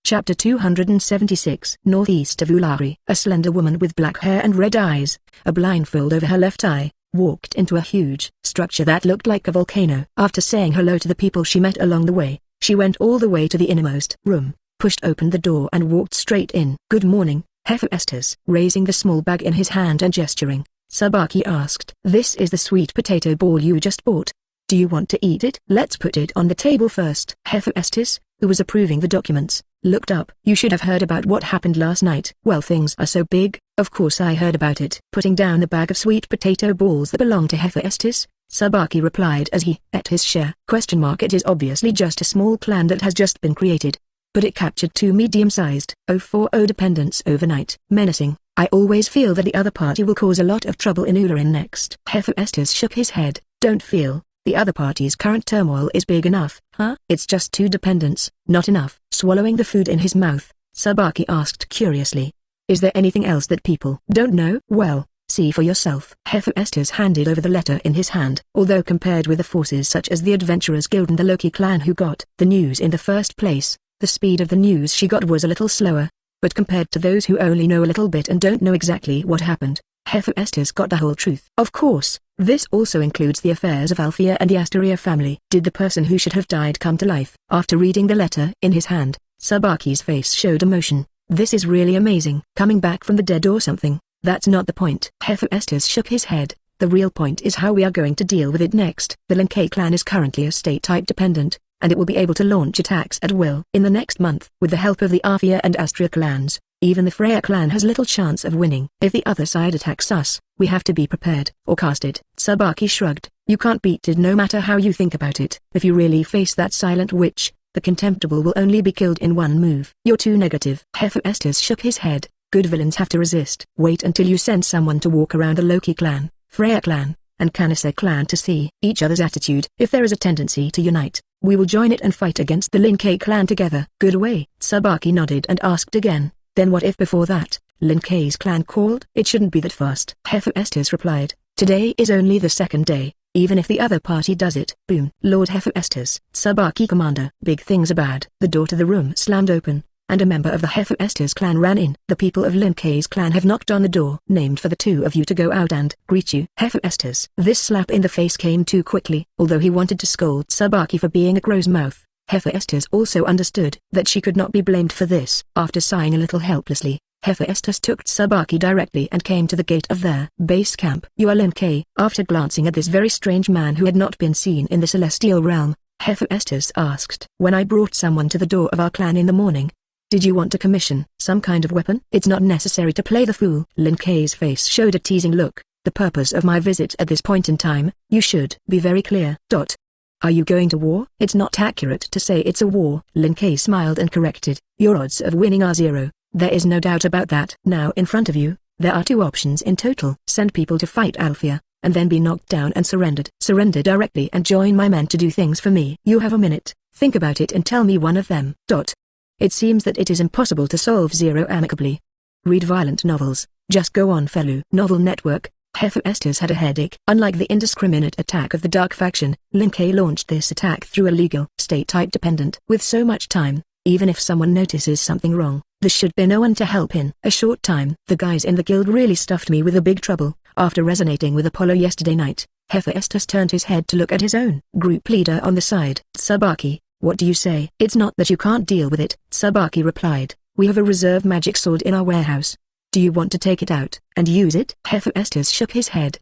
Chapter 276. Northeast of Ulari. A slender woman with black hair and red eyes, a blindfold over her left eye, walked into a huge structure that looked like a volcano. After saying hello to the people she met along the way, she went all the way to the innermost room, pushed open the door and walked straight in. "Good morning, Hephaestus." Raising the small bag in his hand and gesturing, Sabaki asked, "This is the sweet potato ball you just bought. Do you want to eat it? Let's put it on the table first." Hephaestus, who was approving the documents, looked up. "You should have heard about what happened last night." "Well, things are so big, of course I heard about it." Putting down the bag of sweet potato balls that belonged to Hephaestus, Sabaki replied as he ate his share. It is obviously just a small clan that has just been created. But it captured 2 medium-sized 040 dependents overnight. Menacing. I always feel that the other party will cause a lot of trouble in Ularin next. Hephaestus shook his head. "Don't feel. The other party's current turmoil is big enough." "Huh? It's just 2 dependents, not enough." Swallowing the food in his mouth, Sabaki asked curiously, "Is there anything else that people don't know?" "Well, see for yourself." Hephaestus handed over the letter in his hand. Although compared with the forces such as the Adventurers Guild and the Loki clan who got the news in the first place, the speed of the news she got was a little slower. But compared to those who only know a little bit and don't know exactly what happened, Hephaestus got the whole truth. Of course, this also includes the affairs of Althea and the Asteria family. Did the person who should have died come to life? After reading the letter in his hand, Sabaki's face showed emotion. "This is really amazing. Coming back from the dead or something. That's not the point." Hephaestus shook his head. "The real point is how we are going to deal with it next. The Linkei clan is currently a state-type dependent, and it will be able to launch attacks at will. In the next month, with the help of the Althea and Astria clans, even the Freya clan has little chance of winning. If the other side attacks us, we have to be prepared, or cast it." Sabaki shrugged. "You can't beat it no matter how you think about it. If you really face that silent witch, the contemptible will only be killed in one move." "You're too negative." Hephaestus shook his head. "Good villains have to resist. Wait until you send someone to walk around the Loki clan, Freya clan, and Kanase clan to see each other's attitude. If there is a tendency to unite, we will join it and fight against the Linkei clan together." "Good way." Sabaki nodded and asked again, "Then what if before that, Linkei's clan called?" "It shouldn't be that fast." Hephaestus replied. "Today is only the second day, even if the other party does it." Boom. "Lord Hephaestus." Sabaki commander. "Big things are bad." The door to the room slammed open, and a member of the Hephaestus clan ran in. "The people of Linkei's clan have knocked on the door. Named for the 2 of you to go out and greet you." Hephaestus. This slap in the face came too quickly. Although he wanted to scold Sabaki for being a crow's mouth, Hephaestus also understood that she could not be blamed for this. After sighing a little helplessly, Hephaestus took Sabaki directly and came to the gate of their base camp. "You are Linkei?" After glancing at this very strange man who had not been seen in the celestial realm, Hephaestus asked. "When I brought someone to the door of our clan in the morning, did you want to commission some kind of weapon?" "It's not necessary to play the fool." Linkei's face showed a teasing look. "The purpose of my visit at this point in time, you should be very clear. Are you going to war?" "It's not accurate to say it's a war." Linkei smiled and corrected. "Your odds of winning are 0. There is no doubt about that." "Now in front of you, there are 2 options in total. Send people to fight Althea, and then be knocked down and surrendered. Surrender directly and join my men to do things for me. You have a minute. Think about it and tell me one of them. It seems that it is impossible to solve 0 amicably. Read violent novels. Just go on fellow. Novel Network. Hephaestus had a headache. Unlike the indiscriminate attack of the Dark Faction, Linkei launched this attack through a legal, state-type dependent. With so much time, even if someone notices something wrong, there should be no one to help in a short time. "The guys in the guild really stuffed me with a big trouble." After resonating with Apollo yesterday night, Hephaestus turned his head to look at his own group leader on the side. "Sabaki, what do you say?" "It's not that you can't deal with it," Sabaki replied. "We have a reserve magic sword in our warehouse. Do you want to take it out and use it?" Hephaestus shook his head.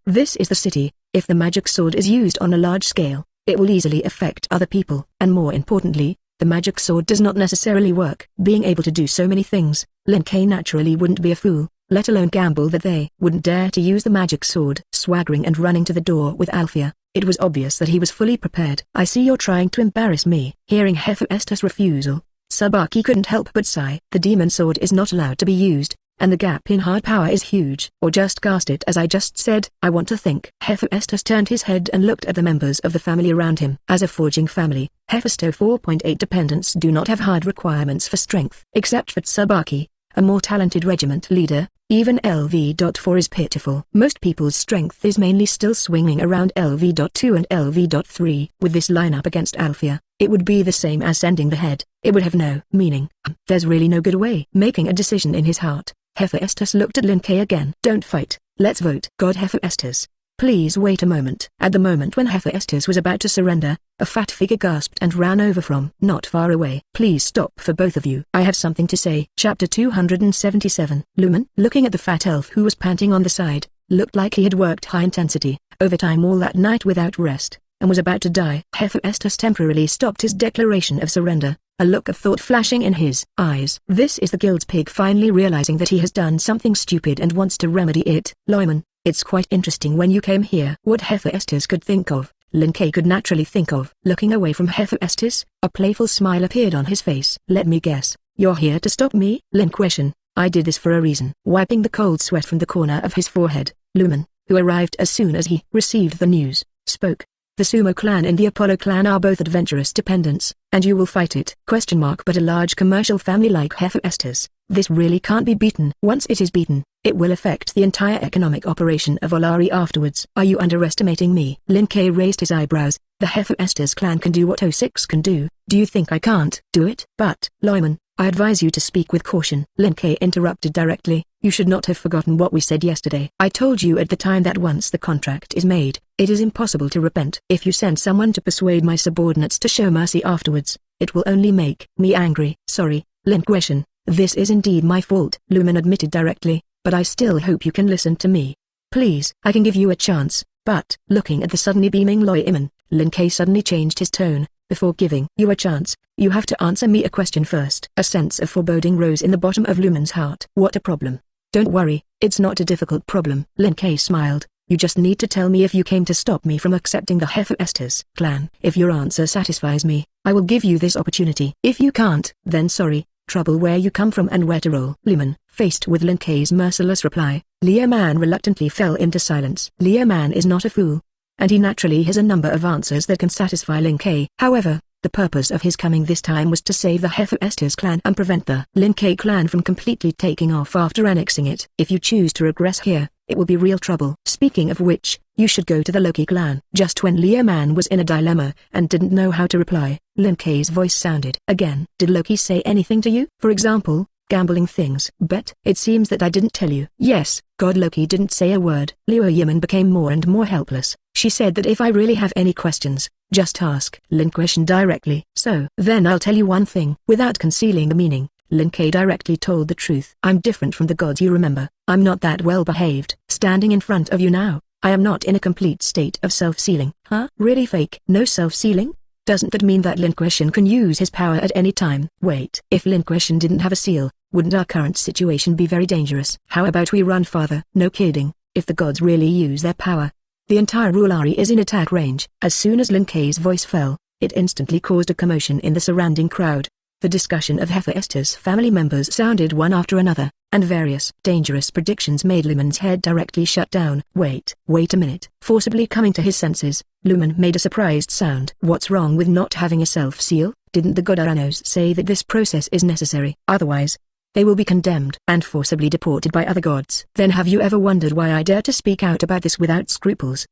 This is the city. If the magic sword is used on a large scale, it will easily affect other people. And more importantly, the magic sword does not necessarily work. Being able to do so many things, Linkei naturally wouldn't be a fool, let alone gamble that they wouldn't dare to use the magic sword. Swaggering and running to the door with Althea, it was obvious that he was fully prepared. "I see you're trying to embarrass me." Hearing Hephaestus' refusal, Sabaki couldn't help but sigh. The demon sword is not allowed to be used, and the gap in hard power is huge. "Or just cast it as I just said." "I want to think." Hephaestus turned his head and looked at the members of the family around him. As a forging family, Hephaestus 4.8 dependents do not have hard requirements for strength. Except for Sabaki, a more talented regiment leader. Even LV.4 is pitiful. Most people's strength is mainly still swinging around LV.2 and LV.3. With this lineup against Althea, it would be the same as sending the head. It would have no meaning. There's really no good way. Making a decision in his heart, Hephaestus looked at Lin Kei again. Don't fight, let's vote. God Hephaestus, please wait a moment. At the moment when Hephaestus was about to surrender, a fat figure gasped and ran over from not far away. Please stop for both of you. I have something to say. Chapter 277. Lumen, looking at the fat elf who was panting on the side, looked like he had worked high intensity, overtime all that night without rest, and was about to die. Hephaestus temporarily stopped his declaration of surrender, a look of thought flashing in his eyes. This is the guild's pig finally realizing that he has done something stupid and wants to remedy it. Lumen, it's quite interesting when you came here. What Hephaestus could think of, Lin Kei could naturally think of. Looking away from Hephaestus, a playful smile appeared on his face. Let me guess, you're here to stop me? Lin questioned. I did this for a reason. Wiping the cold sweat from the corner of his forehead, Lumen, who arrived as soon as he received the news, spoke. The Sumo clan and the Apollo clan are both adventurous dependents, and you will fight it? But a large commercial family like Hephaestus, this really can't be beaten. Once it is beaten, it will affect the entire economic operation of Olari afterwards. Are you underestimating me? Lin Kei raised his eyebrows. The Hephaestus clan can do what O6 can do. Do you think I can't do it? But, Lumen, I advise you to speak with caution. Lin Kei interrupted directly. You should not have forgotten what we said yesterday. I told you at the time that once the contract is made, it is impossible to repent. If you send someone to persuade my subordinates to show mercy afterwards, it will only make me angry. Sorry, Lin Guishan, this is indeed my fault. Lumen admitted directly, but I still hope you can listen to me. Please, I can give you a chance, but, looking at the suddenly beaming Loi Iman, Lin Kei suddenly changed his tone. Before giving you a chance, you have to answer me a question first. A sense of foreboding rose in the bottom of Lumen's heart. What a problem. Don't worry, it's not a difficult problem. Lin Kei smiled. You just need to tell me if you came to stop me from accepting the Hephaestus clan. If your answer satisfies me, I will give you this opportunity. If you can't, then sorry, trouble where you come from and where to roll. Lumen, faced with Lin Kei's merciless reply, Liu Man reluctantly fell into silence. Liu Man is not a fool, and he naturally has a number of answers that can satisfy Lin Kei. However, the purpose of his coming this time was to save the Hephaestus clan and prevent the Lin Kei clan from completely taking off after annexing it. If you choose to regress here, it will be real trouble. Speaking of which, you should go to the Loki clan. Just when Liu Man was in a dilemma and didn't know how to reply, Lin Kei's voice sounded again. Did Loki say anything to you? For example, gambling things? Bet. It seems that I didn't tell you. Yes, God Loki didn't say a word. Liu Yiman became more and more helpless. She said that if I really have any questions, just ask. Lin questioned directly. So, then I'll tell you one thing. Without concealing the meaning, Lin Kei directly told the truth. I'm different from the gods you remember. I'm not that well behaved. Standing in front of you now, I am not in a complete state of self-sealing. Huh? Really fake? No self-sealing? Doesn't that mean that Lin Guishan can use his power at any time? Wait. If Lin Guishan didn't have a seal, wouldn't our current situation be very dangerous? How about we run farther? No kidding. If the gods really use their power, the entire Rulari is in attack range. As soon as Lin Kei's voice fell, it instantly caused a commotion in the surrounding crowd. The discussion of Hephaestus family members sounded one after another, and various dangerous predictions made Lumen's head directly shut down. Wait a minute. Forcibly coming to his senses, Lumen made a surprised sound. What's wrong with not having a self-seal? Didn't the god Aranos say that this process is necessary? Otherwise, they will be condemned and forcibly deported by other gods. Then have you ever wondered why I dare to speak out about this without scruples?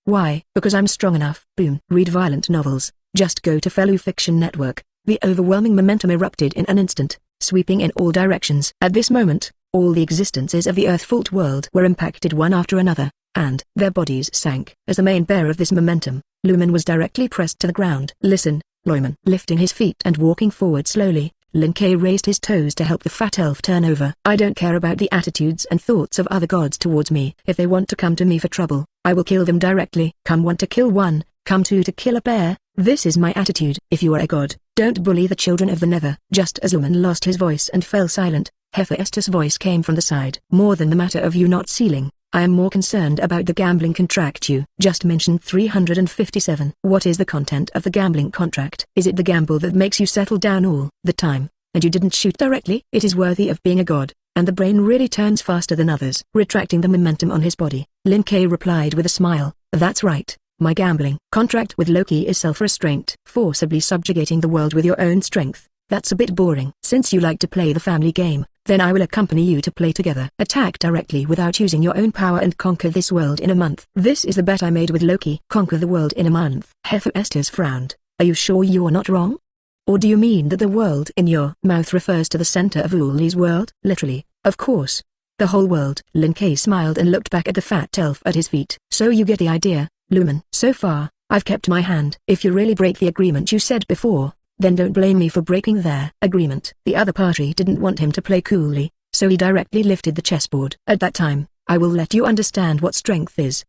Why? Because I'm strong enough. Boom. Read violent novels. Just go to Fellow Fiction Network. The overwhelming momentum erupted in an instant, sweeping in all directions. At this moment, all the existences of the Earth-fault world were impacted one after another, and their bodies sank. As the main bearer of this momentum, Lumen was directly pressed to the ground. Listen, Lumen. Lifting his feet and walking forward slowly, Lin Kei raised his toes to help the fat elf turn over. I don't care about the attitudes and thoughts of other gods towards me. If they want to come to me for trouble, I will kill them directly. Come one to kill one, come two to kill a pair. This is my attitude. If you are a god, don't bully the children of the Nether. Just as Lumen lost his voice and fell silent, Hephaestus' voice came from the side. More than the matter of you not sealing, I am more concerned about the gambling contract you just mentioned. 357. What is the content of the gambling contract? Is it the gamble that makes you settle down all the time, and you didn't shoot directly? It is worthy of being a god, and the brain really turns faster than others. Retracting the momentum on his body, Lin Kei replied with a smile, that's right. My gambling contract with Loki is self-restraint. Forcibly subjugating the world with your own strength. That's a bit boring. Since you like to play the family game, Then I will accompany you to play together. Attack directly without using your own power and conquer this world in a month. This is the bet I made with Loki. Conquer the world in a month. Hephaestus frowned. Are you sure you are not wrong? Or do you mean that the world in your mouth refers to the center of Uli's world? Literally, of course. The whole world. Lin Kuei smiled and looked back at the fat elf at his feet. So you get the idea, Lumen. So far, I've kept my hand. If you really break the agreement you said before, then don't blame me for breaking their agreement. The other party didn't want him to play coolly, so he directly lifted the chessboard. At that time, I will let you understand what strength is.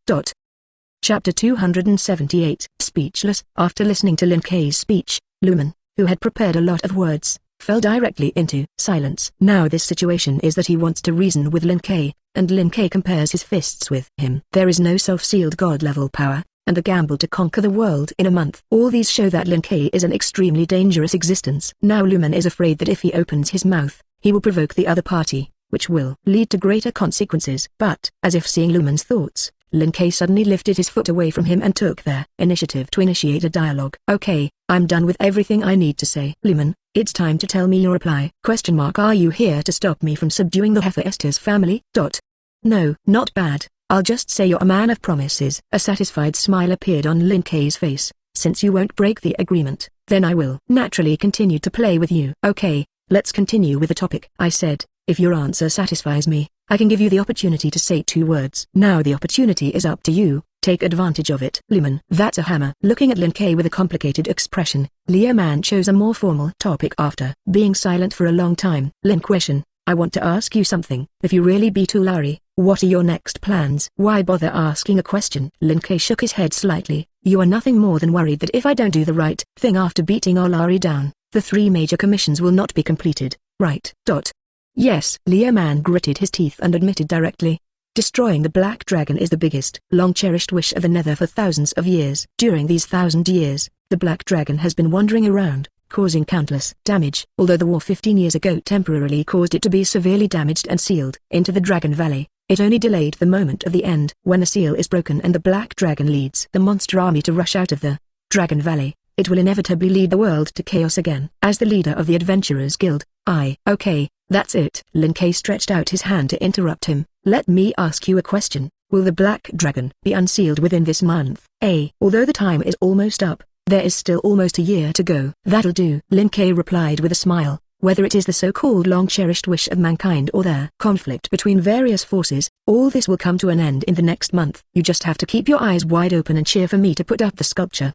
Chapter 278. Speechless. After listening to Lin Kuei's speech, Lumen, who had prepared a lot of words, fell directly into silence. Now this situation is that he wants to reason with Lin Kuei, and Lin Kuei compares his fists with him. There is no self-sealed god-level power, and the gamble to conquer the world in a month. All these show that Lin Kuei is an extremely dangerous existence. Now Lumen is afraid that if he opens his mouth, he will provoke the other party, which will lead to greater consequences. But, as if seeing Lumen's thoughts, Lin Kuei suddenly lifted his foot away from him and took their initiative to initiate a dialogue. Okay, I'm done with everything I need to say. Lumen, it's time to tell me your reply. Are you here to stop me from subduing the Hephaestus family? No, not bad. I'll just say you're a man of promises. A satisfied smile appeared on Lin Kuei's face. Since you won't break the agreement, then I will naturally continue to play with you. Okay, let's continue with the topic. I said, if your answer satisfies me, I can give you the opportunity to say 2 words. Now the opportunity is up to you, take advantage of it. Lumen, that's a hammer. Looking at Lin Kuei with a complicated expression, Liu Man chose a more formal topic after being silent for a long time. Lin Kuei, I want to ask you something. If you really beat Ulari, what are your next plans? Why bother asking a question? Lin Kuei shook his head slightly. You are nothing more than worried that if I don't do the right thing after beating Ulari down, the 3 major commissions will not be completed, right? Yes. Liu Man gritted his teeth and admitted directly. Destroying the Black Dragon is the biggest, long-cherished wish of the Nether for thousands of years. During these 1,000 years, the Black Dragon has been wandering around, causing countless damage. Although the war 15 years ago temporarily caused it to be severely damaged and sealed into the Dragon Valley, it only delayed the moment of the end. When the seal is broken and the Black Dragon leads the monster army to rush out of the Dragon Valley, it will inevitably lead the world to chaos again. As the leader of the Adventurers Guild, okay, that's it. Lin Kuei stretched out his hand to interrupt him. Let me ask you a question. Will the Black Dragon be unsealed within this month? Although the time is almost up, there is still almost a year to go. That'll do. Lin Kuei replied with a smile. Whether it is the so-called long-cherished wish of mankind or their conflict between various forces, all this will come to an end in the next month. You just have to keep your eyes wide open and cheer for me to put up the sculpture.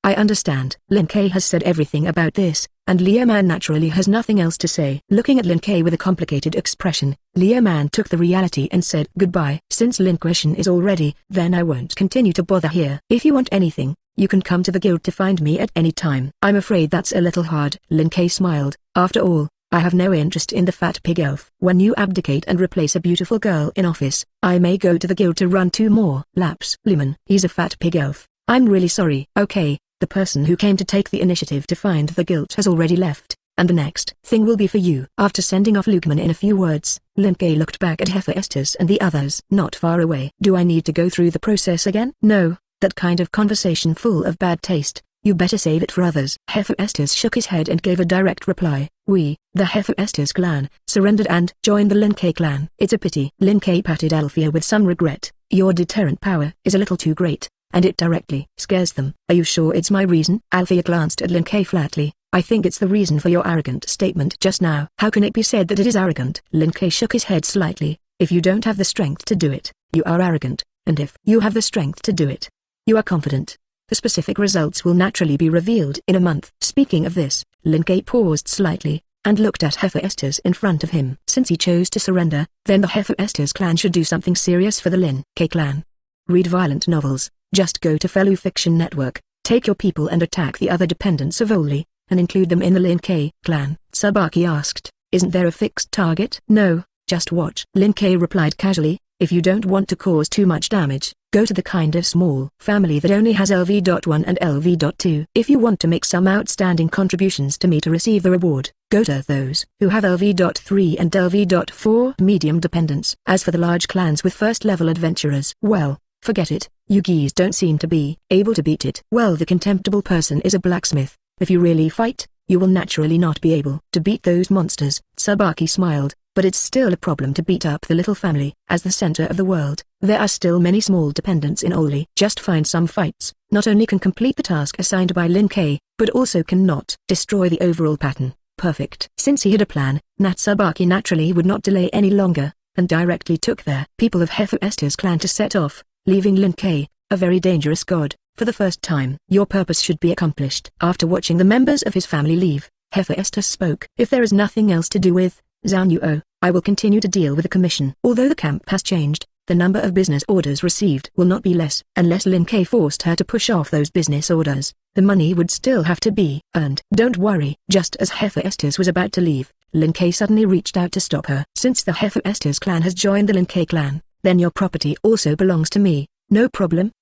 I understand. Lin Kuei has said everything about this, and Liu Man naturally has nothing else to say. Looking at Lin Kuei with a complicated expression, Liu Man took the reality and said goodbye. Since Lin Kuei is all ready, then I won't continue to bother here. If you want anything, you can come to the guild to find me at any time. I'm afraid that's a little hard. Lin Kuei smiled. After all, I have no interest in the fat pig elf. When you abdicate and replace a beautiful girl in office, I may go to the guild to run 2 more laps. Lumen, he's a fat pig elf. I'm really sorry. Okay. The person who came to take the initiative to find the guild has already left, and the next thing will be for you. After sending off Lukeman in a few words, Lin Kuei looked back at Hephaestus and the others. Not far away. Do I need to go through the process again? No, that kind of conversation full of bad taste. You better save it for others. Hephaestus shook his head and gave a direct reply. We, the Hephaestus clan, surrendered and joined the Lin Kuei clan. It's a pity. Lin Kuei patted Althea with some regret. Your deterrent power is a little too great, and it directly scares them. Are you sure it's my reason? Althea glanced at Lin Kuei flatly. I think it's the reason for your arrogant statement just now. How can it be said that it is arrogant? Lin Kuei shook his head slightly. If you don't have the strength to do it, you are arrogant, and if you have the strength to do it, you are confident. The specific results will naturally be revealed in a month. Speaking of this, Lin Kuei paused slightly, and looked at Hephaestus in front of him. Since he chose to surrender, then the Hephaestus clan should do something serious for the Lin Kuei clan. Read violent novels. Just go to Fellow Fiction Network, take your people and attack the other dependents of Oli, and include them in the Lin Kuei clan. Tsubaki asked, isn't there a fixed target? No, just watch. Lin Kuei replied casually, if you don't want to cause too much damage, go to the kind of small family that only has LV.1 and LV.2. If you want to make some outstanding contributions to me to receive the reward, go to those who have LV.3 and LV.4 medium dependents. As for the large clans with first-level adventurers, well, forget it. You geese don't seem to be able to beat it. Well, the contemptible person is a blacksmith. If you really fight, you will naturally not be able to beat those monsters. Tsubaki smiled, but it's still a problem to beat up the little family. As the center of the world, there are still many small dependents in Oli. Just find some fights, not only can complete the task assigned by Lin Kei, but also cannot destroy the overall pattern. Perfect. Since he had a plan, Natsubaki naturally would not delay any longer, and directly took their people of Hephaestus clan to set off, leaving Lin Kei, a very dangerous god, for the first time. Your purpose should be accomplished. After watching the members of his family leave, Hephaestus spoke. If there is nothing else to do with Zhang, I will continue to deal with the commission. Although the camp has changed, the number of business orders received will not be less. Unless Lin Kei forced her to push off those business orders, the money would still have to be earned. Don't worry. Just as Hephaestus was about to leave, Lin Kei suddenly reached out to stop her. Since the Hephaestus clan has joined the Lin Kei clan, then your property also belongs to me. No problem.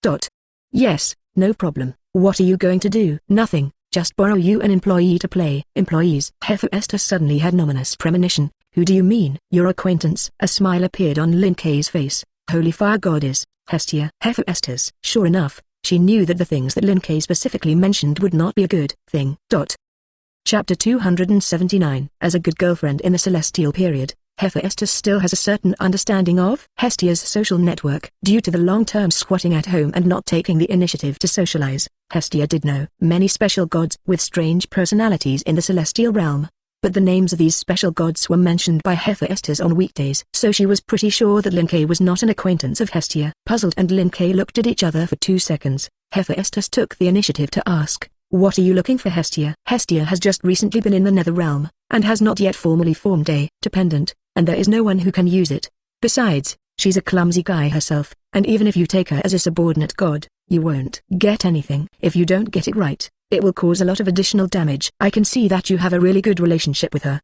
Yes, no problem. What are you going to do? Nothing, just borrow you an employee to play. Employees? Hephaestus suddenly had an ominous premonition. Who do you mean? Your acquaintance. A smile appeared on Lin Kei's face. Holy fire goddess, Hestia. Hephaestus. Sure enough, she knew that the things that Lin Kei specifically mentioned would not be a good thing. Chapter 279. As a good girlfriend in the Celestial period, Hephaestus still has a certain understanding of Hestia's social network. Due to the long-term squatting at home and not taking the initiative to socialize, Hestia did know many special gods with strange personalities in the celestial realm. But the names of these special gods were mentioned by Hephaestus on weekdays, so she was pretty sure that Lin Kei was not an acquaintance of Hestia. Puzzled and Lin Kei looked at each other for 2 seconds. Hephaestus took the initiative to ask, "What are you looking for, Hestia?" Hestia has just recently been in the nether realm, and has not yet formally formed a dependent, and there is no one who can use it. Besides, she's a clumsy guy herself, and even if you take her as a subordinate god, you won't get anything. If you don't get it right, it will cause a lot of additional damage. I can see that you have a really good relationship with her.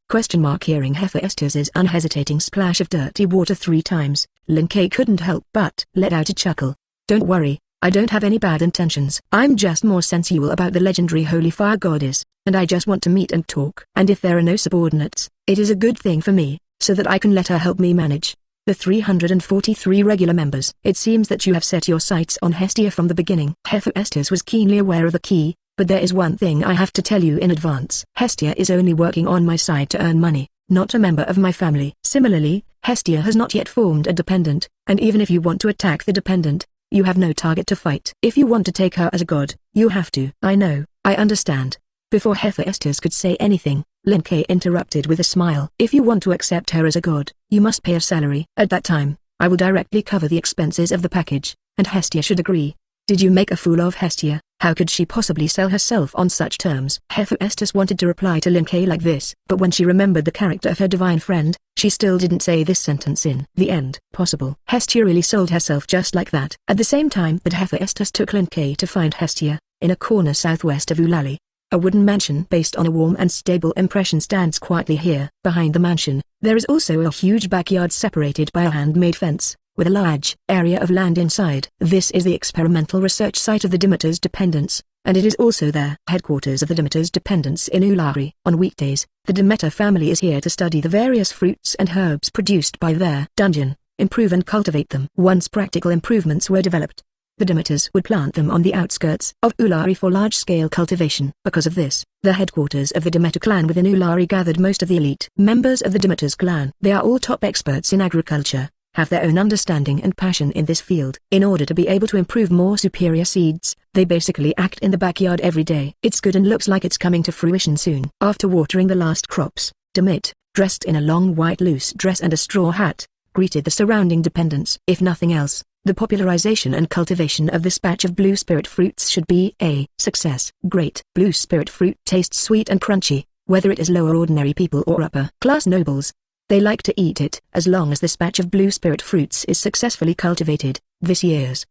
Hearing Hephaestus's unhesitating splash of dirty water 3 times, Lin Kei couldn't help but let out a chuckle. Don't worry, I don't have any bad intentions. I'm just more sensual about the legendary Holy Fire Goddess, and I just want to meet and talk. And if there are no subordinates, it is a good thing for me, so that I can let her help me manage the 343 regular members. It seems that you have set your sights on Hestia from the beginning. Hephaestus was keenly aware of the key, but there is one thing I have to tell you in advance. Hestia is only working on my side to earn money, not a member of my family. Similarly, Hestia has not yet formed a dependent, and even if you want to attack the dependent, you have no target to fight. If you want to take her as a god, you have to. I know, I understand. Before Hephaestus could say anything, Lin Kei interrupted with a smile. If you want to accept her as a god, you must pay a salary. At that time, I will directly cover the expenses of the package, and Hestia should agree. Did you make a fool of Hestia? How could she possibly sell herself on such terms? Hephaestus wanted to reply to Lin Kei like this, but when she remembered the character of her divine friend, she still didn't say this sentence in the end. Possible. Hestia really sold herself just like that. At the same time that Hephaestus took Lin Kei to find Hestia, in a corner southwest of Ulali, a wooden mansion based on a warm and stable impression stands quietly here. Behind the mansion, there is also a huge backyard separated by a handmade fence, with a large area of land inside. This is the experimental research site of the Demeter's dependents, and it is also their headquarters of the Demeter's dependents in Ulari. On weekdays, the Demeter family is here to study the various fruits and herbs produced by their dungeon, improve and cultivate them. Once practical improvements were developed, the Demeters would plant them on the outskirts of Ulari for large-scale cultivation. Because of this, the headquarters of the Demeter clan within Ulari gathered most of the elite members of the Demeter's clan. They are all top experts in agriculture, have their own understanding and passion in this field. In order to be able to improve more superior seeds, they basically act in the backyard every day. It's good and looks like it's coming to fruition soon. After watering the last crops, Demet, dressed in a long white loose dress and a straw hat, greeted the surrounding dependents. If nothing else, the popularization and cultivation of this batch of blue spirit fruits should be a success. Great. Blue spirit fruit tastes sweet and crunchy, whether it is lower ordinary people or upper class nobles. They like to eat it. As long as this batch of blue spirit fruits is successfully cultivated, this year's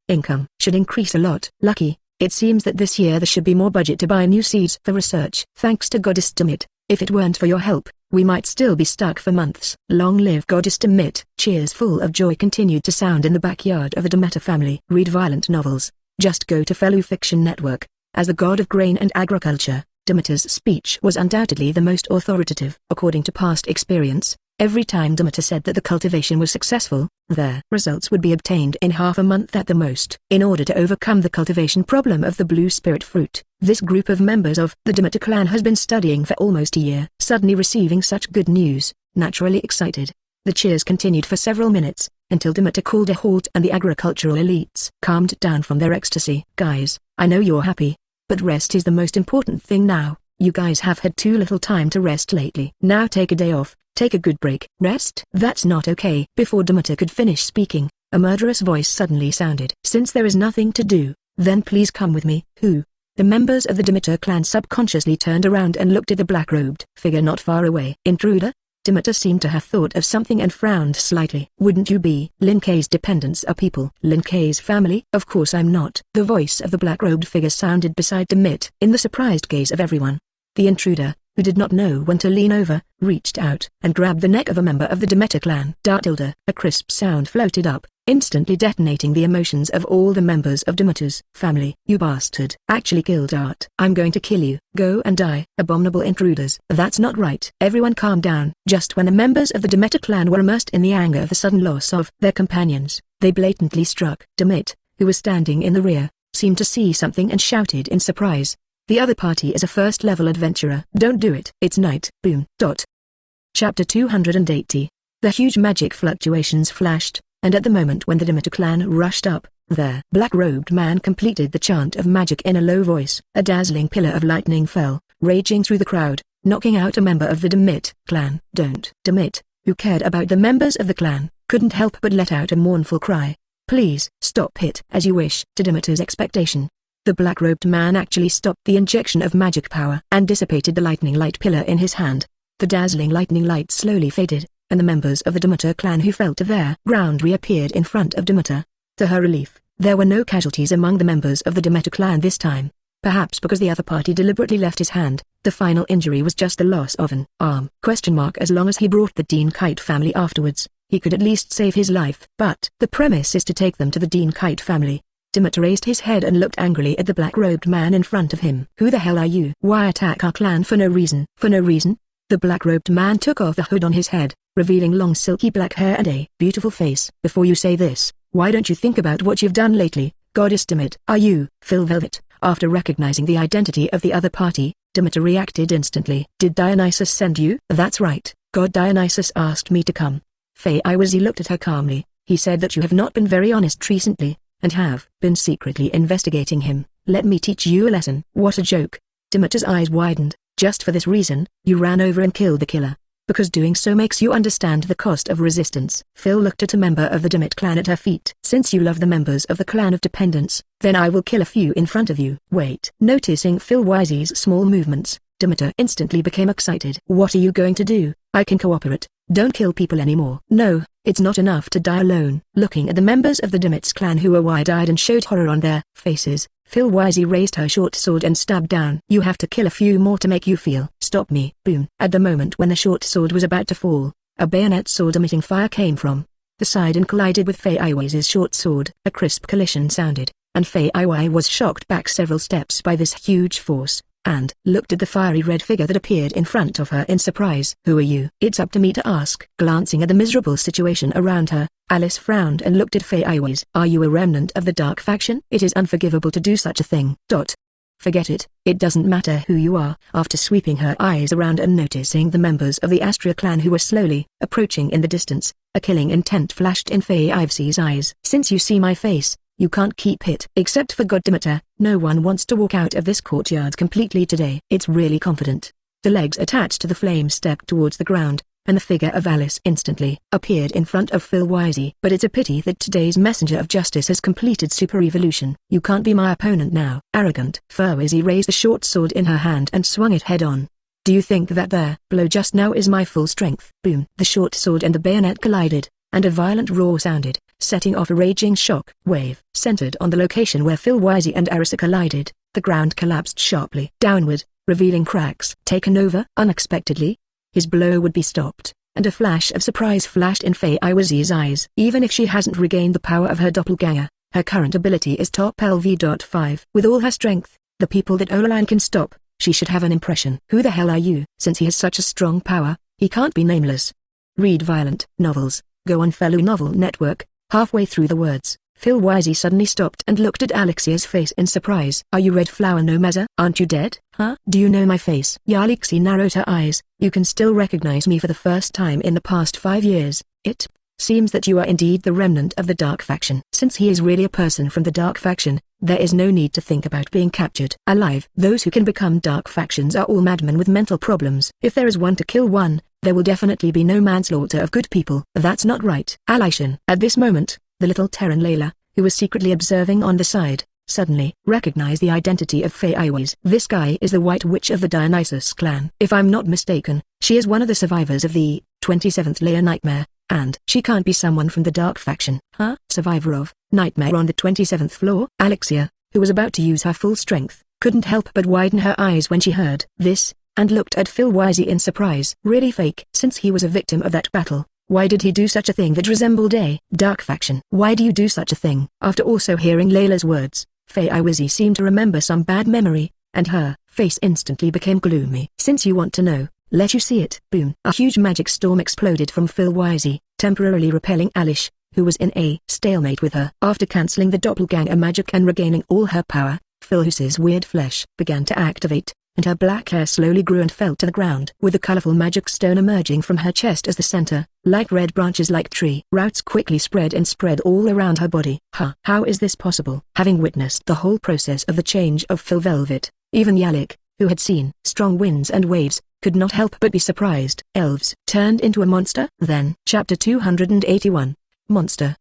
income should increase a lot. Lucky, it seems that this year there should be more budget to buy new seeds for research. Thanks to Goddess Demet. If it weren't for your help, we might still be stuck for months. Long live Goddess Demet. Cheers full of joy continued to sound in the backyard of the Demeter family. Read violent novels. Just go to Fellow Fiction Network. As the god of grain and agriculture, Demeter's speech was undoubtedly the most authoritative. According to past experience, Every time Demeter said that the cultivation was successful, their results would be obtained in half a month at the most. In order to overcome the cultivation problem of the blue spirit fruit, this group of members of the Demeter clan has been studying for almost a year. Suddenly receiving such good news, naturally excited, the cheers continued for several minutes, until Demeter called a halt and the agricultural elites calmed down from their ecstasy. Guys, I know you're happy, but rest is the most important thing now. You guys have had too little time to rest lately. Now take a day off, take a good break. Rest? That's not okay. Before Demeter could finish speaking, a murderous voice suddenly sounded. Since there is nothing to do, then please come with me. Who? The members of the Demeter clan subconsciously turned around and looked at the black-robed figure not far away. Intruder? Demeter seemed to have thought of something and frowned slightly. Wouldn't you be? Lin Kei's dependents are people. Lin Kei's family? Of course I'm not. The voice of the black-robed figure sounded beside Demeter. In the surprised gaze of everyone, the intruder, who did not know when to lean over, reached out and grabbed the neck of a member of the Demeter clan. Dartilda. A crisp sound floated up, instantly detonating the emotions of all the members of Demeter's family. You bastard. Actually killed Dart. I'm going to kill you. Go and die. Abominable intruders. That's not right. Everyone calm down. Just when the members of the Demeter clan were immersed in the anger of the sudden loss of their companions, they blatantly struck. Demeter, who was standing in the rear, seemed to see something and shouted in surprise. The other party is a first-level adventurer. Don't do it. It's night. Boom. Chapter 280. The huge magic fluctuations flashed, and at the moment when the Demeter clan rushed up, their black-robed man completed the chant of magic in a low voice. A dazzling pillar of lightning fell, raging through the crowd, knocking out a member of the Demeter clan. Don't. Demeter, who cared about the members of the clan, couldn't help but let out a mournful cry. Please, stop it. As you wish. To Demeter's expectation, the black-robed man actually stopped the injection of magic power and dissipated the lightning light pillar in his hand. The dazzling lightning light slowly faded, and the members of the Demeter clan who fell to their ground reappeared in front of Demeter. To her relief, there were no casualties among the members of the Demeter clan this time. Perhaps because the other party deliberately left his hand, the final injury was just the loss of an arm. As long as he brought the Dean Kite family afterwards, he could at least save his life. But the premise is to take them to the Dean Kite family. Demeter raised his head and looked angrily at the black-robed man in front of him. Who the hell are you? Why attack our clan for no reason? For no reason? The black-robed man took off the hood on his head, revealing long silky black hair and a beautiful face. Before you say this, why don't you think about what you've done lately, Goddess Demeter? Are you, Phil Velvet? After recognizing the identity of the other party, Demeter reacted instantly. Did Dionysus send you? That's right, God Dionysus asked me to come. Faye Iwazi looked at her calmly. He said that you have not been very honest recently, and have been secretly investigating him. Let me teach you a lesson. What a joke. Demeter's eyes widened. Just for this reason, you ran over and killed the killer. Because doing so makes you understand the cost of resistance. Phil looked at a member of the Demeter clan at her feet. Since you love the members of the clan of dependents, then I will kill a few in front of you. Wait. Noticing Phil Wisey's small movements, Demeter instantly became excited. What are you going to do? I can cooperate. Don't kill people anymore. No, it's not enough to die alone. Looking at the members of the Demeter clan who were wide-eyed and showed horror on their faces, Phil Wisey raised her short sword and stabbed down. You have to kill a few more to make you feel. Stop me. Boom. At the moment when the short sword was about to fall, a bayonet sword emitting fire came from the side and collided with Faye Iwai's short sword. A crisp collision sounded, and Faye Iwai was shocked back several steps by this huge force, and looked at the fiery red figure that appeared in front of her in surprise. Who are you? It's up to me to ask. Glancing at the miserable situation around her, Alice frowned and looked at Faye Iwais. Are you a remnant of the dark faction? It is unforgivable to do such a thing. Forget it, it doesn't matter who you are. After sweeping her eyes around and noticing the members of the Astria clan who were slowly approaching in the distance, a killing intent flashed in Faye Iwai's eyes. Since you see my face, you can't keep it. Except for God Demeter, no one wants to walk out of this courtyard completely today. It's really confident. The legs attached to the flame stepped towards the ground, and the figure of Alice instantly appeared in front of Phil Wisey. But it's a pity that today's messenger of justice has completed super evolution. You can't be my opponent now. Arrogant. Wisey raised the short sword in her hand and swung it head on. Do you think that their blow just now is my full strength? Boom. The short sword and the bayonet collided, and a violent roar sounded, setting off a raging shock wave. Centered on the location where Phil Wisey and Arisa collided, the ground collapsed sharply downward, revealing cracks. Taken over unexpectedly, his blow would be stopped, and a flash of surprise flashed in Faye Iwai's eyes. Even if she hasn't regained the power of her doppelganger, her current ability is top LV.5. With all her strength, the people that Oleline can stop, she should have an impression. Who the hell are you? Since he has such a strong power, he can't be nameless. Read violent novels. Go on fellow novel network. Halfway through the words, Phil Wisey suddenly stopped and looked at Alexia's face in surprise. Are you Red Flower No Meza? Aren't you dead? Huh? Do you know my face? Alexia narrowed her eyes. You can still recognize me for the first time in the past 5 years. It seems that you are indeed the remnant of the Dark Faction. Since he is really a person from the Dark Faction, there is no need to think about being captured alive. Those who can become Dark Factions are all madmen with mental problems. If there is one to kill one, there will definitely be no manslaughter of good people. That's not right. Alishan. At this moment, the little Terran Layla, who was secretly observing on the side, suddenly recognized the identity of Faye Iwis. This guy is the White Witch of the Dionysus clan. If I'm not mistaken, she is one of the survivors of the 27th Layer Nightmare, and she can't be someone from the Dark Faction. Huh? Survivor of Nightmare on the 27th floor? Alexia, who was about to use her full strength, couldn't help but widen her eyes when she heard this, and looked at Phil Wisey in surprise. Really fake? Since he was a victim of that battle, why did he do such a thing that resembled a Dark Faction? Why do you do such a thing? After also hearing Layla's words, Faye Iwisi seemed to remember some bad memory, and her face instantly became gloomy. Since you want to know, let you see it. Boom. A huge magic storm exploded from Phil Wisey, temporarily repelling Alish, who was in a stalemate with her. After cancelling the doppelganger magic and regaining all her power, Phyllis's weird flesh began to activate, and her black hair slowly grew and fell to the ground. With a colorful magic stone emerging from her chest as the center, like red branches like tree roots quickly spread all around her body. How is this possible? Having witnessed the whole process of the change of Phil Velvet, even Yalik, who had seen strong winds and waves, could not help but be surprised. Elves turned into a monster? Then. Chapter 281. Monster.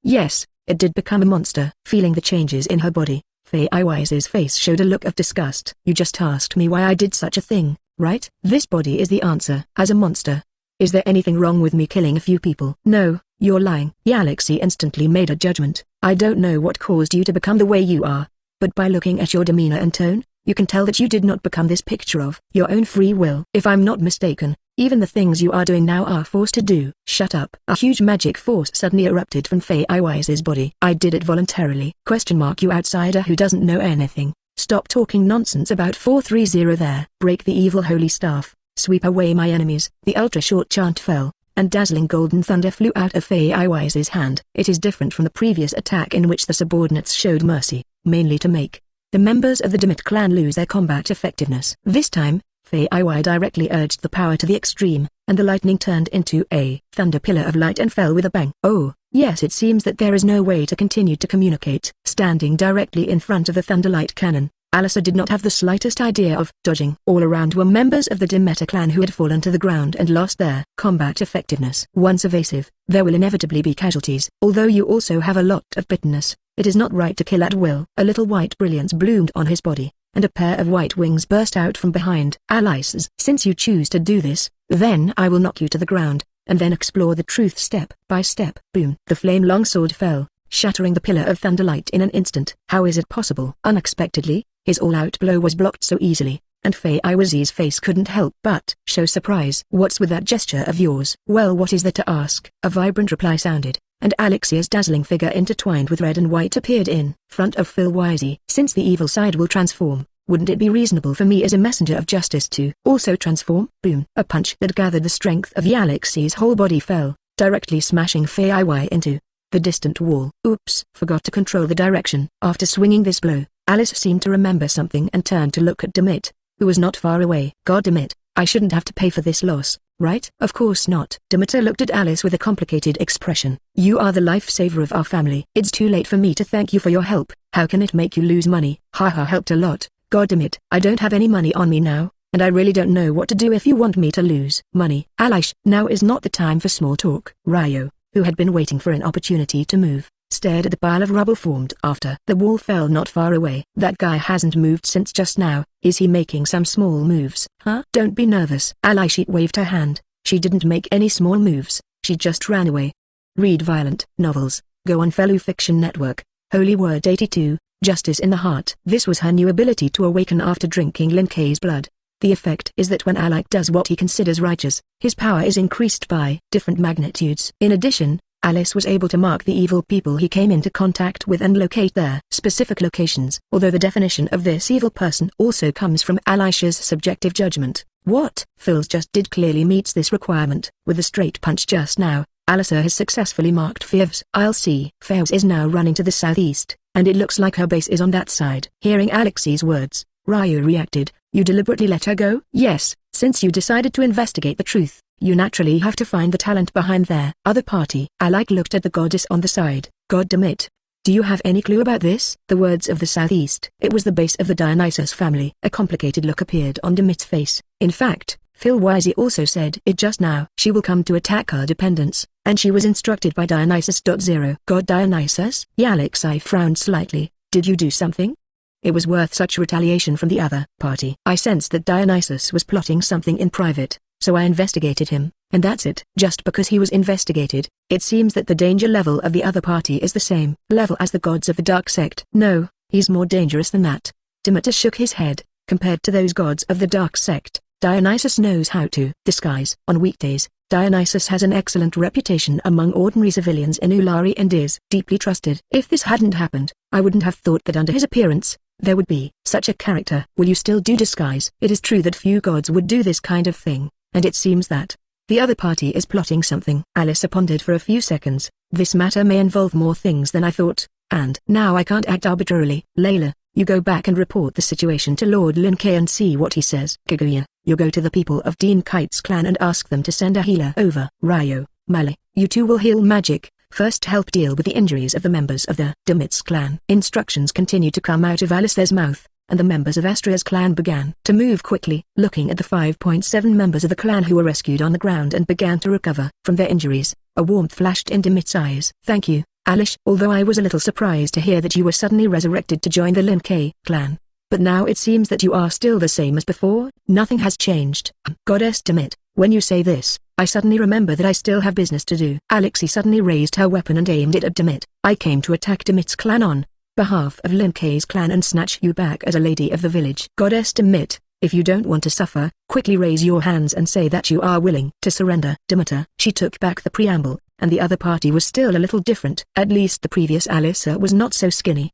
Yes, it did become a monster. Feeling the changes in her body, Faye Iwise's face showed a look of disgust. You just asked me why I did such a thing, right? This body is the answer. As a monster. Is there anything wrong with me killing a few people? No, you're lying. Alexi instantly made a judgment. I don't know what caused you to become the way you are, but by looking at your demeanor and tone, you can tell that you did not become this picture of your own free will. If I'm not mistaken, even the things you are doing now are forced to do. Shut up. A huge magic force suddenly erupted from Faye Iwise's body. I did it voluntarily. You outsider who doesn't know anything. Stop talking nonsense about 430 there. Break the evil holy staff. Sweep away my enemies. The ultra-short chant fell, and dazzling golden thunder flew out of Faye Iwise's hand. It is different from the previous attack in which the subordinates showed mercy, mainly to make the members of the Dimit clan lose their combat effectiveness. This time, Faye Iwai directly urged the power to the extreme, and the lightning turned into a thunder pillar of light and fell with a bang. Oh, yes, it seems that there is no way to continue to communicate. Standing directly in front of the thunderlight cannon, Alyssa did not have the slightest idea of dodging. All around were members of the Demeter clan who had fallen to the ground and lost their combat effectiveness. Once evasive, there will inevitably be casualties. Although you also have a lot of bitterness, it is not right to kill at will. A little white brilliance bloomed on his body, and a pair of white wings burst out from behind. Alice, since you choose to do this, then I will knock you to the ground, and then explore the truth step by step. Boom. The flame longsword fell, shattering the pillar of thunderlight in an instant. How is it possible? Unexpectedly, his all-out blow was blocked so easily, and Faye Iwise's face couldn't help but show surprise. What's with that gesture of yours? Well, what is there to ask? A vibrant reply sounded, and Alexia's dazzling figure intertwined with red and white appeared in front of Phil Wisey. Since the evil side will transform, wouldn't it be reasonable for me as a messenger of justice to also transform? Boom. A punch that gathered the strength of Alexi's whole body fell, directly smashing Faye Iwai into the distant wall. Oops. Forgot to control the direction. After swinging this blow, Alice seemed to remember something and turned to look at Demit, who was not far away. God Demit, I shouldn't have to pay for this loss, right? Of course not. Demeter looked at Alice with a complicated expression. You are the lifesaver of our family. It's too late for me to thank you for your help. How can it make you lose money? Haha, helped a lot. God Demit, I don't have any money on me now, and I really don't know what to do if you want me to lose money. Alice, now is not the time for small talk. Ryo, who had been waiting for an opportunity to move, stared at the pile of rubble formed after the wall fell not far away. That guy hasn't moved since just now. Is he making some small moves? Huh? Don't be nervous. Alice waved her hand. She didn't make any small moves, she just ran away. Read violent novels. Go on Fellow Fiction Network. Holy Word 82, Justice in the Heart. This was her new ability to awaken after drinking Lin Kei's blood. The effect is that when Alec does what he considers righteous, his power is increased by different magnitudes. In addition, Alice was able to mark the evil people he came into contact with and locate their specific locations. Although the definition of this evil person also comes from Alicia's subjective judgment, What Phil's just did clearly meets this requirement. With the straight punch just now, Alyssa has successfully marked Fivs. I'll see. Fivs is now running to the southeast, and it looks like her base is on that side. Hearing Alexei's words, Ryu reacted. You deliberately let her go? Yes, since you decided to investigate the truth, you naturally have to find the talent behind their other party. Alec looked at the goddess on the side. God damn it. Do you have any clue about this? The words of the southeast. It was the base of the Dionysus family. A complicated look appeared on Demit's face. In fact, Phil Wisey also said it just now. She will come to attack our dependents, and she was instructed by Dionysus. God Dionysus? Alexei frowned slightly. Did you do something? It was worth such retaliation from the other party. I sensed that Dionysus was plotting something in private, so I investigated him, and that's it. Just because he was investigated, it seems that the danger level of the other party is the same level as the gods of the dark sect. No, he's more dangerous than that. Demeter shook his head. Compared to those gods of the dark sect, Dionysus knows how to disguise. On weekdays, Dionysus has an excellent reputation among ordinary civilians in Ulari and is deeply trusted. If this hadn't happened, I wouldn't have thought that under his appearance, there would be such a character. Will you still do disguise? It is true that few gods would do this kind of thing, and it seems that the other party is plotting something. Alice pondered for a few seconds. This matter may involve more things than I thought, and now I can't act arbitrarily. Layla, you go back and report the situation to Lord Linkei and see what he says. Kaguya, you go to the people of Dean Kite's clan and ask them to send a healer over. Ryo, Mali, you two will heal magic. First help deal with the injuries of the members of the Demit's clan. Instructions continued to come out of Alice's mouth, and the members of Astria's clan began to move quickly, looking at the 5.7 members of the clan who were rescued on the ground and began to recover from their injuries. A warmth flashed in Demit's eyes. Thank you, Alice. Although I was a little surprised to hear that you were suddenly resurrected to join the Linkei clan. But now it seems that you are still the same as before. Nothing has changed. Goddess Demit, when you say this, I suddenly remember that I still have business to do. Alexei suddenly raised her weapon and aimed it at Demit. I came to attack Demit's clan on behalf of Linkei's clan and snatch you back as a lady of the village. Goddess Demit, if you don't want to suffer, quickly raise your hands and say that you are willing to surrender. Demeter. She took back the preamble, and the other party was still a little different. At least the previous Alyssa was not so skinny.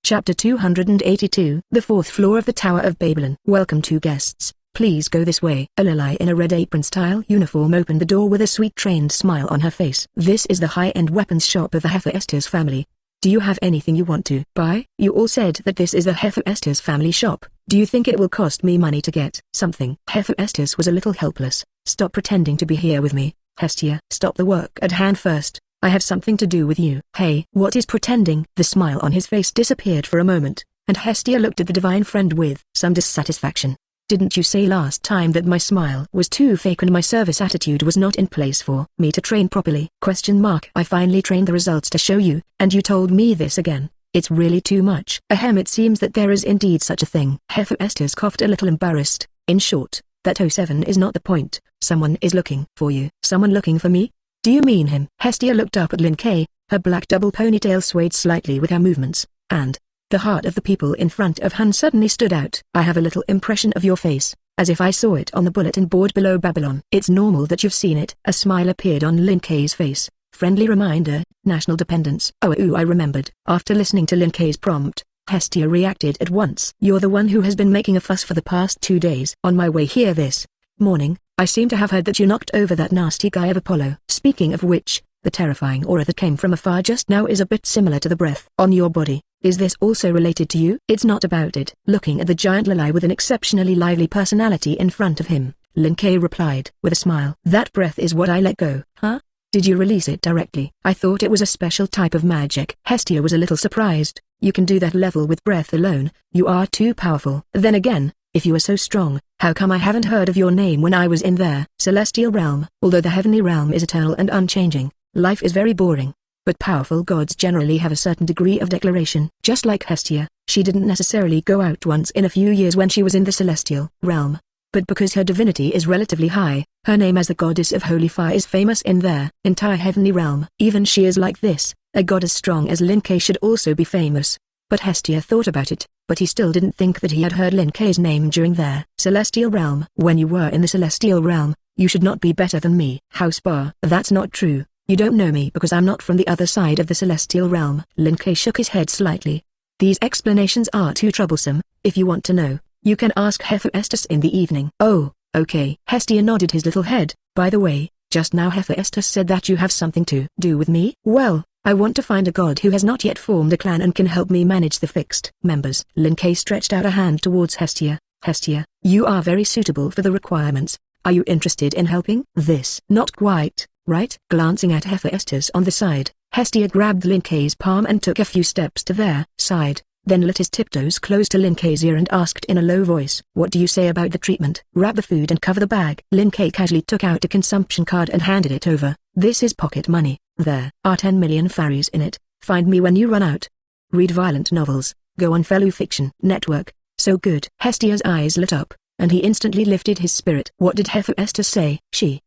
Chapter 282. The fourth floor of the Tower of Babylon. Welcome to guests. Please go this way. A Lilai in a red apron-style uniform opened the door with a sweet trained smile on her face. This is the high-end weapons shop of the Hephaestus family. Do you have anything you want to buy? You all said that this is the Hephaestus family shop. Do you think it will cost me money to get something? Hephaestus was a little helpless. Stop pretending to be here with me, Hestia. Stop the work at hand first. I have something to do with you. Hey, what is pretending? The smile on his face disappeared for a moment, and Hestia looked at the divine friend with some dissatisfaction. Didn't you say last time that my smile was too fake and my service attitude was not in place for me to train properly? I finally trained the results to show you, and you told me this again. It's really too much. Ahem, it seems that there is indeed such a thing. Hephaestus coughed a little embarrassed. In short, that 07 is not the point. Someone is looking for you. Someone looking for me? Do you mean him? Hestia looked up at Linkei, her black double ponytail swayed slightly with her movements, and the heart of the people in front of Han suddenly stood out. I have a little impression of your face, as if I saw it on the bulletin board below Babylon. It's normal that you've seen it. A smile appeared on Linkei's face. Friendly reminder, national dependence. Oh, I remembered. After listening to Linkei's prompt, Hestia reacted at once. You're the one who has been making a fuss for the past 2 days. On my way here this morning, I seem to have heard that you knocked over that nasty guy of Apollo. Speaking of which, the terrifying aura that came from afar just now is a bit similar to the breath on your body. Is this also related to you? It's not about it. Looking at the giant Lilai with an exceptionally lively personality in front of him, Linkei replied with a smile. That breath is what I let go. Huh? Did you release it directly? I thought it was a special type of magic. Hestia was a little surprised. You can do that level with breath alone. You are too powerful. Then again, if you are so strong, how come I haven't heard of your name when I was in their celestial realm? Although the heavenly realm is eternal and unchanging, life is very boring. But powerful gods generally have a certain degree of declaration. Just like Hestia, she didn't necessarily go out once in a few years when she was in the celestial realm. But because her divinity is relatively high, her name as the goddess of holy fire is famous in their entire heavenly realm. Even she is like this, a god as strong as Linkei should also be famous. But Hestia thought about it, but he still didn't think that he had heard Linkei's name during their celestial realm. When you were in the celestial realm, you should not be better than me. House bar. That's not true. You don't know me because I'm not from the other side of the celestial realm. Linkei shook his head slightly. These explanations are too troublesome. If you want to know, You can ask Hephaestus in the evening. Oh, okay. Hestia nodded his little head. By the way, just now Hephaestus said that you have something to do with me? Well, I want to find a god who has not yet formed a clan and can help me manage the fixed members. Lin Kei stretched out a hand towards Hestia. Hestia, you are very suitable for the requirements. Are you interested in helping? This. Not quite, right? Glancing at Hephaestus on the side, Hestia grabbed Lin Kei's palm and took a few steps to their side, then let his tiptoes close to Lin Kei's ear and asked in a low voice, what do you say about the treatment? Wrap the food and cover the bag. Lin Kei casually took out a consumption card and handed it over. This is pocket money. There are 10 million faris in it. Find me when you run out. Read violent novels. Go on Fellow Fiction Network. So good. Hestia's eyes lit up, and he instantly lifted his spirit. What did Hephaestus say?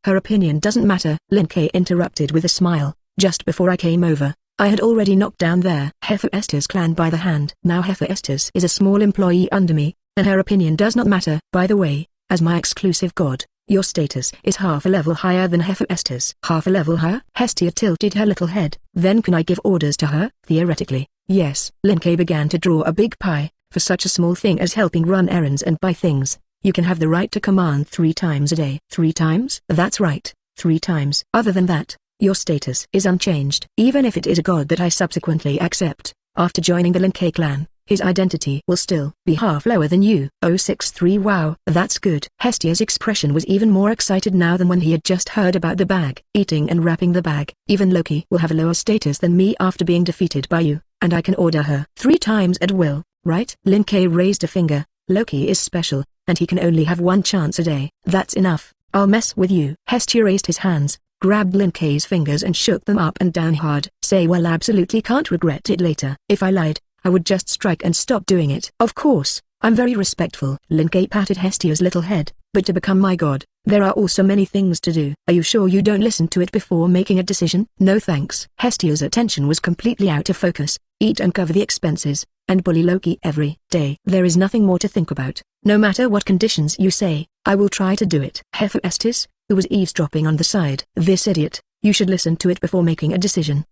Her opinion doesn't matter. Lin Kei interrupted with a smile. Just before I came over, I had already knocked down their Hephaestus clan by the hand. Now Hephaestus is a small employee under me, and her opinion does not matter. By the way, as my exclusive god, your status is half a level higher than Hephaestus. Half a level higher? Hestia tilted her little head. Then can I give orders to her? Theoretically, yes. Lin Kei began to draw a big pie. For such a small thing as helping run errands and buy things, you can have the right to command 3 times a day. 3 times? That's right, 3 times. Other than that, your status is unchanged. Even if it is a god that I subsequently accept, after joining the Lin Kei clan, his identity will still be half lower than you. 063 Wow, that's good. Hestia's expression was even more excited now than when he had just heard about the bag. Eating and wrapping the bag. Even Loki will have a lower status than me after being defeated by you, and I can order her 3 times at will, right? Lin Kei raised a finger. Loki is special, and he can only have 1 chance a day. That's enough. I'll mess with you. Hestia raised his hands, grabbed Lin Kei's fingers and shook them up and down hard. Say well, absolutely can't regret it later. If I lied, I would just strike and stop doing it. Of course, I'm very respectful. Lin Kei patted Hestia's little head, but to become my god, there are also many things to do. Are you sure you don't listen to it before making a decision? No thanks. Hestia's attention was completely out of focus. Eat and cover the expenses, and bully Loki every day. There is nothing more to think about. No matter what conditions you say, I will try to do it. Hephaestus, who was eavesdropping on the side. This idiot, you should listen to it before making a decision.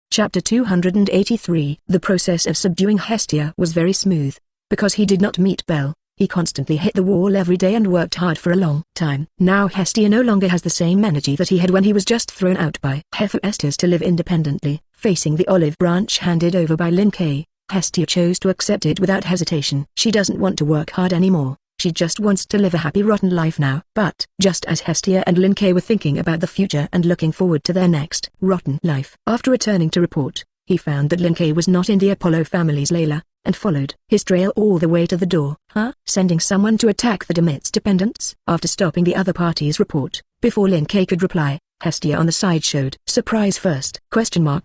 Chapter 283. The process of subduing Hestia was very smooth. Because he did not meet Belle, he constantly hit the wall every day and worked hard for a long time. Now Hestia no longer has the same energy that he had when he was just thrown out by Hephaestus to live independently. Facing the olive branch handed over by Lin Kei, Hestia chose to accept it without hesitation. She doesn't want to work hard anymore. She just wants to live a happy rotten life now. But just as Hestia and Lin Kei were thinking about the future and looking forward to their next rotten life, after returning to report, he found that Lin Kei was not in the Apollo family's Layla, and followed his trail all the way to the door. Sending someone to attack the Demet's dependents? After stopping the other party's report, before Lin Kei could reply, Hestia on the side showed surprise first.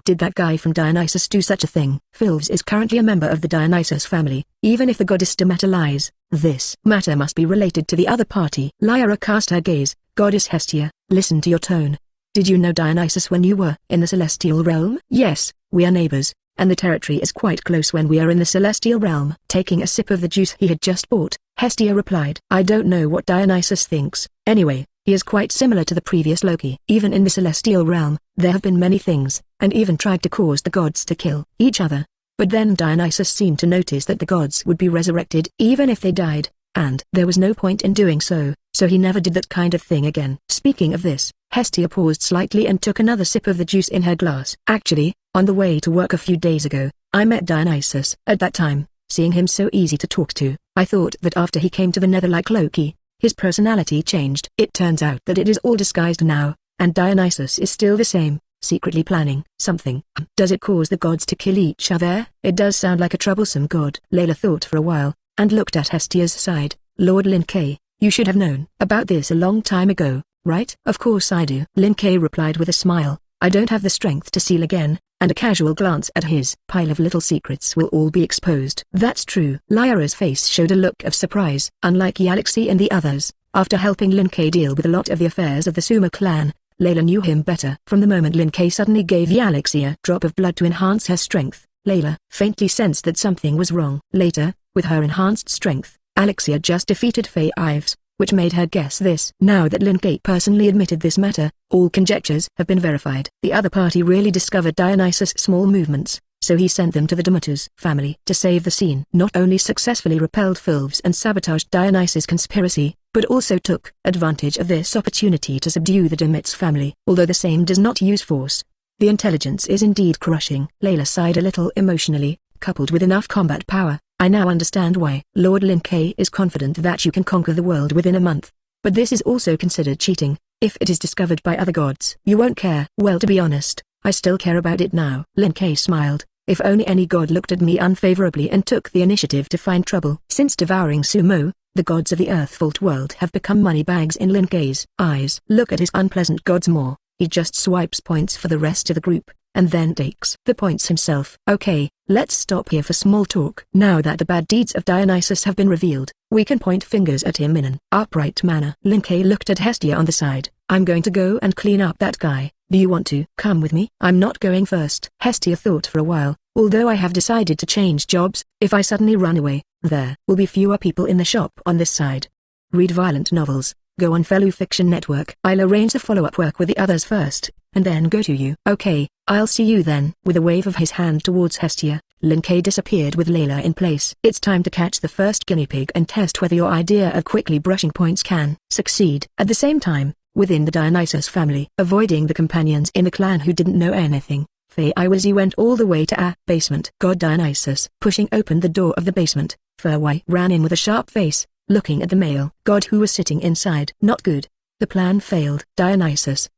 Did that guy from Dionysus do such a thing? Philves is currently a member of the Dionysus family. Even if the goddess Demeter lies, this matter must be related to the other party. Lyra cast her gaze. Goddess Hestia, listen to your tone. Did you know Dionysus when you were in the celestial realm? Yes, we are neighbors, and the territory is quite close when we are in the celestial realm. Taking a sip of the juice he had just bought, Hestia replied, I don't know what Dionysus thinks. Anyway, he is quite similar to the previous Loki. Even in the celestial realm, there have been many things, and even tried to cause the gods to kill each other. But then Dionysus seemed to notice that the gods would be resurrected even if they died, and there was no point in doing so, so he never did that kind of thing again. Speaking of this, Hestia paused slightly and took another sip of the juice in her glass. Actually, on the way to work a few days ago, I met Dionysus. At that time, seeing him so easy to talk to, I thought that after he came to the Nether like Loki, his personality changed. It turns out that it is all disguised now, and Dionysus is still the same, secretly planning something. Does it cause the gods to kill each other? It does sound like a troublesome god. Layla thought for a while, and looked at Hestia's side. Lord Lin Kei, you should have known about this a long time ago, right? Of course I do. Lin Kei replied with a smile. I don't have the strength to seal again, and a casual glance at his pile of little secrets will all be exposed. That's true. Lyra's face showed a look of surprise. Unlike Yalixi and the others, after helping Lin Kei deal with a lot of the affairs of the Suma clan, Layla knew him better. From the moment Lin Kei suddenly gave Yalixi a drop of blood to enhance her strength, Layla faintly sensed that something was wrong. Later, with her enhanced strength, Alexia just defeated Faye Ives, which made her guess this. Now that Lin Kei personally admitted this matter, all conjectures have been verified. The other party really discovered Dionysus' small movements, so he sent them to the Demeter's family to save the scene. Not only successfully repelled Philves and sabotaged Dionysus' conspiracy, but also took advantage of this opportunity to subdue the Demeter's family. Although the same does not use force, the intelligence is indeed crushing. Layla sighed a little emotionally, coupled with enough combat power. I now understand why Lord Lin Kuei is confident that you can conquer the world within a month. But this is also considered cheating, if it is discovered by other gods. You won't care. Well, to be honest, I still care about it now. Lin Kuei smiled. If only any god looked at me unfavorably and took the initiative to find trouble. Since devouring sumo, the gods of the Earthfault world have become moneybags in Lin Kuei's eyes. Look at his unpleasant gods more. He just swipes points for the rest of the group, and then takes the points himself. Okay, let's stop here for small talk. Now that the bad deeds of Dionysus have been revealed, we can point fingers at him in an upright manner. Lin Kuei looked at Hestia on the side. I'm going to go and clean up that guy. Do you want to come with me? I'm not going first. Hestia thought for a while. Although I have decided to change jobs, if I suddenly run away, there will be fewer people in the shop on this side. Read violent novels. Go on Fellow Fiction Network. I'll arrange the follow-up work with the others first, and then go to you. Okay, I'll see you then. With a wave of his hand towards Hestia, Lin Kuei disappeared with Layla in place. It's time to catch the first guinea pig and test whether your idea of quickly brushing points can succeed. At the same time, within the Dionysus family, avoiding the companions in the clan who didn't know anything, Fei Iwazi went all the way to a basement. God Dionysus. Pushing open the door of the basement, Fei Wei ran in with a sharp face, looking at the male god who was sitting inside. Not good. The plan failed. Dionysus,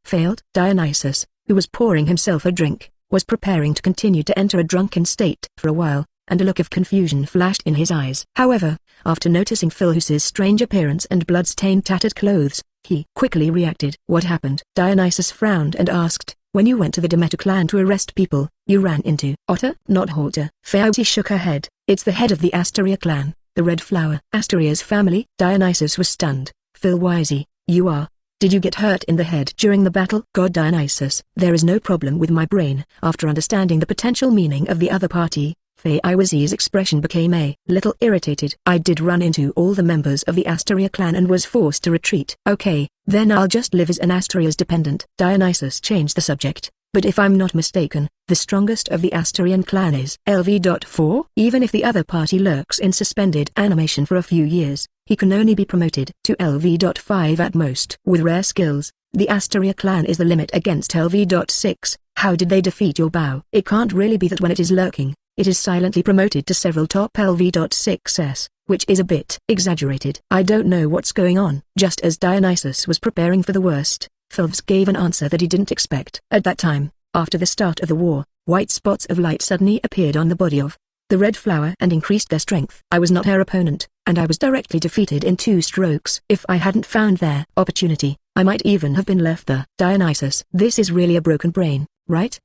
failed. Dionysus, who was pouring himself a drink, was preparing to continue to enter a drunken state for a while, and a look of confusion flashed in his eyes. However, after noticing Philhus's strange appearance and blood-stained tattered clothes, he quickly reacted. What happened? Dionysus frowned and asked, when you went to the Demeter clan to arrest people, you ran into Otter? Not Horta. Phaeotis shook her head. It's the head of the Asteria clan, the Red Flower. Asteria's family? Dionysus was stunned. Phil Wisey, you are. Did you get hurt in the head during the battle? God Dionysus. There is no problem with my brain. After understanding the potential meaning of the other party, Fei Iwazi's expression became a little irritated. I did run into all the members of the Asteria clan and was forced to retreat. Okay, then I'll just live as an Asteria's dependent. Dionysus changed the subject. But if I'm not mistaken, the strongest of the Asterian clan is LV.4. Even if the other party lurks in suspended animation for a few years, he can only be promoted to LV.5 at most. With rare skills, the Asteria clan is the limit against LV.6. How did they defeat your bow? It can't really be that when it is lurking, it is silently promoted to several top LV.6s, which is a bit exaggerated. I don't know what's going on. Just as Dionysus was preparing for the worst, Philves gave an answer that he didn't expect. At that time, after the start of the war, white spots of light suddenly appeared on the body of the Red Flower and increased their strength. I was not her opponent, and I was directly defeated in 2 strokes. If I hadn't found their opportunity, I might even have been left there. Dionysus. This is really a broken brain, right?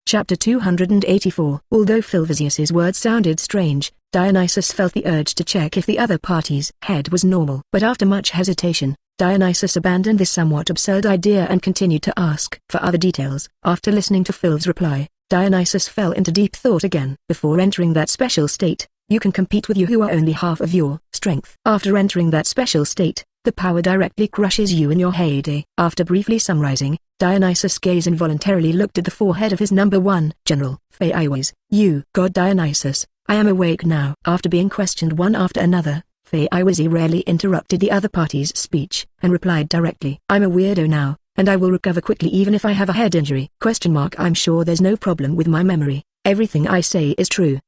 Chapter 284. Although Philvisius's words sounded strange, Dionysus felt the urge to check if the other party's head was normal. But after much hesitation, Dionysus abandoned this somewhat absurd idea and continued to ask for other details. After listening to Phil's reply, Dionysus fell into deep thought again. Before entering that special state, you can compete with you who are only half of your strength. After entering that special state, the power directly crushes you in your heyday. After briefly summarizing, Dionysus' gaze involuntarily looked at the forehead of his number 1 general, Fei Iwazi. You, God Dionysus, I am awake now. After being questioned one after another, Fei Iwazi rarely interrupted the other party's speech, and replied directly. I'm a weirdo now, and I will recover quickly even if I have a head injury. I'm sure there's no problem with my memory. Everything I say is true.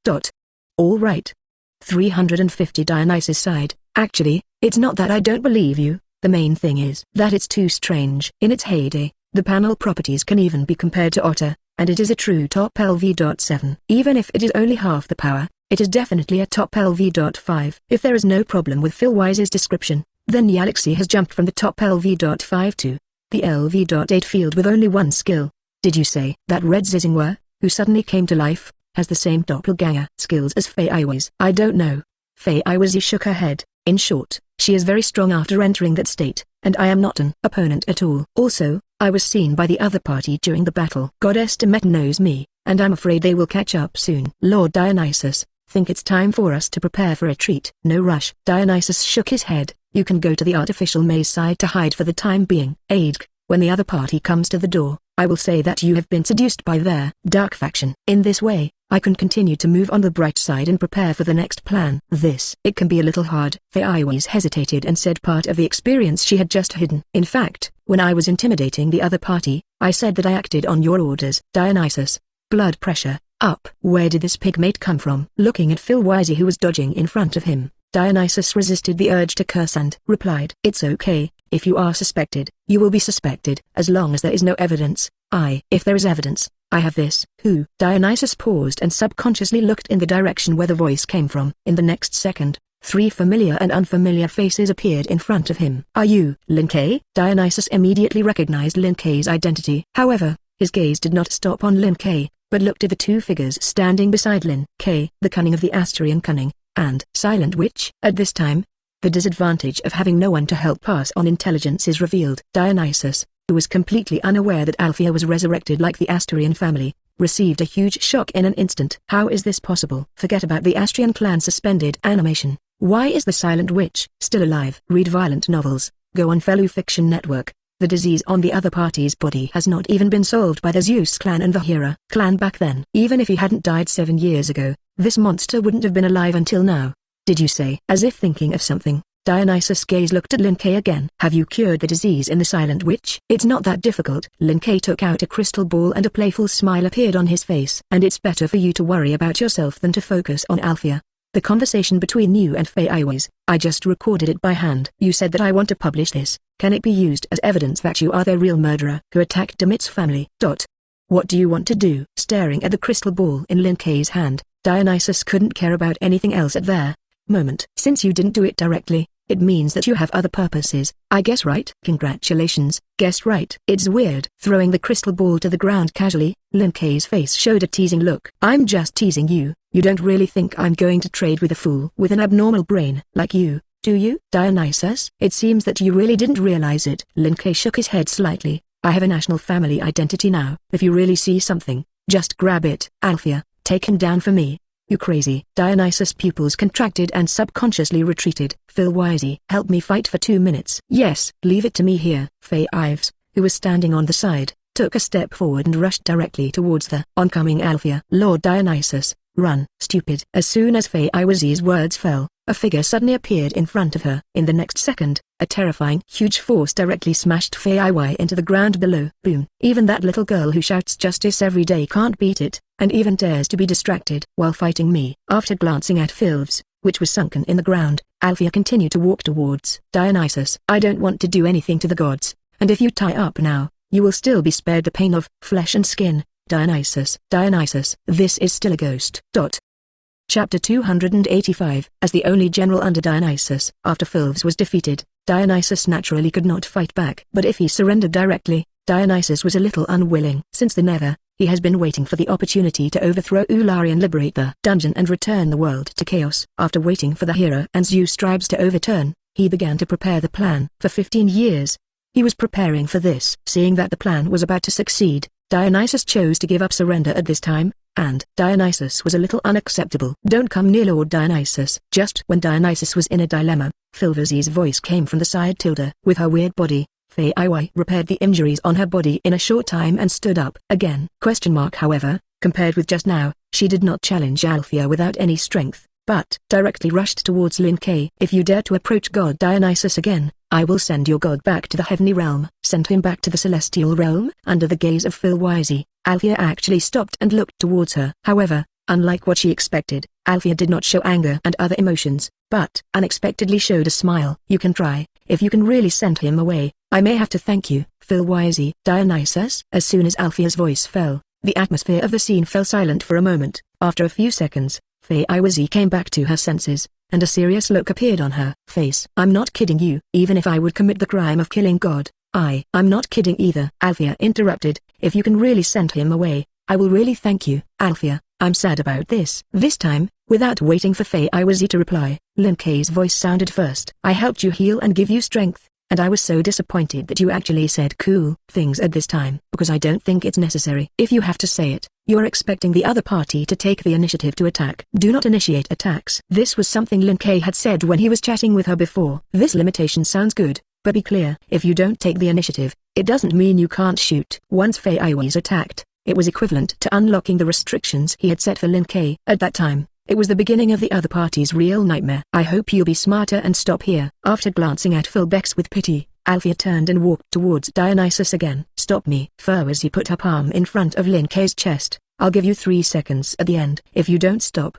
All right. 350 Dionysus sighed. Actually, it's not that I don't believe you, the main thing is that it's too strange. In its heyday, the panel properties can even be compared to Otter, and it is a true top LV.7. Even if it is only half the power, it is definitely a top LV.5. If there is no problem with Phil Wise's description, then Yalixi has jumped from the top LV.5 to the LV.8 field with only 1 skill. Did you say that Red Zizingwa, who suddenly came to life, has the same doppelganger skills as Fei Iwazi? I don't know. Fei Iwazi shook her head. In short, she is very strong after entering that state, and I am not an opponent at all. Also, I was seen by the other party during the battle. Goddess Demeter knows me, and I'm afraid they will catch up soon. Lord Dionysus, think it's time for us to prepare for a treat. No rush. Dionysus shook his head. You can go to the artificial maze side to hide for the time being. When the other party comes to the door, I will say that you have been seduced by their dark faction. In this way, I can continue to move on the bright side and prepare for the next plan. It can be a little hard. Fei Iwis hesitated and said part of the experience she had just hidden. In fact, when I was intimidating the other party, I said that I acted on your orders. Dionysus. Blood pressure up. Where did this pigmate come from? Looking at Phil Wisey, who was dodging in front of him, Dionysus resisted the urge to curse and replied, "It's okay, if you are suspected, you will be suspected, as long as there is no evidence. If there is evidence, I have this." Who? Dionysus paused and subconsciously looked in the direction where the voice came from. In the next second, 3 familiar and unfamiliar faces appeared in front of him. "Are you Lin Kei?" Dionysus immediately recognized Lin Kei's identity. However, his gaze did not stop on Lin Kei, but looked at the 2 figures standing beside Lin Kei. The cunning of the Astrian cunning, and Silent Witch. At this time, the disadvantage of having no one to help pass on intelligence is revealed. Dionysus, who was completely unaware that Althea was resurrected like the Astrian family, received a huge shock in an instant. How is this possible? Forget about the Astrian clan suspended animation. Why is the Silent Witch still alive? Read violent novels, go on Fellow Fiction Network. The disease on the other party's body has not even been solved by the Zeus clan and the Hera clan back then. Even if he hadn't died 7 years ago, this monster wouldn't have been alive until now. Did you say? As if thinking of something, Dionysus' gaze looked at Lin Kei again. Have you cured the disease in the Silent Witch? It's not that difficult. Lin Kei took out a crystal ball and a playful smile appeared on his face. And it's better for you to worry about yourself than to focus on Althea. The conversation between you and Fei Iwis, I just recorded it by hand. You said that I want to publish this. Can it be used as evidence that you are the real murderer who attacked Demit's family? What do you want to do? Staring at the crystal ball in Lin Kei's hand, Dionysus couldn't care about anything else at that moment. Since you didn't do it directly, it means that you have other purposes, I guess, right? Congratulations, guessed right. It's weird. Throwing the crystal ball to the ground casually, Lin Kei's face showed a teasing look. I'm just teasing you. You don't really think I'm going to trade with a fool with an abnormal brain like you, do you? Dionysus, it seems that you really didn't realize it. Lin Kei shook his head slightly. I have a national family identity now. If you really see something, just grab it. Althea, take him down for me. You crazy. Dionysus' pupils contracted and subconsciously retreated. Phil Wisey, help me fight for 2 minutes. Yes, leave it to me here. Fei Ives, who was standing on the side, took a step forward and rushed directly towards the oncoming Althea. Lord Dionysus, run, stupid. As soon as Fei Iwas's words fell, a figure suddenly appeared in front of her. In the next second, a terrifying huge force directly smashed Fei Iwai into the ground below. Boom. Even that little girl who shouts justice every day can't beat it, and even dares to be distracted while fighting me. After glancing at Phil's, which was sunken in the ground, Althea continued to walk towards Dionysus. I don't want to do anything to the gods, and if you tie up now, you will still be spared the pain of flesh and skin. Dionysus, this is still a ghost. Chapter 285. As the only general under Dionysus, after Phil's was defeated, Dionysus naturally could not fight back. But if he surrendered directly, Dionysus was a little unwilling. Since the Nether, he has been waiting for the opportunity to overthrow Ulari and liberate the dungeon and return the world to chaos. After waiting for the Hera and Zeus tribes to overturn, he began to prepare the plan. For 15 years, he was preparing for this. Seeing that the plan was about to succeed, Dionysus chose to give up surrender at this time, and Dionysus was a little unacceptable. Don't come near Lord Dionysus. Just when Dionysus was in a dilemma, Philvazi's voice came from the side. With her weird body, Fei Iwai repaired the injuries on her body in a short time and stood up again. However, compared with just now, she did not challenge Althea without any strength, but directly rushed towards Lin Kei. If you dare to approach God Dionysus again, I will send your god back to the heavenly realm. Send him back to the celestial realm? Under the gaze of Phil Wisey, Althea actually stopped and looked towards her. However, unlike what she expected, Althea did not show anger and other emotions, but unexpectedly showed a smile. You can try. If you can really send him away, I may have to thank you. Phil Wisey. Dionysus. As soon as Althea's voice fell, the atmosphere of the scene fell silent for a moment. After a few seconds, Fei Iwai came back to her senses, and a serious look appeared on her face. I'm not kidding you. Even if I would commit the crime of killing God, I'm not kidding either. Althea interrupted. If you can really send him away, I will really thank you. Althea, I'm sad about this. This time, without waiting for Fei Iwai to reply, Lin Kei's voice sounded first. I helped you heal and give you strength, and I was so disappointed that you actually said cool things at this time, because I don't think it's necessary. If you have to say it, you're expecting the other party to take the initiative to attack. Do not initiate attacks. This was something Lin Kei had said when he was chatting with her before. This limitation sounds good, but be clear. If you don't take the initiative, it doesn't mean you can't shoot. Once Fei was attacked, it was equivalent to unlocking the restrictions he had set for Lin Ke. At that time, it was the beginning of the other party's real nightmare. I hope you'll be smarter and stop here. After glancing at Phil Bex with pity, Althea turned and walked towards Dionysus again. Stop me. Feiwasi put her palm in front of Lin Ke's chest. I'll give you 3 seconds at the end. If you don't stop,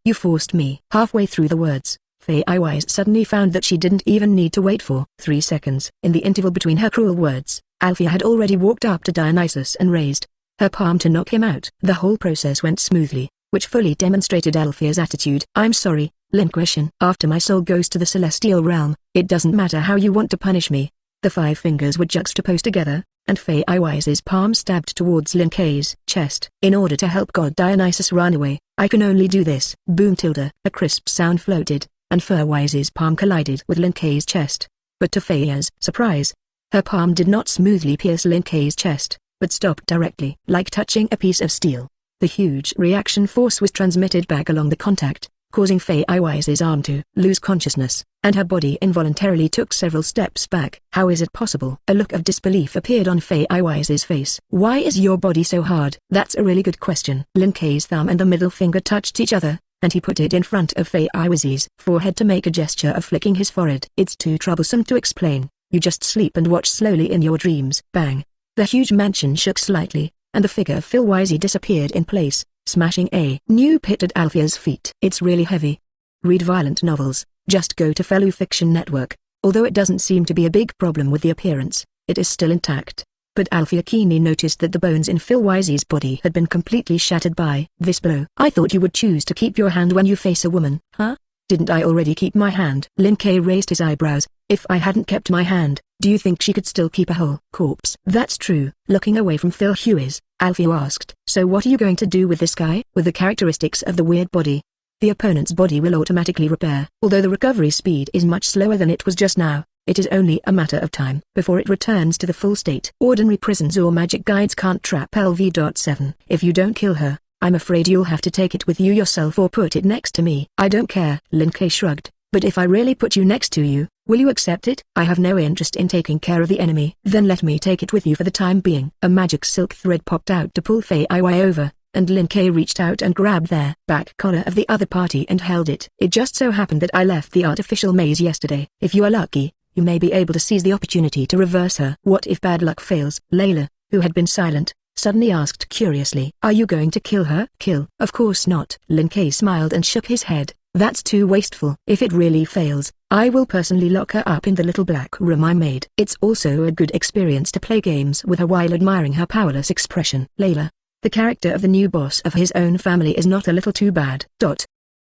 you forced me. Halfway through the words, Fei suddenly found that she didn't even need to wait for 3 seconds. In the interval between her cruel words, Althea had already walked up to Dionysus and raised her palm to knock him out. The whole process went smoothly, which fully demonstrated Althea's attitude. I'm sorry, Lin Ke. After my soul goes to the celestial realm, it doesn't matter how you want to punish me. The 5 fingers were juxtaposed together, and Fei Wise's palm stabbed towards Lin Ke's chest. In order to help God Dionysus run away, I can only do this. Boom tilde. A crisp sound floated, and Fei Wise's palm collided with Lin Ke's chest. But to Fei's surprise, her palm did not smoothly pierce Lin Ke's chest, but stopped directly. Like touching a piece of steel, the huge reaction force was transmitted back along the contact, causing Fei Wise's arm to lose consciousness, and her body involuntarily took several steps back. How is it possible? A look of disbelief appeared on Fei Wise's face. Why is your body so hard? That's a really good question. Lin Ke's thumb and the middle finger touched each other, and he put it in front of Fei Wise's forehead to make a gesture of flicking his forehead. It's too troublesome to explain. You just sleep and watch slowly in your dreams. Bang! The huge mansion shook slightly, and the figure of Phil Wisey disappeared in place, smashing a new pit at Althea's feet. It's really heavy. Read violent novels, just go to Fellow Fiction Network. Although it doesn't seem to be a big problem with the appearance, it is still intact. But Althea keenly noticed that the bones in Phil Wisey's body had been completely shattered by this blow. I thought you would choose to keep your hand when you face a woman, huh? Didn't I already keep my hand? Lin Ke raised his eyebrows. If I hadn't kept my hand, do you think she could still keep a whole corpse? That's true. Looking away from Phil Hughes, Althea asked. So what are you going to do with this guy? With the characteristics of the weird body, the opponent's body will automatically repair. Although the recovery speed is much slower than it was just now, it is only a matter of time before it returns to the full state. Ordinary prisons or magic guides can't trap LV.7. If you don't kill her, I'm afraid you'll have to take it with you yourself or put it next to me. I don't care. Lin Ke shrugged. But if I really put you next to you, will you accept it? I have no interest in taking care of the enemy. Then let me take it with you for the time being. A magic silk thread popped out to pull Fei over, and Lin Ke reached out and grabbed their back collar of the other party and held it. It just so happened that I left the artificial maze yesterday. If you are lucky, you may be able to seize the opportunity to reverse her. What if bad luck fails? Layla, who had been silent, suddenly asked curiously. Are you going to kill her? Kill? Of course not. Lin Ke smiled and shook his head. That's too wasteful. If it really fails, I will personally lock her up in the little black room I made. It's also a good experience to play games with her while admiring her powerless expression. Layla, the character of the new boss of his own family, is not a little too bad.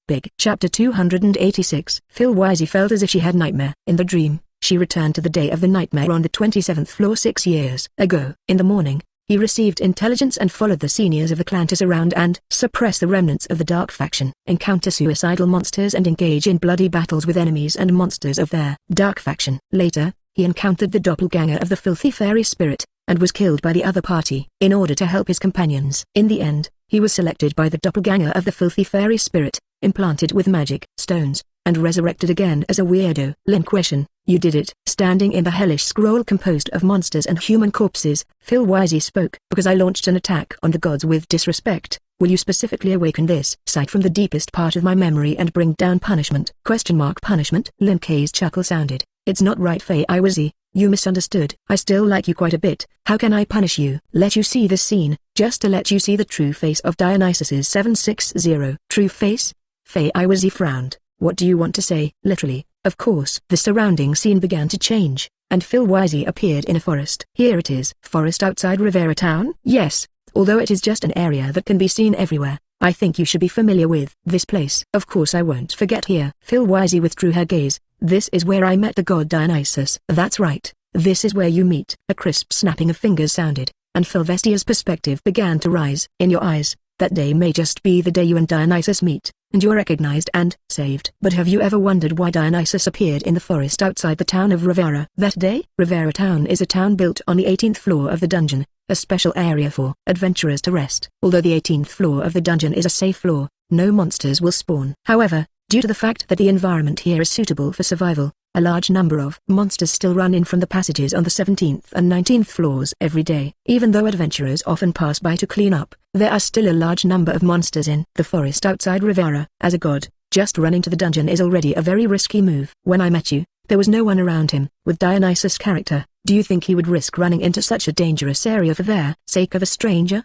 Big. Chapter 286. Phil Wisey felt as if she had nightmare. In the dream, she returned to the day of the nightmare on the 27th floor 6 years ago. In the morning, he received intelligence and followed the seniors of the clan to surround and suppress the remnants of the dark faction, encounter suicidal monsters and engage in bloody battles with enemies and monsters of their dark faction. Later, he encountered the doppelganger of the filthy fairy spirit, and was killed by the other party in order to help his companions. In the end, he was selected by the doppelganger of the filthy fairy spirit, implanted with magic stones, and resurrected again as a weirdo. Lin Ke, you did it. Standing in the hellish scroll composed of monsters and human corpses, Phil Wisey spoke. Because I launched an attack on the gods with disrespect, will you specifically awaken this sight from the deepest part of my memory and bring down punishment? Punishment? Lin Ke's chuckle sounded. It's not right, Fei Wisey, you misunderstood. I still like you quite a bit. How can I punish you? Let you see this scene, just to let you see the true face of Dionysus's 760. True face? Fei Wisey frowned. What do you want to say? Literally, of course. The surrounding scene began to change, and Phil Wisey appeared in a forest. Here it is. Forest outside Rivera Town? Yes, although it is just an area that can be seen everywhere. I think you should be familiar with this place. Of course I won't forget here. Phil Wisey withdrew her gaze. This is where I met the god Dionysus. That's right. This is where you meet. A crisp snapping of fingers sounded, and Philvestia's perspective began to rise. In your eyes, that day may just be the day you and Dionysus meet, and you are recognized and saved. But have you ever wondered why Dionysus appeared in the forest outside the town of Rivera that day? Rivera Town is a town built on the 18th floor of the dungeon, a special area for adventurers to rest. Although the 18th floor of the dungeon is a safe floor, no monsters will spawn. However, due to the fact that the environment here is suitable for survival, A large number of monsters still run in from the passages on the 17th and 19th floors every day. Even though adventurers often pass by to clean up, there are still a large number of monsters in the forest outside Rivera. As a god, just running to the dungeon is already a very risky move. When I met you, there was no one around him. With Dionysus' character, do you think he would risk running into such a dangerous area for their sake of a stranger?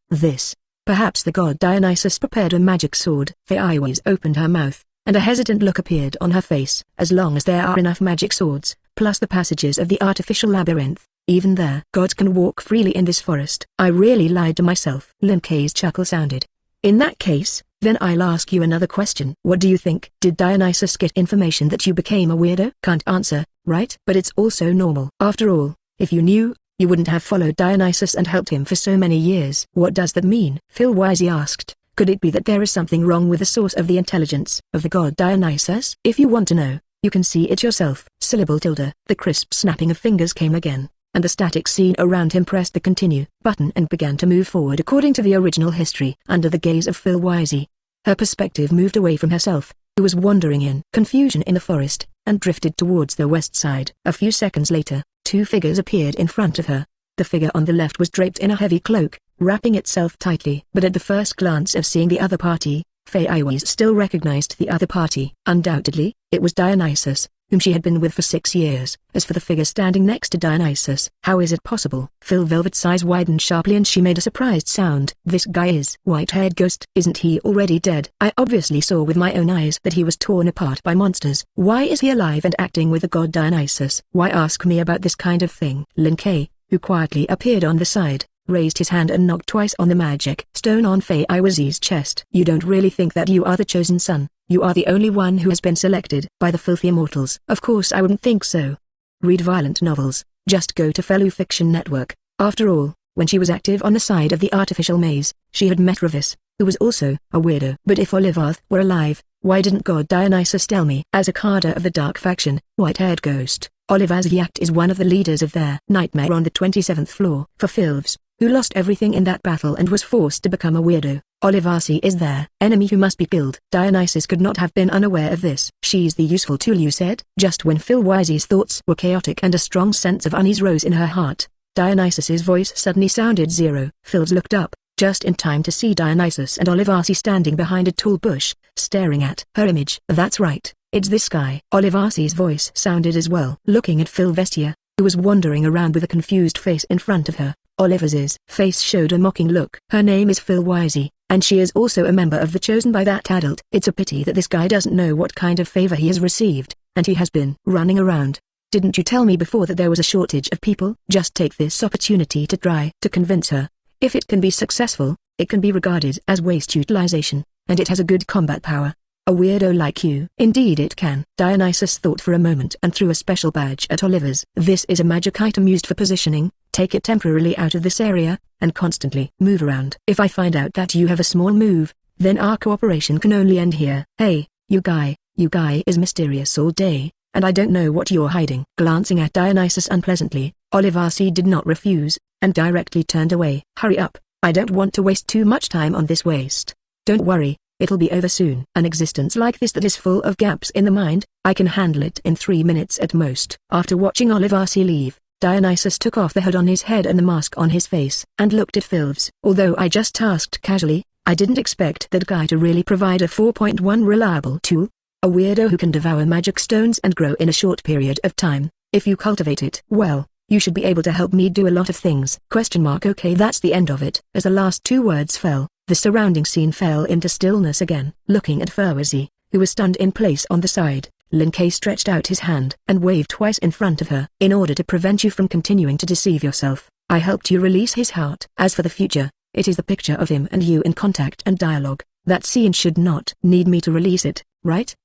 Perhaps the god Dionysus prepared a magic sword. Feiwise opened her mouth, and a hesitant look appeared on her face. As long as there are enough magic swords, plus the passages of the artificial labyrinth, even there, gods can walk freely in this forest. I really lied to myself. Lin Kei's chuckle sounded. In that case, then I'll ask you another question. What do you think? Did Dionysus get information that you became a weirdo? Can't answer, right? But it's also normal. After all, if you knew, you wouldn't have followed Dionysus and helped him for so many years. What does that mean? Phil wisely asked. Could it be that there is something wrong with the source of the intelligence of the god Dionysus? If you want to know, you can see it yourself. Syllable tilde. The crisp snapping of fingers came again, and the static scene around him pressed the continue button and began to move forward according to the original history. Under the gaze of Phil Wisey, her perspective moved away from herself, who was wandering in confusion in the forest, and drifted towards the west side. A few seconds later, two figures appeared in front of her. The figure on the left was draped in a heavy cloak, wrapping itself tightly. But at the first glance of seeing the other party, Feiwise still recognized the other party. Undoubtedly, it was Dionysus, whom she had been with for 6 years. As for the figure standing next to Dionysus, how is it possible? Phil Velvet's eyes widened sharply and she made a surprised sound. This guy is white-haired ghost. Isn't he already dead? I obviously saw with my own eyes that he was torn apart by monsters. Why is he alive and acting with the god Dionysus? Why ask me about this kind of thing? Lin Kei, who quietly appeared on the side, raised his hand and knocked twice on the magic stone on Feiwise's chest. You don't really think that you are the chosen son? You are the only one who has been selected by the filthy immortals. Of course I wouldn't think so. Read violent novels, just go to Fellow Fiction Network. After all, when she was active on the side of the artificial maze, she had met Ravis, who was also a weirdo. But if Olivarth were alive, why didn't god Dionysus tell me? As a Carder of the Dark Faction, white-haired ghost, Olivar's Yacht is one of the leaders of their nightmare on the 27th floor. For Filves, who lost everything in that battle and was forced to become a weirdo, Olivarsi is their enemy who must be killed. Dionysus could not have been unaware of this. She's the useful tool you said? Just when Phil Wisey's thoughts were chaotic and a strong sense of unease rose in her heart, Dionysus's voice suddenly sounded zero. Phils looked up, just in time to see Dionysus and Olivarsi standing behind a tall bush, staring at her image. That's right, it's this guy. Olivarsi's voice sounded as well. Looking at Phil Vestia, who was wandering around with a confused face in front of her, Oliver's face showed a mocking look. Her name is Phil Wisey, and she is also a member of the chosen by that adult. It's a pity that this guy doesn't know what kind of favor he has received, and he has been running around. Didn't you tell me before that there was a shortage of people? Just take this opportunity to try to convince her. If it can be successful, it can be regarded as waste utilization, and it has a good combat power. A weirdo like you. Indeed it can. Dionysus thought for a moment and threw a special badge at Oliver's. This is a magic item used for positioning. Take it temporarily out of this area, and constantly move around. If I find out that you have a small move, then our cooperation can only end here. Hey, you guy is mysterious all day, and I don't know what you're hiding. Glancing at Dionysus unpleasantly, Olivarsi did not refuse, and directly turned away. Hurry up, I don't want to waste too much time on this waste. Don't worry, it'll be over soon. An existence like this that is full of gaps in the mind, I can handle it in 3 minutes at most. After watching Olivarsi leave, Dionysus took off the hood on his head and the mask on his face, and looked at Filves. Although I just asked casually, I didn't expect that guy to really provide a 4.1 reliable tool. A weirdo who can devour magic stones and grow in a short period of time. If you cultivate it well, you should be able to help me do a lot of things. Okay, that's the end of it. As the last 2 words fell, the surrounding scene fell into stillness again. Looking at Furwazi, who was stunned in place on the side, Lin Kei stretched out his hand and waved twice in front of her. In order to prevent you from continuing to deceive yourself, I helped you release his heart. As for the future, it is the picture of him and you in contact and dialogue. That scene should not need me to release it, right?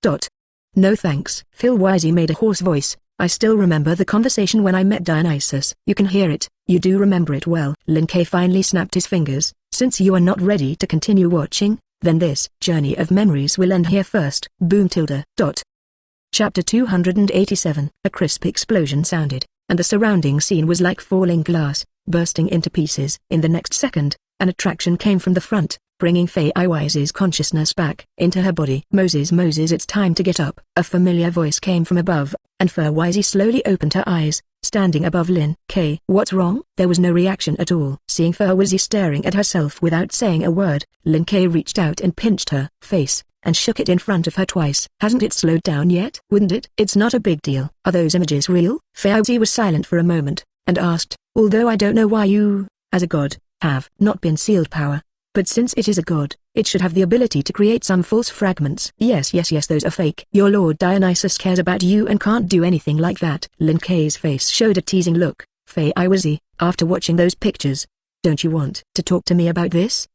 No thanks. Phil Wisey made a hoarse voice. I still remember the conversation when I met Dionysus. You can hear it. You do remember it well. Lin Kei finally snapped his fingers. Since you are not ready to continue watching, then this journey of memories will end here first. Boom tilde. Chapter 287. A crisp explosion sounded, and the surrounding scene was like falling glass, bursting into pieces. In the next second, an attraction came from the front, bringing Fei Iwise's consciousness back into her body. Moses, it's time to get up. A familiar voice came from above, and Feiwise slowly opened her eyes, standing above Lin Kei. What's wrong? There was no reaction at all. Seeing Feiwise staring at herself without saying a word, Lin Kei reached out and pinched her face, and shook it in front of her twice. Hasn't it slowed down yet? Wouldn't it? It's not a big deal. Are those images real? Feiwise was silent for a moment, and asked, although I don't know why you, as a god, have not been sealed power. But since it is a god, it should have the ability to create some false fragments. Yes, those are fake. Your Lord Dionysus cares about you and can't do anything like that. Lin Kei's face showed a teasing look. Feiwise, after watching those pictures, don't you want to talk to me about this?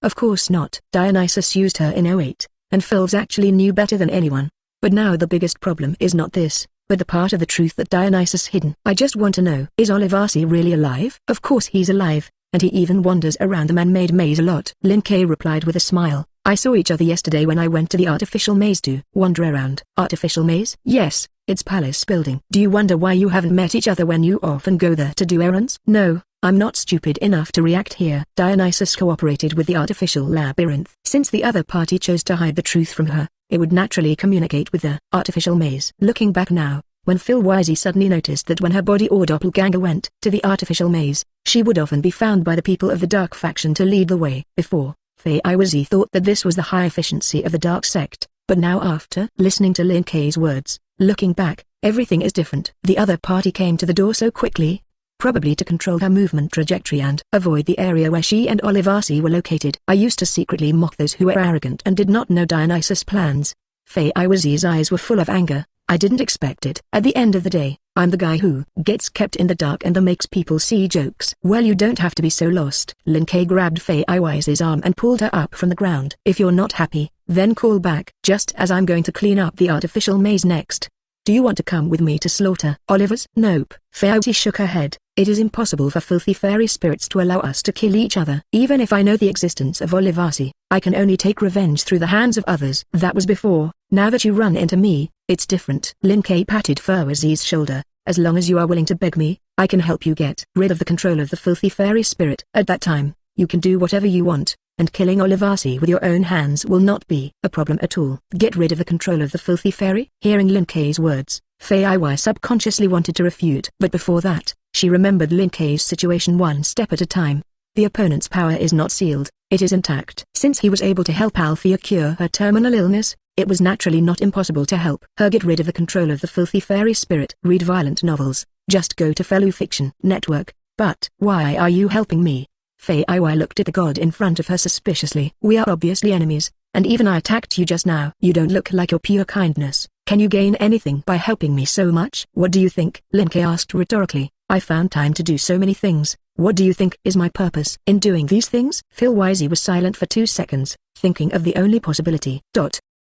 Of course not. Dionysus used her in '08, and Phil's actually knew better than anyone. But now the biggest problem is not this, but the part of the truth that Dionysus hidden. I just want to know, is Olivasi really alive? Of course he's alive, and he even wanders around the man-made maze a lot. Lin Kei replied with a smile. I saw each other yesterday when I went to the artificial maze to wander around. Artificial maze? Yes, it's palace building. Do you wonder why you haven't met each other when you often go there to do errands? No, I'm not stupid enough to react here. Dionysus cooperated with the artificial labyrinth. Since the other party chose to hide the truth from her, it would naturally communicate with the artificial maze. Looking back now, when Feiwise suddenly noticed that when her body or doppelganger went to the artificial maze, she would often be found by the people of the dark faction to lead the way. Before, Feiwise thought that this was the high efficiency of the dark sect, but now after listening to Lin Kei's words, looking back, everything is different. The other party came to the door so quickly, probably to control her movement trajectory and avoid the area where she and Olivasi were located. I used to secretly mock those who were arrogant and did not know Dionysus' plans. Feiwise's eyes were full of anger. I didn't expect it. At the end of the day, I'm the guy who gets kept in the dark and makes people see jokes. Well, you don't have to be so lost. Lin Kei grabbed Feiwise's arm and pulled her up from the ground. If you're not happy, then call back. Just as I'm going to clean up the artificial maze next. Do you want to come with me to slaughter Olivers? Nope. Feiwise shook her head. It is impossible for filthy fairy spirits to allow us to kill each other. Even if I know the existence of Olivasi, I can only take revenge through the hands of others. That was before. Now that you run into me, it's different. Lin Kei patted Feiwise's shoulder. As long as you are willing to beg me, I can help you get rid of the control of the filthy fairy spirit. At that time, you can do whatever you want, and killing Olivasi with your own hands will not be a problem at all. Get rid of the control of the filthy fairy? Hearing Lin Kei's words, Feiwise subconsciously wanted to refute. But before that, she remembered Lin Kei's situation one step at a time. The opponent's power is not sealed, it is intact. Since he was able to help Althea cure her terminal illness, it was naturally not impossible to help her get rid of the control of the filthy fairy spirit. Read violent novels, just go to Fellow Fiction Network. But why are you helping me? Feiwise looked at the god in front of her suspiciously. We are obviously enemies, and even I attacked you just now. You don't look like your pure kindness. Can you gain anything by helping me so much? What do you think? Lin Kei asked rhetorically. I found time to do so many things. What do you think is my purpose in doing these things? Feiwise was silent for 2 seconds, thinking of the only possibility.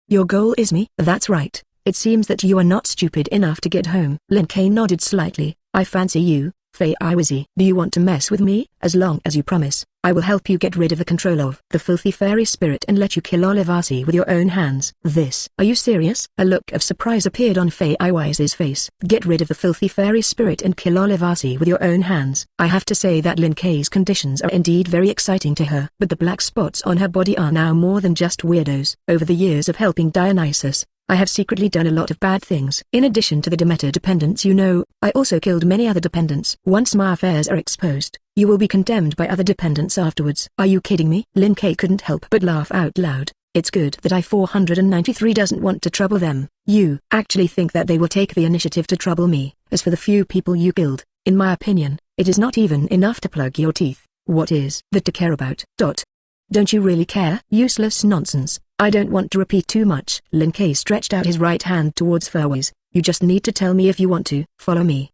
Your goal is me? That's right. It seems that you are not stupid enough to get home. Lin Kei nodded slightly. I fancy you, Feiwise. Do you want to mess with me? As long as you promise, I will help you get rid of the control of the filthy fairy spirit and let you kill Olivasi with your own hands. This. Are you serious? A look of surprise appeared on Feiwise's face. Get rid of the filthy fairy spirit and kill Olivasi with your own hands. I have to say that Lin Kei's conditions are indeed very exciting to her. But the black spots on her body are now more than just weirdos. Over the years of helping Dionysus, I have secretly done a lot of bad things. In addition to the Demeter dependents, you know, I also killed many other dependents. Once my affairs are exposed, you will be condemned by other dependents afterwards. Are you kidding me? Lin Kei couldn't help but laugh out loud. It's good that I-493 doesn't want to trouble them. You actually think that they will take the initiative to trouble me. As for the few people you killed, in my opinion, it is not even enough to plug your teeth. What is that to care about? Don't you really care? Useless nonsense. I don't want to repeat too much. Lin Kei stretched out his right hand towards Feiwise. You just need to tell me if you want to follow me.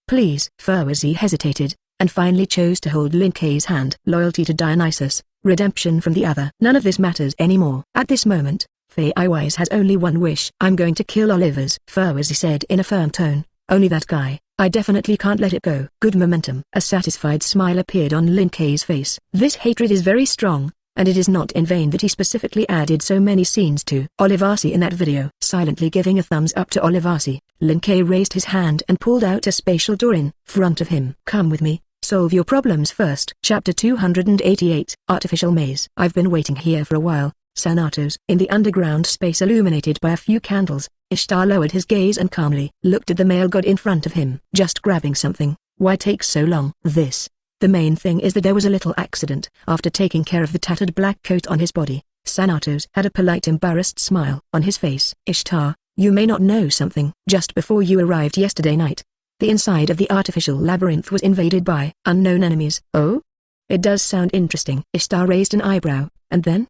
Please. Feiwise hesitated, and finally chose to hold Lin Kei's hand. Loyalty to Dionysus, redemption from the other. None of this matters anymore. At this moment, Feiwise has only one wish. I'm going to kill Olivers, Feiwise said in a firm tone. Only that guy. I definitely can't let it go. Good momentum. A satisfied smile appeared on Lin Kei's face. This hatred is very strong, and it is not in vain that he specifically added so many scenes to Olivasi in that video. Silently giving a thumbs up to Olivasi, Lin Kei raised his hand and pulled out a spatial door in front of him. Come with me, Solve your problems first. Chapter 288, Artificial Maze. I've been waiting here for a while, Sanatos. In the underground space illuminated by a few candles, Ishtar lowered his gaze and calmly looked at the male god in front of him. Just grabbing something. Why take so long? The main thing is that there was a little accident. After taking care of the tattered black coat on his body, Sanatos had a polite embarrassed smile on his face. Ishtar, you may not know something. Just before you arrived yesterday night, the inside of the artificial labyrinth was invaded by unknown enemies. Oh? It does sound interesting. Ishtar raised an eyebrow, and then,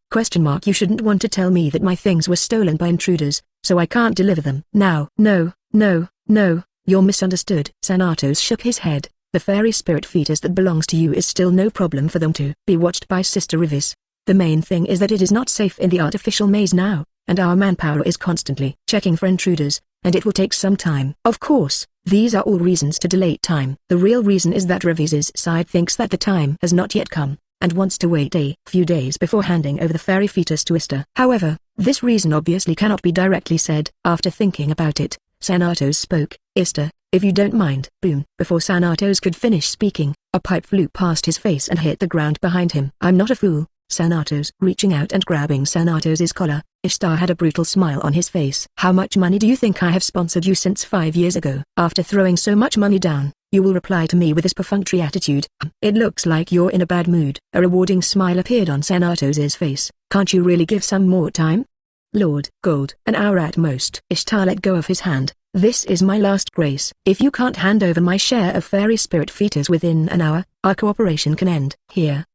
You shouldn't want to tell me that my things were stolen by intruders, so I can't deliver them. Now. No, you're misunderstood. Sanatos shook his head. The fairy spirit fetus that belongs to you is still no problem for them to be watched by Sister Rivis. The main thing is that it is not safe in the artificial maze now, and our manpower is constantly checking for intruders, and it will take some time. Of course, these are all reasons to delay time. The real reason is that Rivis's side thinks that the time has not yet come, and wants to wait a few days before handing over the fairy fetus to Ishtar. However, this reason obviously cannot be directly said. After thinking about it, Sanatos spoke. Ishtar, if you don't mind. Boom. Before Sanatos could finish speaking, a pipe flew past his face and hit the ground behind him. I'm not a fool, Sanatos. Reaching out and grabbing Sanatos's collar, Ishtar had a brutal smile on his face. How much money do you think I have sponsored you since 5 years ago? After throwing so much money down, you will reply to me with this perfunctory attitude. It looks like you're in a bad mood. A rewarding smile appeared on Sanatos's face. Can't you really give some more time? Lord, gold, an hour at most. Ishtar let go of his hand. This is my last grace. If you can't hand over my share of fairy spirit fetus within an hour, our cooperation can end. Here.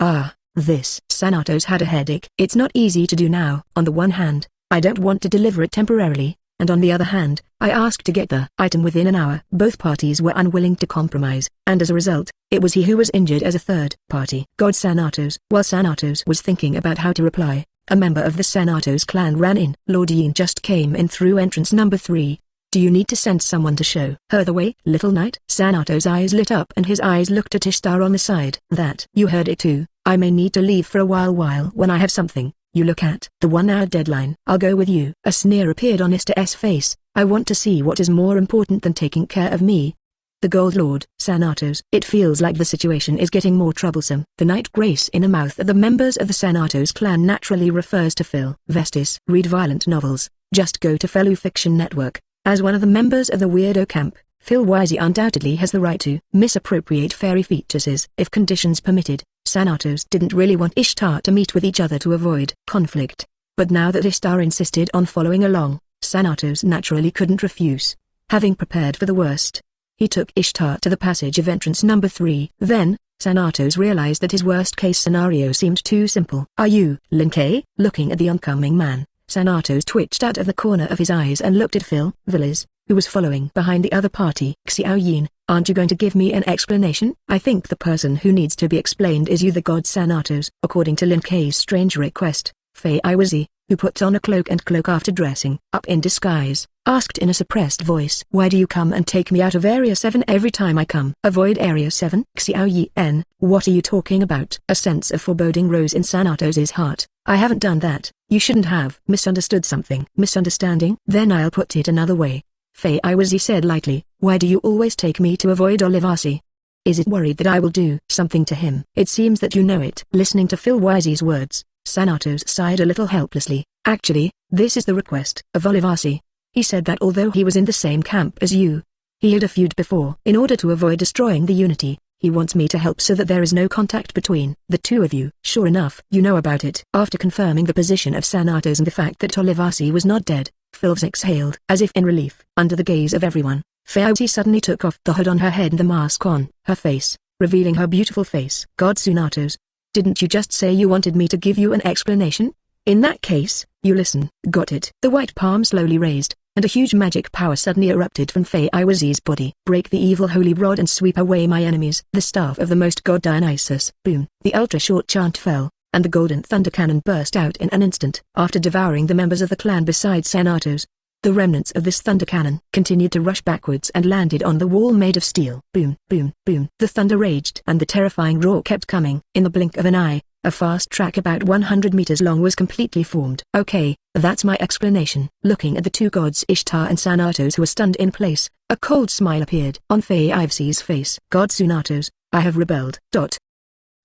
Sanatos had a headache. It's not easy to do now. On the one hand, I don't want to deliver it temporarily, and on the other hand, I asked to get the item within an hour. Both parties were unwilling to compromise, and as a result, it was he who was injured as a third party. God Sanatos. While Sanatos was thinking about how to reply, a member of the Sanatos clan ran in. Lord Yin just came in through entrance number 3. Do you need to send someone to show her the way, little knight? Sanatos' eyes lit up and his eyes looked at Ishtar on the side. That you heard it too. I may need to leave for a while when I have something you look at. The 1-hour deadline. I'll go with you. A sneer appeared on Ishtar's face. I want to see what is more important than taking care of me. The Gold Lord, Sanatos. It feels like the situation is getting more troublesome. The night grace in the mouth of the members of the Sanatos clan naturally refers to Phil Vestis. Read violent novels. Just go to Fellow Fiction Network. As one of the members of the Weirdo Camp, Phil Wisey undoubtedly has the right to misappropriate fairy fetuses if conditions permitted. Sanatos didn't really want Ishtar to meet with each other to avoid conflict, but now that Ishtar insisted on following along, Sanatos naturally couldn't refuse. Having prepared for the worst, he took Ishtar to the passage of entrance number 3. Then, Sanatos realized that his worst-case scenario seemed too simple. Are you, Lin K? Looking at the oncoming man, Sanatos twitched out of the corner of his eyes and looked at Phil Villas, who was following behind the other party. Xiao Yin, aren't you going to give me an explanation? I think the person who needs to be explained is you, the god Sanatos. According to Lin K's strange request, Fei Iwazi, who put on a cloak after dressing up in disguise, asked in a suppressed voice. Why do you come and take me out of Area 7 every time I come? Avoid Area 7? Xiao Yin, what are you talking about? A sense of foreboding rose in Sanatos's heart. I haven't done that. You shouldn't have misunderstood something. Misunderstanding? Then I'll put it another way. Fei Iwazi said lightly. Why do you always take me to avoid Olivasi? Is it worried that I will do something to him? It seems that you know it. Listening to Phil Wisey's words, Sanatos sighed a little helplessly. Actually, this is the request of Olivasi. He said that although he was in the same camp as you, he had a feud before. In order to avoid destroying the unity, he wants me to help so that there is no contact between the two of you. Sure enough, you know about it. After confirming the position of Sanatos and the fact that Olivasi was not dead, Phil's exhaled. As if in relief, under the gaze of everyone, Fei suddenly took off the hood on her head and the mask on her face, revealing her beautiful face. God Sanatos, didn't you just say you wanted me to give you an explanation? In that case, you listen. Got it. The white palm slowly raised, and a huge magic power suddenly erupted from Fei Iwazi's body. Break the evil holy rod and sweep away my enemies. The staff of the most god Dionysus. Boom. The ultra-short chant fell, and the golden thunder cannon burst out in an instant. After devouring the members of the clan besides Sanatos, the remnants of this thunder cannon continued to rush backwards and landed on the wall made of steel. Boom, boom, boom. The thunder raged and the terrifying roar kept coming. In the blink of an eye, A fast track about 100 meters long was completely formed. Okay, that's my explanation. Looking at the two gods Ishtar and Thanatos who were stunned in place, a cold smile appeared on Faye Ives's face. God Thanatos, I have rebelled.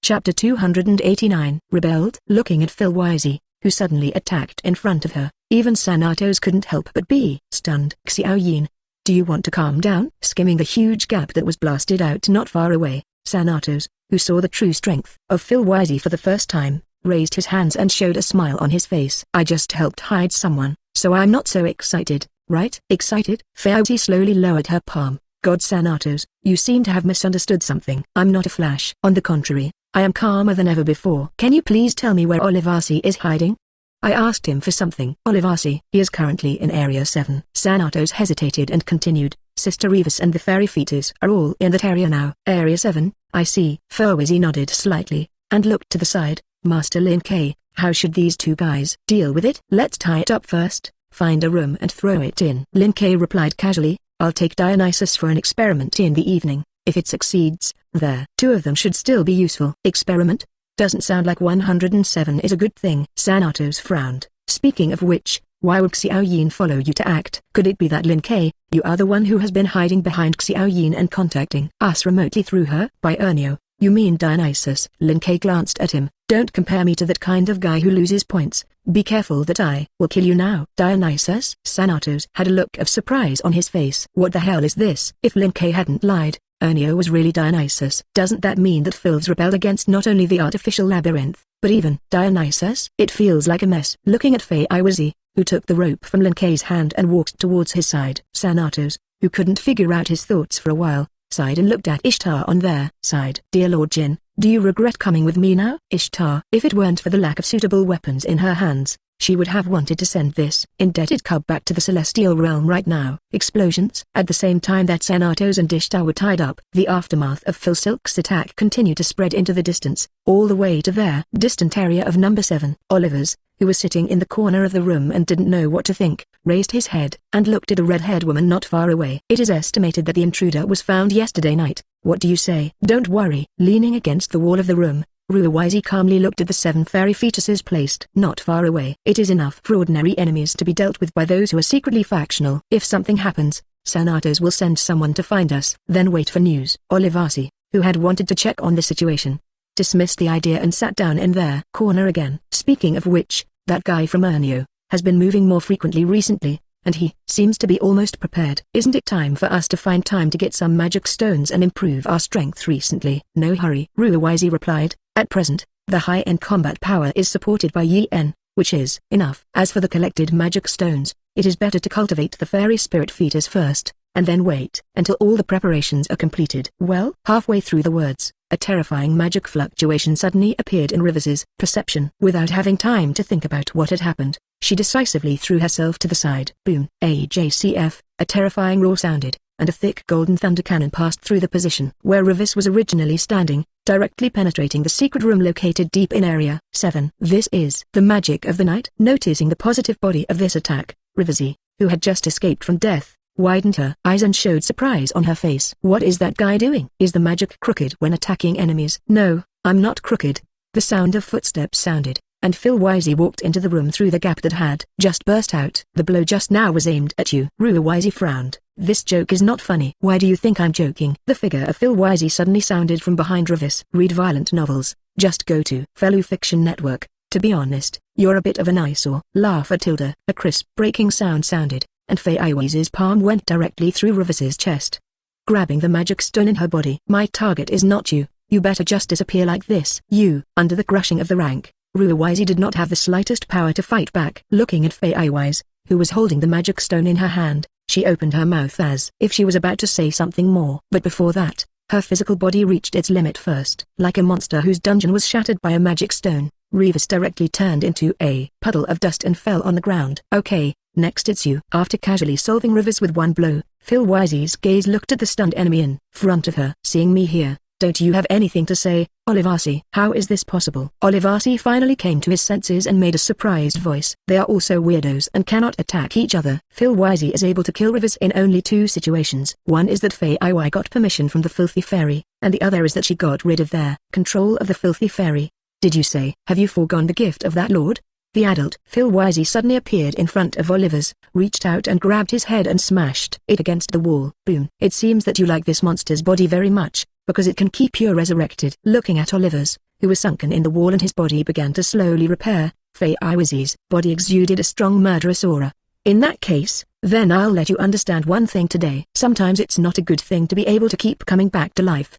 Chapter 289. Rebelled? Looking at Phil Wisey, who suddenly attacked in front of her, even Thanatos couldn't help but be stunned. Xiao Yin, do you want to calm down? Skimming the huge gap that was blasted out not far away, Thanatos, who saw the true strength of Phil Wisey for the first time, raised his hands and showed a smile on his face. I just helped hide someone, so I'm not so excited, right? Excited? Faye slowly lowered her palm. God Thanatos, you seem to have misunderstood something. I'm not a flash. On the contrary, I am calmer than ever before. Can you please tell me where Olivasi is hiding? I asked him for something. Olivasi, he is currently in Area 7. Thanatos hesitated and continued, Sister Revis and the fairy fetus are all in that area now. Area 7, I see. Furwizy nodded slightly, and looked to the side. Master Lin K, how should these two guys deal with it? Let's tie it up first, find a room and throw it in. Lin K replied casually, I'll take Dionysus for an experiment in the evening. If it succeeds, there. Two of them should still be useful. Experiment? Doesn't sound like 107 is a good thing. Thanatos frowned. Speaking of which, why would Xiao Yin follow you to act? Could it be that Lin K, you are the one who has been hiding behind Xiao Yin and contacting us remotely through her? By Ernio, you mean Dionysus? Lin K glanced at him. Don't compare me to that kind of guy who loses points. Be careful that I will kill you now. Dionysus? Thanatos had a look of surprise on his face. What the hell is this? If Lin K hadn't lied, Ernio was really Dionysus. Doesn't that mean that Phil's rebelled against not only the artificial labyrinth, but even Dionysus? It feels like a mess. Looking at Faye Iwazi, who took the rope from Lin K's hand and walked towards his side. Thanatos, who couldn't figure out his thoughts for a while, sighed and looked at Ishtar on their side. Dear Lord Jin, do you regret coming with me now? Ishtar, if it weren't for the lack of suitable weapons in her hands, she would have wanted to send this indebted cub back to the celestial realm right now. Explosions. At the same time that Thanatos and Ishtar were tied up, the aftermath of Phil Silk's attack continued to spread into the distance, all the way to their distant area of number 7. Olivers, who was sitting in the corner of the room and didn't know what to think, raised his head and looked at a red-haired woman not far away. It is estimated that the intruder was found yesterday night. What do you say? Don't worry. Leaning against the wall of the room, Ruiwazi calmly looked at the 7 fairy fetuses placed not far away. It is enough for ordinary enemies to be dealt with by those who are secretly factional. If something happens, Thanatos will send someone to find us, then wait for news. Olivasi, who had wanted to check on the situation, dismissed the idea and sat down in their corner again. Speaking of which, that guy from Ernio has been moving more frequently recently, and he seems to be almost prepared. Isn't it time for us to find time to get some magic stones and improve our strength recently? No hurry, Ruiwazi replied. At present, the high-end combat power is supported by Yen, which is enough. As for the collected magic stones, it is better to cultivate the fairy spirit fetus first, and then wait until all the preparations are completed. Well, halfway through the words, a terrifying magic fluctuation suddenly appeared in Rivers's perception. Without having time to think about what had happened, she decisively threw herself to the side. Boom! AJCF, a terrifying roar sounded, and a thick golden thunder cannon passed through the position where Rivers was originally standing, directly penetrating the secret room located deep in Area 7. This is the magic of the night. Noticing the positive body of this attack, Riversy, who had just escaped from death, widened her eyes and showed surprise on her face. What is that guy doing? Is the magic crooked when attacking enemies? No, I'm not crooked. The sound of footsteps sounded, and Phil Wisey walked into the room through the gap that had just burst out. The blow just now was aimed at you. Rua Wisey frowned. This joke is not funny. Why do you think I'm joking? The figure of Phil Wisey suddenly sounded from behind Rivis. Read violent novels. Just go to Fellow Fiction Network. To be honest, you're a bit of an eyesore. Laugh at Tilda. A crisp breaking sound sounded, and Faye Iwazi's palm went directly through Rivis's chest, grabbing the magic stone in her body. My target is not you. You better just disappear like this. You. Under the crushing of the rank, Ruiwazi did not have the slightest power to fight back. Looking at Faye Iwaz, who was holding the magic stone in her hand, she opened her mouth as if she was about to say something more. But before that, her physical body reached its limit first. Like a monster whose dungeon was shattered by a magic stone, Revis directly turned into a puddle of dust and fell on the ground. Okay, next it's you. After casually solving Rivers with one blow, Phil Wisey's gaze looked at the stunned enemy in front of her. Seeing me here, don't you have anything to say, Olivasi? How is this possible? Olivasi finally came to his senses and made a surprised voice. They are also weirdos and cannot attack each other. Phil Wisey is able to kill Rivers in only two situations. One is that Faye Iwai got permission from the filthy fairy, and the other is that she got rid of their control of the filthy fairy. Did you say, have you forgone the gift of that lord? The adult, Phil Wisey, suddenly appeared in front of Oliver's, reached out and grabbed his head and smashed it against the wall. Boom. It seems that you like this monster's body very much, because it can keep you resurrected. Looking at Oliver's, who was sunken in the wall and his body began to slowly repair, Wisey's body exuded a strong murderous aura. In that case, then I'll let you understand one thing today. Sometimes it's not a good thing to be able to keep coming back to life.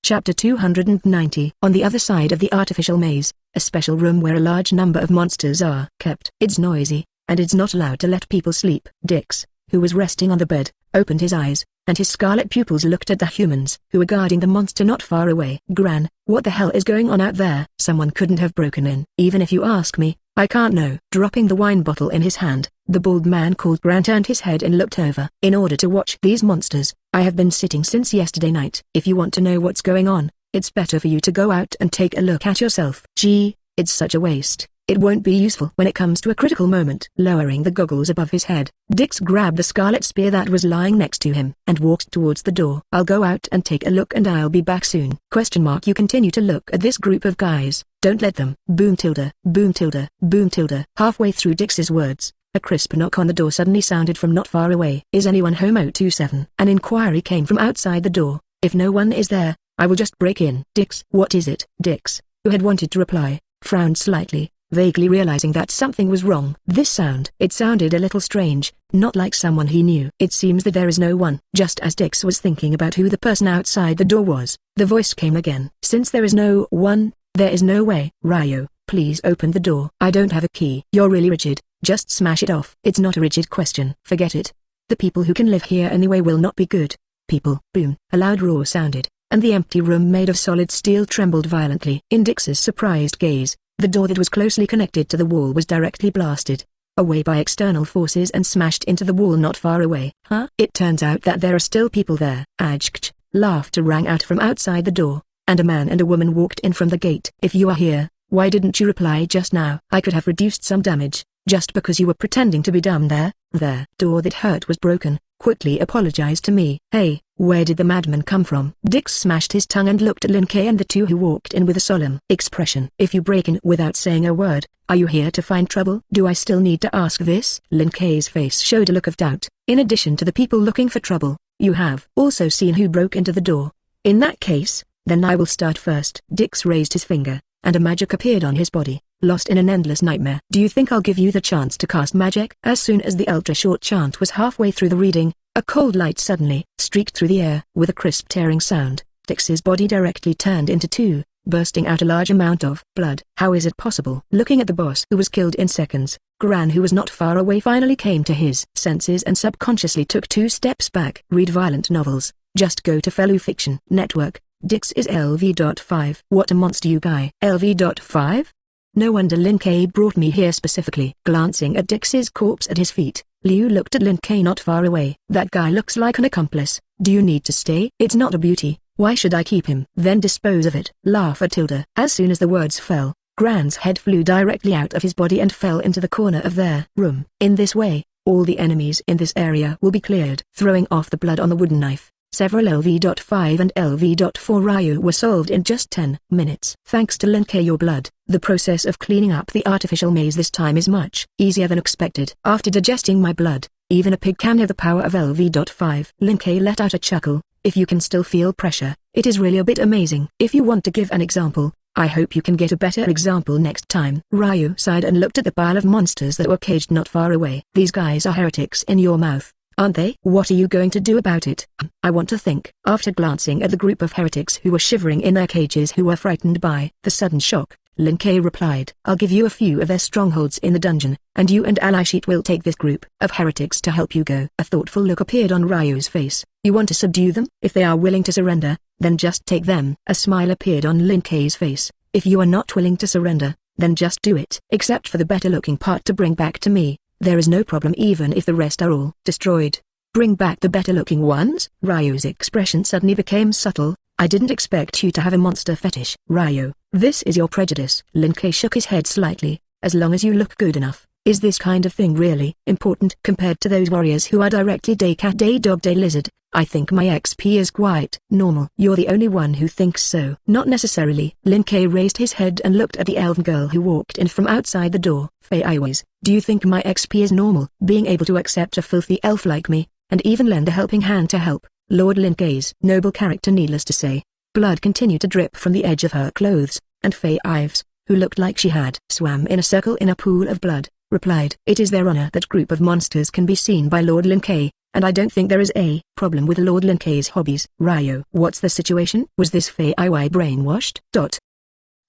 Chapter 290. On the other side of the artificial maze, a special room where a large number of monsters are kept. It's noisy, and it's not allowed to let people sleep. Dix, who was resting on the bed, opened his eyes, and his scarlet pupils looked at the humans who were guarding the monster not far away. Gran, what the hell is going on out there? Someone couldn't have broken in. Even if you ask me, I can't know. Dropping the wine bottle in his hand, the bald man called Gran turned his head and looked over. In order to watch these monsters, I have been sitting since yesterday night. If you want to know what's going on, it's better for you to go out and take a look at yourself. Gee, it's such a waste. It won't be useful when it comes to a critical moment. Lowering the goggles above his head, Dix grabbed the scarlet spear that was lying next to him and walked towards the door. I'll go out and take a look and I'll be back soon. You continue to look at this group of guys. Don't let them. Boom tilde, boom tilde, boom tilde. Halfway through Dix's words, a crisp knock on the door suddenly sounded from not far away. Is anyone home? 027. An inquiry came from outside the door. If no one is there, I will just break in. Dix. What is it? Dix, who had wanted to reply, frowned slightly, vaguely realizing that something was wrong. This sound. It sounded a little strange, not like someone he knew. It seems that there is no one. Just as Dix was thinking about who the person outside the door was, the voice came again. Since there is no one, there is no way. Ryo, please open the door. I don't have a key. You're really rigid. Just smash it off. It's not a rigid question. Forget it. The people who can live here anyway will not be good people. Boom. A loud roar sounded, and the empty room made of solid steel trembled violently. In Dix's surprised gaze, the door that was closely connected to the wall was directly blasted away by external forces and smashed into the wall not far away. Huh? It turns out that there are still people there. Ajkch. Laughter rang out from outside the door, and a man and a woman walked in from the gate. If you are here, why didn't you reply just now? I could have reduced some damage, just because you were pretending to be dumb there. The door that hurt was broken. Quickly apologize to me. Hey, where did the madman come from? Dix smashed his tongue and looked at Lin Kei and the two who walked in with a solemn expression. If you break in without saying a word, are you here to find trouble? Do I still need to ask this? Lin Kei's face showed a look of doubt. In addition to the people looking for trouble, you have also seen who broke into the door. In that case, then I will start first. Dix raised his finger, and a magic appeared on his body, lost in an endless nightmare. Do you think I'll give you the chance to cast magic? As soon as the ultra-short chant was halfway through the reading, a cold light suddenly streaked through the air. With a crisp tearing sound, Dix's body directly turned into two, bursting out a large amount of blood. How is it possible? Looking at the boss who was killed in seconds, Gran, who was not far away, finally came to his senses and subconsciously took 2 steps back. Read violent novels. Just go to Fellow Fiction Network. Dix is LV.5. What a monster, you guy. LV.5? No wonder Lin Kei brought me here specifically. Glancing at Dix's corpse at his feet, Liu looked at Lin Kei not far away. That guy looks like an accomplice. Do you need to stay? It's not a beauty. Why should I keep him? Then dispose of it. Laugh at Tilda. As soon as the words fell, Gran's head flew directly out of his body and fell into the corner of their room. In this way, all the enemies in this area will be cleared. Throwing off the blood on the wooden knife, several LV.5 and LV.4 Ryu were solved in just 10 minutes. Thanks to Lin Kei, your blood, the process of cleaning up the artificial maze this time is much easier than expected. After digesting my blood, even a pig can have the power of LV.5. Lin Kei let out a chuckle. If you can still feel pressure, it is really a bit amazing. If you want to give an example, I hope you can get a better example next time. Ryu sighed and looked at the pile of monsters that were caged not far away. These guys are heretics in your mouth, aren't they? What are you going to do about it? I want to think. After glancing at the group of heretics who were shivering in their cages, who were frightened by the sudden shock, Lin Kei replied, I'll give you a few of their strongholds in the dungeon, and you and Ally Sheet will take this group of heretics to help you go. A thoughtful look appeared on Ryu's face. You want to subdue them? If they are willing to surrender, then just take them. A smile appeared on Lin Kei's face. If you are not willing to surrender, then just do it. Except for the better-looking part to bring back to me, there is no problem even if the rest are all destroyed. Bring back the better-looking ones? Ryu's expression suddenly became subtle. I didn't expect you to have a monster fetish. Ryu, this is your prejudice. Lin Kei shook his head slightly. As long as you look good enough, is this kind of thing really important? Compared to those warriors who are directly day cat day dog day lizard, I think my XP is quite normal. You're the only one who thinks so. Not necessarily. Lin Kei raised his head and looked at the elven girl who walked in from outside the door. Fei Aiwais, do you think my XP is normal? Being able to accept a filthy elf like me, and even lend a helping hand to help. Lord Lin Kei's noble character, needless to say. Blood continued to drip from the edge of her clothes, and Fei Ives, who looked like she had swam in a circle in a pool of blood, replied, "It is their honor that group of monsters can be seen by Lord Lin Kei, and I don't think there is a problem with Lord Lin Kei's hobbies." Ryo, what's the situation? Was this Fei Iwai brainwashed?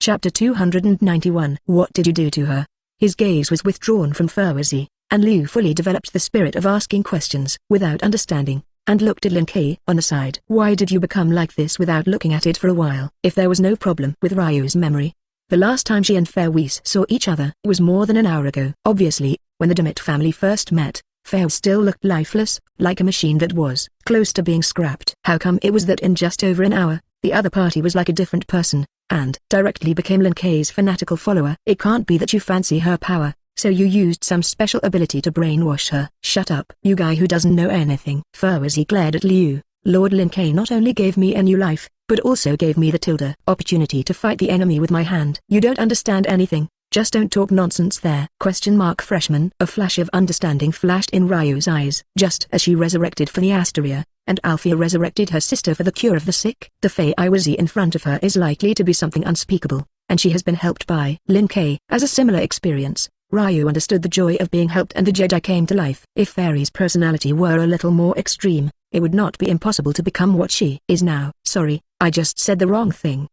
Chapter 291. What did you do to her? His gaze was withdrawn from Feiwei, and Liu fully developed the spirit of asking questions without understanding, and looked at Lin Kei on the side. Why did you become like this without looking at it for a while? If there was no problem with Ryo's memory, the last time she and Feiwei saw each other was more than an hour ago. Obviously, when the Demit family first met, Fei still looked lifeless, like a machine that was close to being scrapped. How come it was that in just over an hour, the other party was like a different person, and directly became Lin Kei's fanatical follower? It can't be that you fancy her power, so you used some special ability to brainwash her. Shut up, you guy who doesn't know anything. Feiwei glared at Liu. Lord Lin Kei not only gave me a new life, but also gave me the opportunity to fight the enemy with my hand. You don't understand anything, just don't talk nonsense there. Freshman. A flash of understanding flashed in Ryo's eyes. Just as she resurrected for the Asteria, and Althea resurrected her sister for the cure of the sick, the Fei Iwai in front of her is likely to be something unspeakable, and she has been helped by Lin Kei. As a similar experience, Ryo understood the joy of being helped, and the Jedi came to life. If Fairy's personality were a little more extreme, it would not be impossible to become what she is now. Sorry, I just said the wrong thing.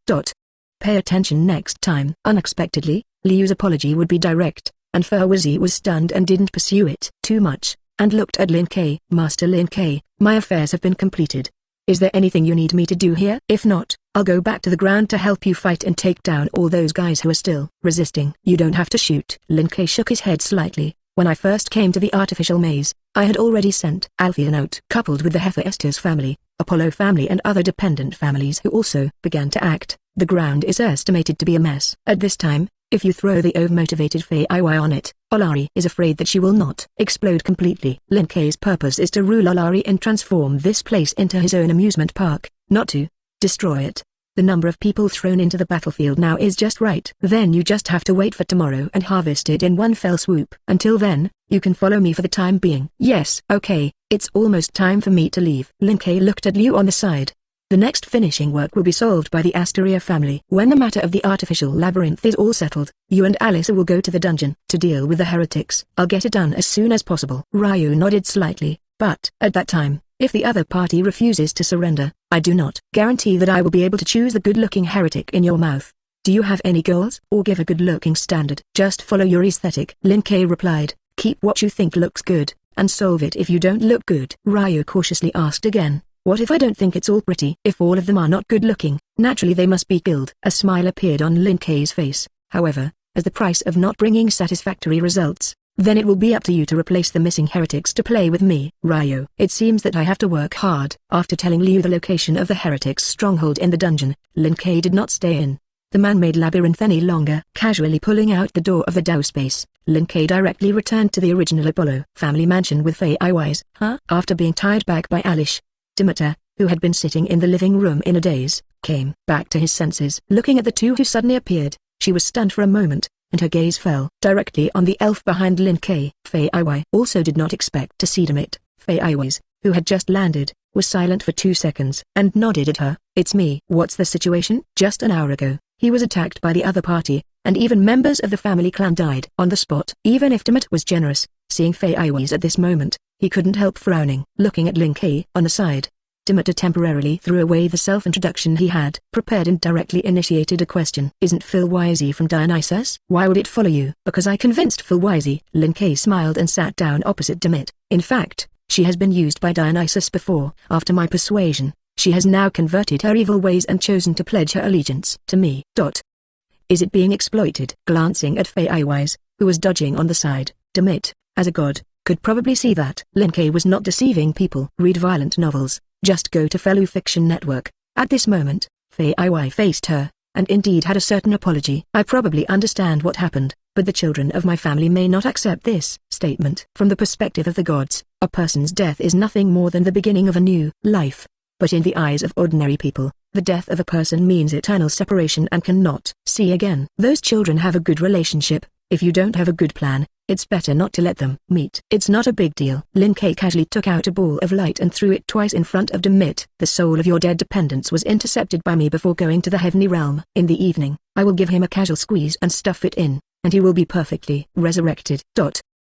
Pay attention next time. Unexpectedly, Liu's apology would be direct, and Feiwei was stunned and didn't pursue it too much, and looked at Lin Kei. Master Lin Kei, my affairs have been completed. Is there anything you need me to do here? If not, I'll go back to the ground to help you fight and take down all those guys who are still resisting. You don't have to shoot. Lin Kei shook his head slightly. When I first came to the artificial maze, I had already sent Althea a note. Coupled with the Hephaestus family, Apollo family and other dependent families who also began to act, the ground is estimated to be a mess. At this time, if you throw the overmotivated Fei Iwai on it, Olari is afraid that she will not explode completely. Lin Kei's purpose is to rule Olari and transform this place into his own amusement park, not to destroy it. The number of people thrown into the battlefield now is just right. Then you just have to wait for tomorrow and harvest it in one fell swoop. Until then, you can follow me for the time being. Yes. Okay, it's almost time for me to leave. Lin Kei looked at Liu on the side. The next finishing work will be solved by the Asteria family. When the matter of the artificial labyrinth is all settled, you and Alice will go to the dungeon to deal with the heretics. I'll get it done as soon as possible. Ryo nodded slightly, but at that time, if the other party refuses to surrender, I do not guarantee that I will be able to choose the good-looking heretic in your mouth. Do you have any goals? Or give a good-looking standard? Just follow your aesthetic. Lin Kei replied, keep what you think looks good, and solve it if you don't look good. Ryo cautiously asked again, what if I don't think it's all pretty? If all of them are not good-looking, naturally they must be killed. A smile appeared on Lin Kei's face. However, as the price of not bringing satisfactory results, then it will be up to you to replace the missing heretics to play with me. Ryo, it seems that I have to work hard. After telling Liu the location of the heretics' stronghold in the dungeon, Lin Kei did not stay in the man-made labyrinth any longer. Casually pulling out the door of the Dao space, Lin Kei directly returned to the original Apollo family mansion with Fei Iwais. After being tied back by Alice, Demeter, who had been sitting in the living room in a daze, came back to his senses. Looking at the two who suddenly appeared, she was stunned for a moment, and her gaze fell directly on the elf behind Lin Kei. Fei Iwai also did not expect to see Demit. Fei Iwais, who had just landed, was silent for 2 seconds, and nodded at her. It's me. What's the situation? Just an hour ago, he was attacked by the other party, and even members of the family clan died on the spot. Even if Demit was generous, seeing Fei Iwais at this moment, he couldn't help frowning. Looking at Lin Kei on the side, Demeter temporarily threw away the self-introduction he had prepared and directly initiated a question. Isn't Feiwei from Dionysus? Why would it follow you? Because I convinced Feiwei. Lin Kei smiled and sat down opposite Demit. In fact, she has been used by Dionysus before. After my persuasion, she has now converted her evil ways and chosen to pledge her allegiance to me. Is it being exploited? Glancing at Feiwei, who was dodging on the side, Demit, as a god, could probably see that Lin Kei was not deceiving people. Read violent novels, just go to Fellow Fiction Network. At this moment, Feiwei faced her, and indeed had a certain apology. I probably understand what happened, but the children of my family may not accept this statement. From the perspective of the gods, A person's death is nothing more than the beginning of a new life. But in the eyes of ordinary people, the death of a person means eternal separation and cannot see again. Those children have a good relationship. If you don't have a good plan, it's better not to let them meet. It's not a big deal. Lin Kei casually took out a ball of light and threw it twice in front of Demit. The soul of your dead dependents was intercepted by me before going to the heavenly realm. In the evening, I will give him a casual squeeze and stuff it in, and he will be perfectly resurrected.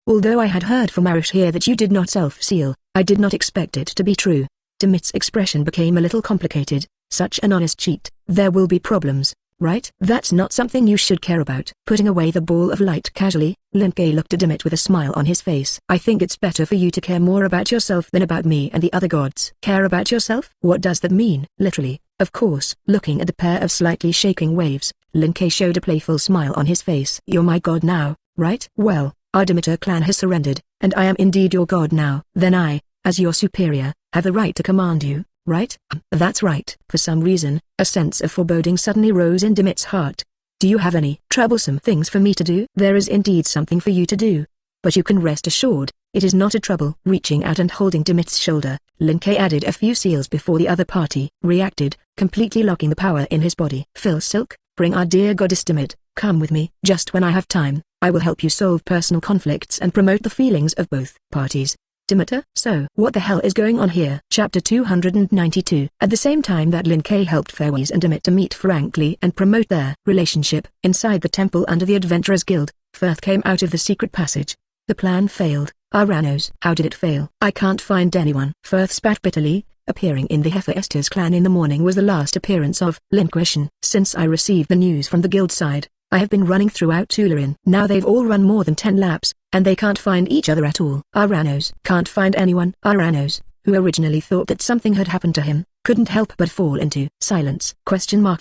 Although I had heard from Arish here that you did not self-seal, I did not expect it to be true. Demit's expression became a little complicated. Such an honest cheat. There will be problems, right? That's not something you should care about. Putting away the ball of light casually, Lin Kei looked at Demit with a smile on his face. I think it's better for you to care more about yourself than about me and the other gods. Care about yourself? What does that mean? Literally, of course. Looking at the pair of slightly shaking waves, Lin Kei showed a playful smile on his face. You're my god now, right? Well, our Demeter clan has surrendered, and I am indeed your god now. Then I, as your superior, have the right to command you, right? That's right. For some reason, a sense of foreboding suddenly rose in Demit's heart. Do you have any troublesome things for me to do? There is indeed something for you to do. But you can rest assured, it is not a trouble. Reaching out and holding Demit's shoulder, Lin Kei added a few seals before the other party reacted, completely locking the power in his body. Phil Silk, bring our dear goddess Demit, come with me. Just when I have time, I will help you solve personal conflicts and promote the feelings of both parties. Demeter? So, what the hell is going on here? Chapter 292. At the same time that Lin Kei helped Fairways and Demit to meet frankly and promote their relationship, inside the temple under the Adventurers Guild, Firth came out of the secret passage. The plan failed. Aranos. How did it fail? I can't find anyone. Firth spat bitterly. Appearing in the Hephaestus clan in the morning was the last appearance of Lin Kuishan. Since I received the news from the guild side, I have been running throughout Tularin. Now they've all run more than 10 laps, and they can't find each other at all. Aranos can't find anyone. Aranos, who originally thought that something had happened to him, couldn't help but fall into silence.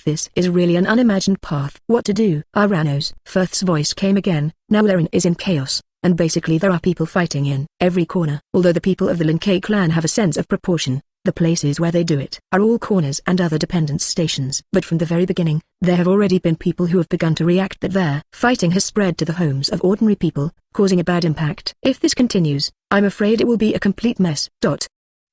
This is really an unimagined path. What to do? Aranos. Firth's voice came again. Now Tularin is in chaos, and basically there are people fighting in every corner. Although the people of the Lin Kei clan have a sense of proportion, the places where they do it are all corners and other dependence stations. But from the very beginning, there have already been people who have begun to react that their fighting has spread to the homes of ordinary people, causing a bad impact. If this continues, I'm afraid it will be a complete mess.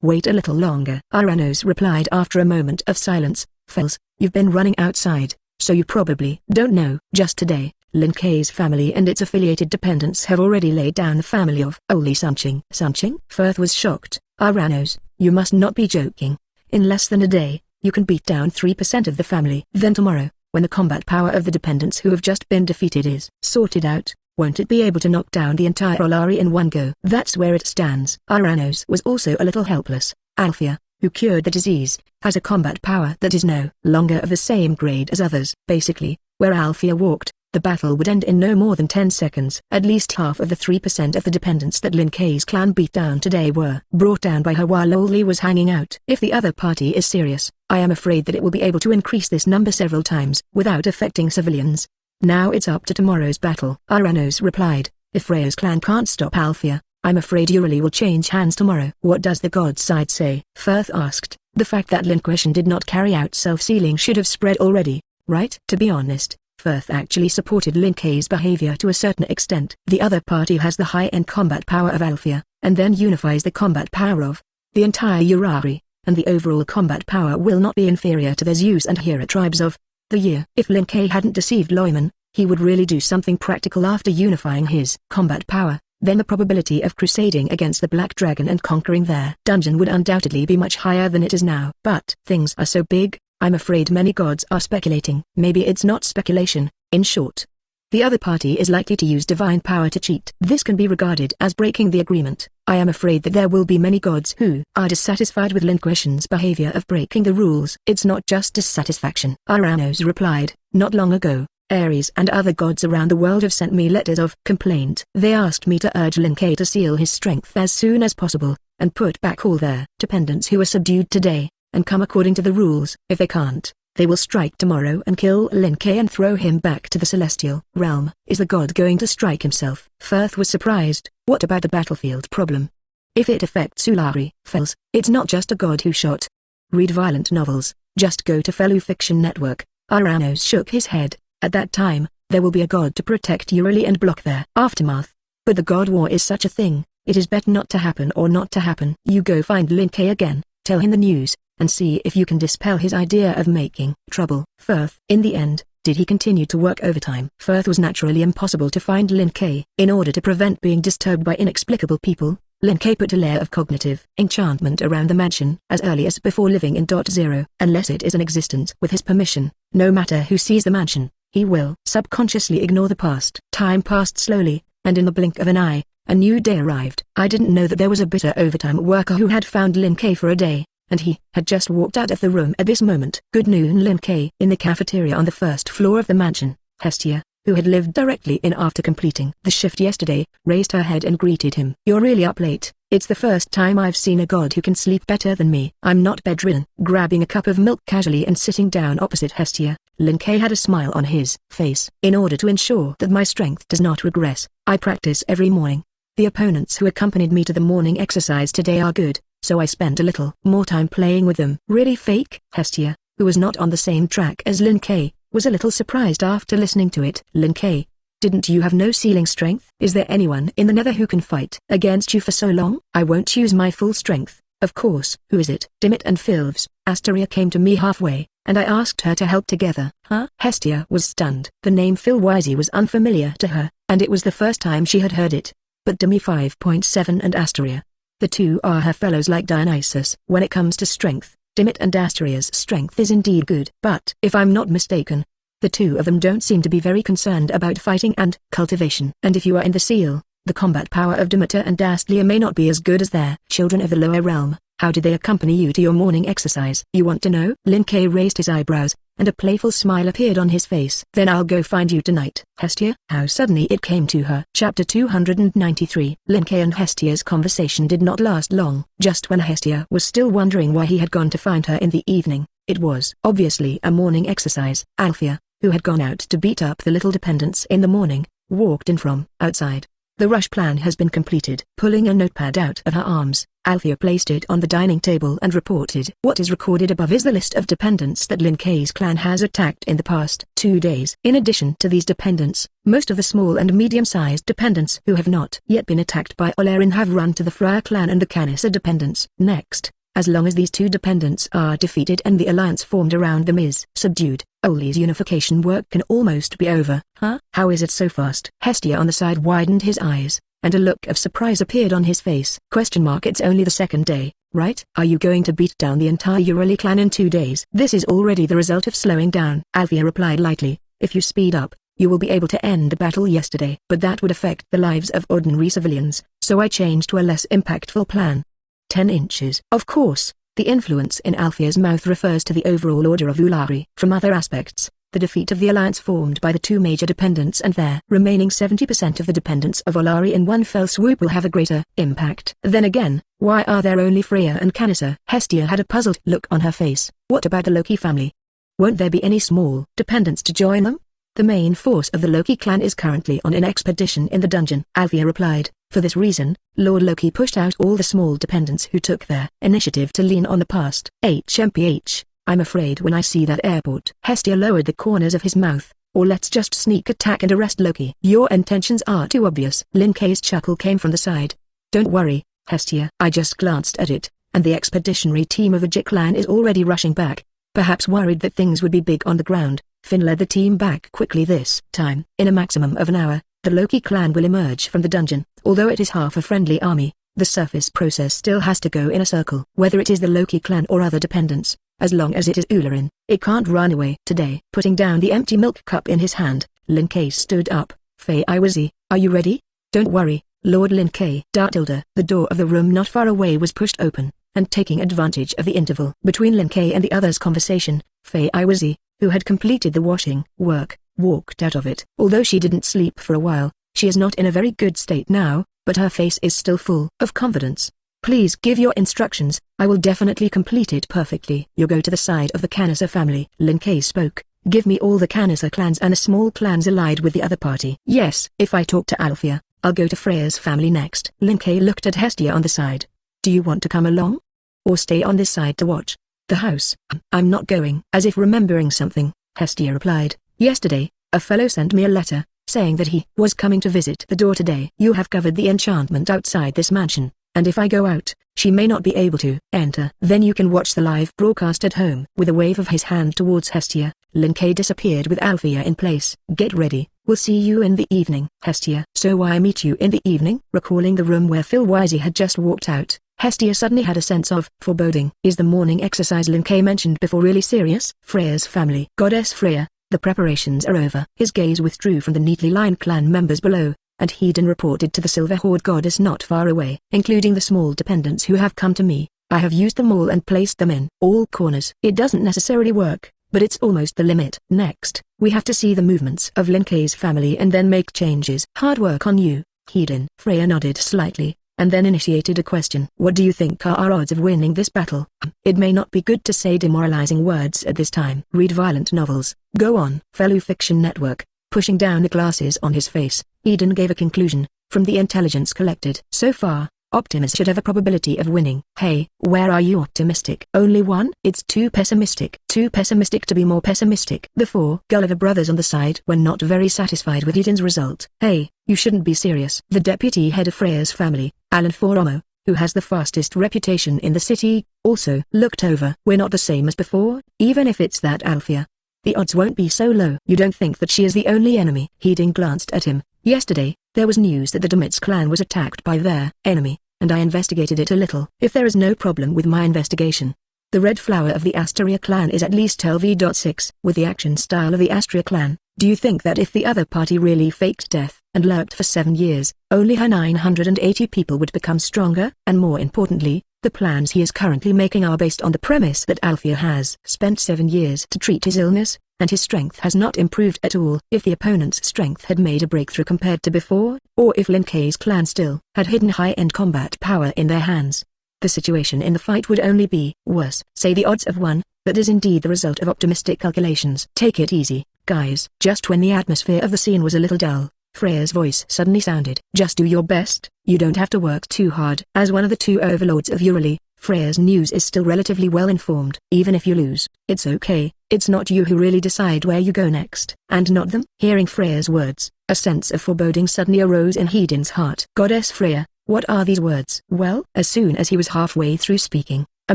Wait a little longer. Aranos replied after a moment of silence. Fels, you've been running outside, so you probably don't know. Just today, Lin Kei's family and its affiliated dependents have already laid down the family of Oli Sunching. Sunching? Firth was shocked. Aranos, you must not be joking. In less than a day, you can beat down 3% of the family. Then tomorrow, when the combat power of the dependents who have just been defeated is sorted out, won't it be able to knock down the entire Olari in one go? That's where it stands. Aranos was also a little helpless. Althea, who cured the disease, has a combat power that is no longer of the same grade as others. Basically, where Althea walked, the battle would end in no more than 10 seconds. At least half of the 3% of the dependents that Lin Kei's clan beat down today were brought down by her while Oli was hanging out. If the other party is serious, I am afraid that it will be able to increase this number several times without affecting civilians. Now it's up to tomorrow's battle. Aranos replied, if Freya's clan can't stop Althea, I'm afraid Urali will change hands tomorrow. What does the god side say? Firth asked. The fact that Lin Kuishan did not carry out self-sealing should have spread already, right? To be honest, Firth actually supported Lin Kei's behavior to a certain extent. The other party has the high-end combat power of Althea, and then unifies the combat power of the entire Urari, and the overall combat power will not be inferior to the Zeus and Hera tribes of the year. If Lin Kei hadn't deceived Loiman, he would really do something practical after unifying his combat power. Then the probability of crusading against the Black Dragon and conquering their dungeon would undoubtedly be much higher than it is now. But things are so big, I'm afraid many gods are speculating. Maybe it's not speculation. In short, the other party is likely to use divine power to cheat. This can be regarded as breaking the agreement. I am afraid that there will be many gods who are dissatisfied with Lin Kuishan's behavior of breaking the rules. It's not just dissatisfaction. Aranos replied, not long ago, Ares and other gods around the world have sent me letters of complaint. They asked me to urge Lin Kei to seal his strength as soon as possible, and put back all their dependents who were subdued today, and come according to the rules. If they can't, they will strike tomorrow and kill Lin Kei and throw him back to the celestial realm. Is the god going to strike himself? Firth was surprised. What about the battlefield problem? If it affects Ulari, Fels, it's not just a god who shot. Read violent novels, just go to Fellow Fiction Network. Aranos shook his head. At that time, there will be a god to protect Urali and block their aftermath. But the god war is such a thing, It is better not to happen or not to happen. You go find Lin K again, tell him the news, and see if you can dispel his idea of making trouble. Firth. In the end, did he continue to work overtime? Firth was naturally impossible to find Lin K. In order to prevent being disturbed by inexplicable people, Lin K put a layer of cognitive enchantment around the mansion as early as before living in .0. Unless it is in existence with his permission, no matter who sees the mansion, he will subconsciously ignore the past. Time passed slowly, and in the blink of an eye, a new day arrived. I didn't know that there was a bitter overtime worker who had found Lin K for a day, and he had just walked out of the room at this moment. Good noon, Lin K. In the cafeteria on the first floor of the mansion, Hestia, who had lived directly in after completing the shift yesterday, raised her head and greeted him. You're really up late. It's the first time I've seen a god who can sleep better than me. I'm not bedridden. Grabbing a cup of milk casually and sitting down opposite Hestia, Lin K had a smile on his face. In order to ensure that my strength does not regress, I practice every morning. The opponents who accompanied me to the morning exercise today are good, so I spent a little more time playing with them. Really fake? Hestia, who was not on the same track as Lin K, was a little surprised after listening to it. Lin K, didn't you have no ceiling strength? Is there anyone in the nether who can fight against you for so long? I won't use my full strength, of course. Who is it? Dimit and Philves. Asteria came to me halfway, and I asked her to help together. Huh? Hestia was stunned. The name Phil Wisey was unfamiliar to her, and it was the first time she had heard it. But Demi 5.7 and Asteria, the two are her fellows like Dionysus. When it comes to strength, Dimit and Asteria's strength is indeed good. But if I'm not mistaken, the two of them don't seem to be very concerned about fighting and cultivation. And if you are in the seal, the combat power of Demeter and Astlia may not be as good as their children of the lower realm. How did they accompany you to your morning exercise? You want to know? Lin K raised his eyebrows, and a playful smile appeared on his face. Then I'll go find you tonight. Hestia? How suddenly it came to her. Chapter 293. Lin K and Hestia's conversation did not last long. Just when Hestia was still wondering why he had gone to find her in the evening, it was obviously a morning exercise. Althea, who had gone out to beat up the little dependents in the morning, walked in from outside. The rush plan has been completed. Pulling a notepad out of her arms, Althea placed it on the dining table and reported. What is recorded above is the list of dependents that Lin K's clan has attacked in the past 2 days. In addition to these dependents, most of the small and medium-sized dependents who have not yet been attacked by Olerin have run to the Freya clan and the Canissa dependents. Next, as long as these 2 dependents are defeated and the alliance formed around them is subdued, Oli's unification work can almost be over. Huh? How is it so fast? Hestia on the side widened his eyes, and a look of surprise appeared on his face. It's only the 2nd day, right? Are you going to beat down the entire Urali clan in 2 days? This is already the result of slowing down. Althea replied lightly, if you speed up, you will be able to end the battle yesterday. But that would affect the lives of ordinary civilians, so I changed to a less impactful plan. 10 inches. Of course, the influence in Althea's mouth refers to the overall order of Ulari. From other aspects, the defeat of the alliance formed by the 2 major dependents and their remaining 70% of the dependents of Olari in one fell swoop will have a greater impact. Then again, why are there only Freya and Canissa? Hestia had a puzzled look on her face. What about the Loki family? Won't there be any small dependents to join them? The main force of the Loki clan is currently on an expedition in the dungeon. Althea replied. For this reason, Lord Loki pushed out all the small dependents who took their initiative to lean on the past. HMPH, I'm afraid when I see that airport. Hestia lowered the corners of his mouth, or let's just sneak attack and arrest Loki. Your intentions are too obvious. Lin K's chuckle came from the side. Don't worry, Hestia. I just glanced at it, and the expeditionary team of the Jik clan is already rushing back. Perhaps worried that things would be big on the ground, Finn led the team back quickly this time. In a maximum of an hour, the Loki clan will emerge from the dungeon. Although it is half a friendly army, the surface process still has to go in a circle. Whether it is the Loki clan or other dependents, as long as it is Ularin, it can't run away. Today, putting down the empty milk cup in his hand, Lin K stood up. Fei Iwazi, are you ready? Don't worry, Lord Lin K. The door of the room not far away was pushed open, and taking advantage of the interval between Lin K and the others' conversation, Fei Iwazi, who had completed the washing work, walked out of it. Although she didn't sleep for a while, she is not in a very good state now, but her face is still full of confidence. Please give your instructions, I will definitely complete it perfectly. You go to the side of the Canissa family. Lin K spoke. Give me all the Canissa clans and the small clans allied with the other party. Yes. If I talk to Althea, I'll go to Freya's family next. Lin K looked at Hestia on the side. Do you want to come along? Or stay on this side to watch the house? I'm not going. As if remembering something, Hestia replied. Yesterday, a fellow sent me a letter, saying that he was coming to visit the door today. You have covered the enchantment outside this mansion, and if I go out, she may not be able to enter. Then you can watch the live broadcast at home. With a wave of his hand towards Hestia, Lin Kuei disappeared with Althea in place. Get ready, we'll see you in the evening. Hestia. So why meet you in the evening? Recalling the room where Phil Wisey had just walked out, Hestia suddenly had a sense of foreboding. Is the morning exercise Lin Kuei mentioned before really serious? Freya's family. Goddess Freya, the preparations are over. His gaze withdrew from the neatly lined clan members below, and Hedon reported to the Silver Horde goddess not far away. Including the small dependents who have come to me, I have used them all and placed them in all corners. It doesn't necessarily work, but it's almost the limit. Next, we have to see the movements of Lin Kuei's family and then make changes. Hard work on you, Hedon. Freya nodded slightly, and then initiated a question. What do you think are our odds of winning this battle? It may not be good to say demoralizing words at this time. Read violent novels. Go on. Fellow Fiction Network. Pushing down the glasses on his face, Eden gave a conclusion. From the intelligence collected so far, optimists should have a probability of winning. Hey, where are you optimistic? Only one? It's too pessimistic. Too pessimistic to be more pessimistic. The four Gulliver brothers on the side were not very satisfied with Eden's result. Hey, you shouldn't be serious. The deputy head of Freya's family, Alan Foromo, who has the fastest reputation in the city, also looked over. We're not the same as before, even if it's that Althea. The odds won't be so low. You don't think that she is the only enemy? Hedin glanced at him. Yesterday, there was news that the Demitz clan was attacked by their enemy, and I investigated it a little. If there is no problem with my investigation, the Red Flower of the Asteria clan is at least LV.6. With the action style of the Asteria clan, do you think that if the other party really faked death and lurked for 7 years, only her 980 people would become stronger? And more importantly, the plans he is currently making are based on the premise that Althea has spent 7 years to treat his illness, and his strength has not improved at all. If the opponent's strength had made a breakthrough compared to before, or if Lin Kuei's clan still had hidden high-end combat power in their hands, the situation in the fight would only be worse. Say the odds of 1, that is indeed the result of optimistic calculations. Take it easy, guys. Just when the atmosphere of the scene was a little dull, Freya's voice suddenly sounded. Just do your best, you don't have to work too hard. As one of the 2 overlords of Urali, Freya's news is still relatively well informed. Even if you lose, it's okay, it's not you who really decide where you go next, and not them. Hearing Freya's words, a sense of foreboding suddenly arose in Hedon's heart. Goddess Freya, what are these words? Well, as soon as he was halfway through speaking, a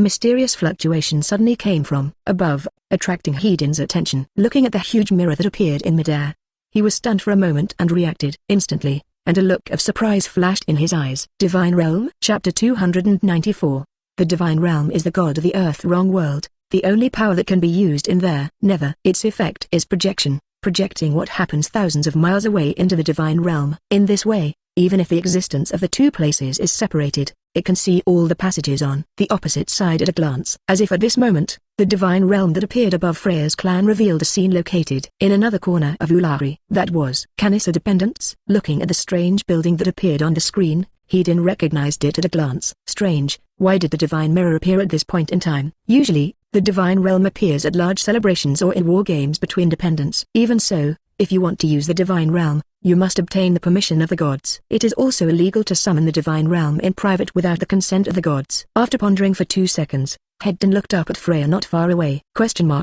mysterious fluctuation suddenly came from above, attracting Hedon's attention. Looking at the huge mirror that appeared in midair, he was stunned for a moment and reacted instantly, and a look of surprise flashed in his eyes. Divine Realm? Chapter 294. The Divine Realm is the god of the Earth-wrong world, the only power that can be used in there. Never. Its effect is projection, projecting what happens thousands of miles away into the Divine Realm. In this way, even if the existence of the 2 places is separated, it can see all the passages on the opposite side at a glance. As if at this moment, the Divine Realm that appeared above Freya's clan revealed a scene located in another corner of Ulari. That was Kanisa Dependence. Looking at the strange building that appeared on the screen, Hedin recognized it at a glance. Strange, why did the Divine Mirror appear at this point in time? Usually, the Divine Realm appears at large celebrations or in war games between dependents. Even so, if you want to use the Divine Realm, you must obtain the permission of the gods. It is also illegal to summon the Divine Realm in private without the consent of the gods. After pondering for 2 seconds, Hedden looked up at Freya not far away.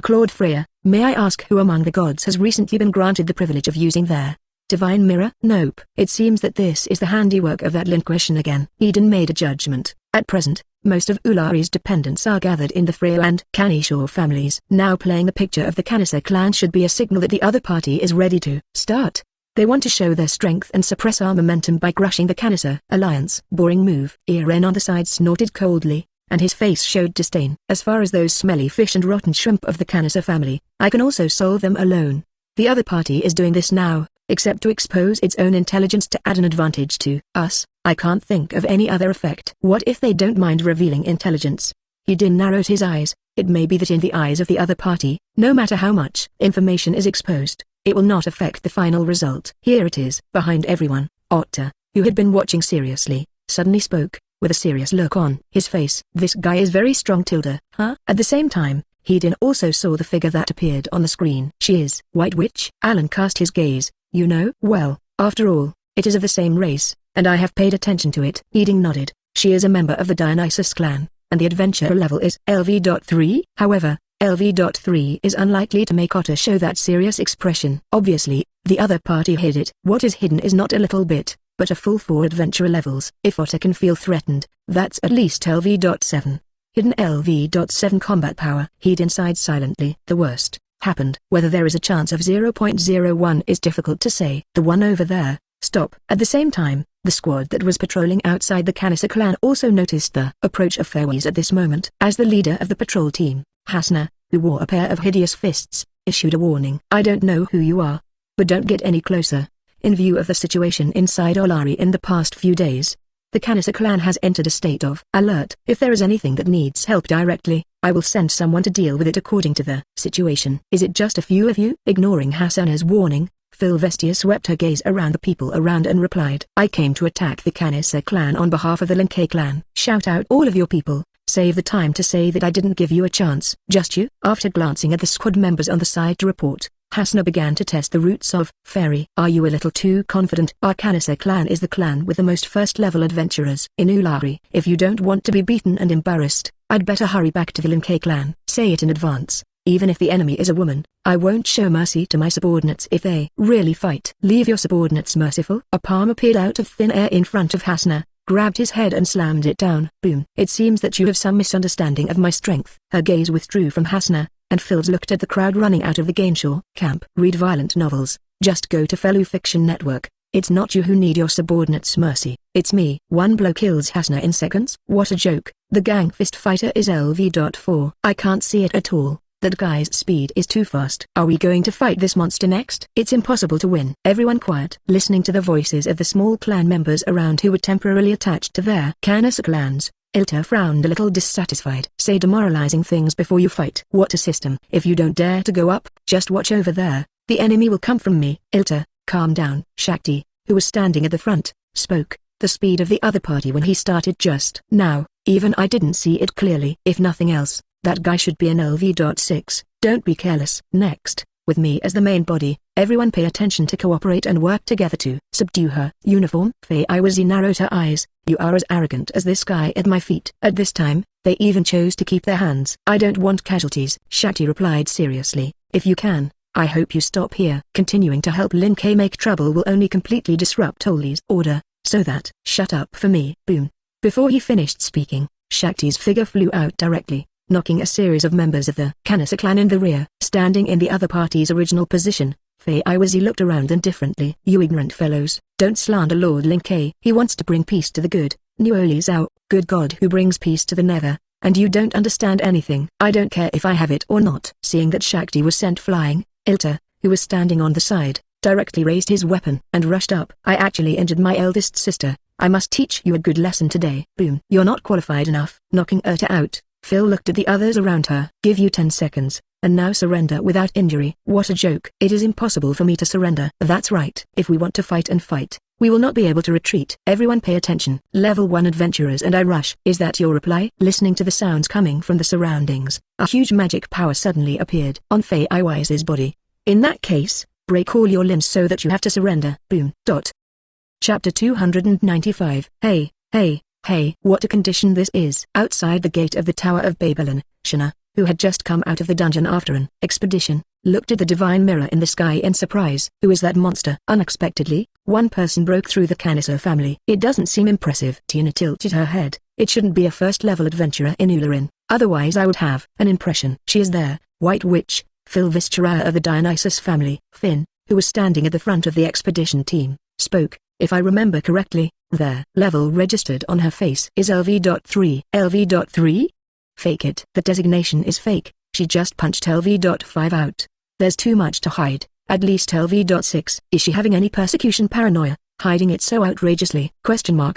Lord Freya, may I ask who among the gods has recently been granted the privilege of using their Divine Mirror? Nope. It seems that this is the handiwork of that Linquishan again. Eden made a judgment. At present, most of Ulari's dependents are gathered in the Freya and Kanishaw families. Now playing the picture of the Kanisa clan should be a signal that the other party is ready to start. They want to show their strength and suppress our momentum by crushing the Kanisa alliance. Boring move. Iren on the side snorted coldly, and his face showed disdain. As far as those smelly fish and rotten shrimp of the Kanisa family, I can also solve them alone. The other party is doing this now, except to expose its own intelligence to add an advantage to us. I can't think of any other effect. What if they don't mind revealing intelligence? Hedin narrowed his eyes. It may be that in the eyes of the other party, no matter how much information is exposed, it will not affect the final result. Here it is. Behind everyone, Otta, who had been watching seriously, suddenly spoke, with a serious look on his face. This guy is very strong. Huh? At the same time, Hedin also saw the figure that appeared on the screen. She is White Witch. Alan cast his gaze. You know? Well, after all, it is of the same race, and I have paid attention to it. Hedin nodded. She is a member of the Dionysus clan, and the adventure level is LV.3. However, LV.3 is unlikely to make Otter show that serious expression. Obviously, the other party hid it. What is hidden is not a little bit, but a full 4 adventurer levels. If Otter can feel threatened, that's at least LV.7. Hidden LV.7 combat power. He'd inside silently. The worst happened. Whether there is a chance of 0.01 is difficult to say. The one over there, stop. At the same time, the squad that was patrolling outside the Kanasa clan also noticed the approach of Fairways at this moment. As the leader of the patrol team, Hasna, who wore a pair of hideous fists, issued a warning. I don't know who you are, but don't get any closer. In view of the situation inside Olari in the past few days, the Kanasa clan has entered a state of alert. If there is anything that needs help directly, I will send someone to deal with it according to the situation. Is it just a few of you? Ignoring Hasana's warning, Philvestia swept her gaze around the people around and replied, I came to attack the Kanasa clan on behalf of the Linke clan. Shout out all of your people. Save the time to say that I didn't give you a chance. Just you? After glancing at the squad members on the side to report, Hasna began to test the roots of Fairy. Are you a little too confident? Our Kanasa clan is the clan with the most first-level adventurers in Ulari. If you don't want to be beaten and embarrassed, I'd better hurry back to the Linke clan. Say it in advance. Even if the enemy is a woman, I won't show mercy to my subordinates if they really fight. Leave your subordinates merciful. A palm appeared out of thin air in front of Hasna, grabbed his head and slammed it down. Boom. It seems that you have some misunderstanding of my strength. Her gaze withdrew from Hasna, and Phils looked at the crowd running out of the Gainshaw camp. Read violent novels. Just go to Fellow Fiction Network. It's not you who need your subordinates' mercy. It's me. One blow kills Hasna in seconds. What a joke. The gang fist fighter is LV.4. I can't see it at all. That guy's speed is too fast. Are we going to fight this monster next? It's impossible to win. Everyone quiet. Listening to the voices of the small clan members around who were temporarily attached to their Kanasa clans, Ilta frowned a little dissatisfied. Say demoralizing things before you fight. What a system. If you don't dare to go up, just watch over there. The enemy will come from me. Ilta, calm down. Shakti, who was standing at the front, spoke, the speed of the other party when he started just now. Even I didn't see it clearly. If nothing else, that guy should be an LV.6. Don't be careless. Next, with me as the main body, everyone pay attention to cooperate and work together to subdue her. Uniform. Faye Iwazi narrowed her eyes. You are as arrogant as this guy at my feet. At this time, they even chose to keep their hands. I don't want casualties. Shakti replied seriously. If you can, I hope you stop here. Continuing to help Lin K make trouble will only completely disrupt Oli's order, so that. Shut up for me. Boom. Before he finished speaking, Shakti's figure flew out directly, knocking a series of members of the Kanasa clan in the rear. Standing in the other party's original position, Faye Iwazi looked around indifferently. You ignorant fellows, don't slander Lord Linkay. He wants to bring peace to the good. Nuoli Zhao, good God who brings peace to the nether, and you don't understand anything. I don't care if I have it or not. Seeing that Shakti was sent flying, Ilta, who was standing on the side, directly raised his weapon and rushed up. I actually injured my eldest sister. I must teach you a good lesson today. Boom. You're not qualified enough. Knocking Ilta out, Phil looked at the others around her. Give you 10 seconds, and now surrender without injury. What a joke. It is impossible for me to surrender. That's right. If we want to fight and fight, we will not be able to retreat. Everyone pay attention. Level 1 adventurers and I rush. Is that your reply? Listening to the sounds coming from the surroundings, a huge magic power suddenly appeared on Faye Iwazi's body. In that case, break all your limbs so that you have to surrender. Boom. Chapter 295. Hey, what a condition this is. Outside the gate of the Tower of Babylon, Shana, who had just come out of the dungeon after an expedition, looked at the divine mirror in the sky in surprise. Who is that monster? Unexpectedly, one person broke through the Kanasa family. It doesn't seem impressive. Tina tilted her head. It shouldn't be a first-level adventurer in Ularin, otherwise I would have an impression. She is there, White Witch, Philvestia of the Dionysus family. Finn, who was standing at the front of the expedition team, spoke. If I remember correctly, their level registered on her face is LV.3. LV.3? Fake it. The designation is fake. She just punched LV.5 out. There's too much to hide. At least LV.6. Is she having any persecution paranoia, hiding it so outrageously?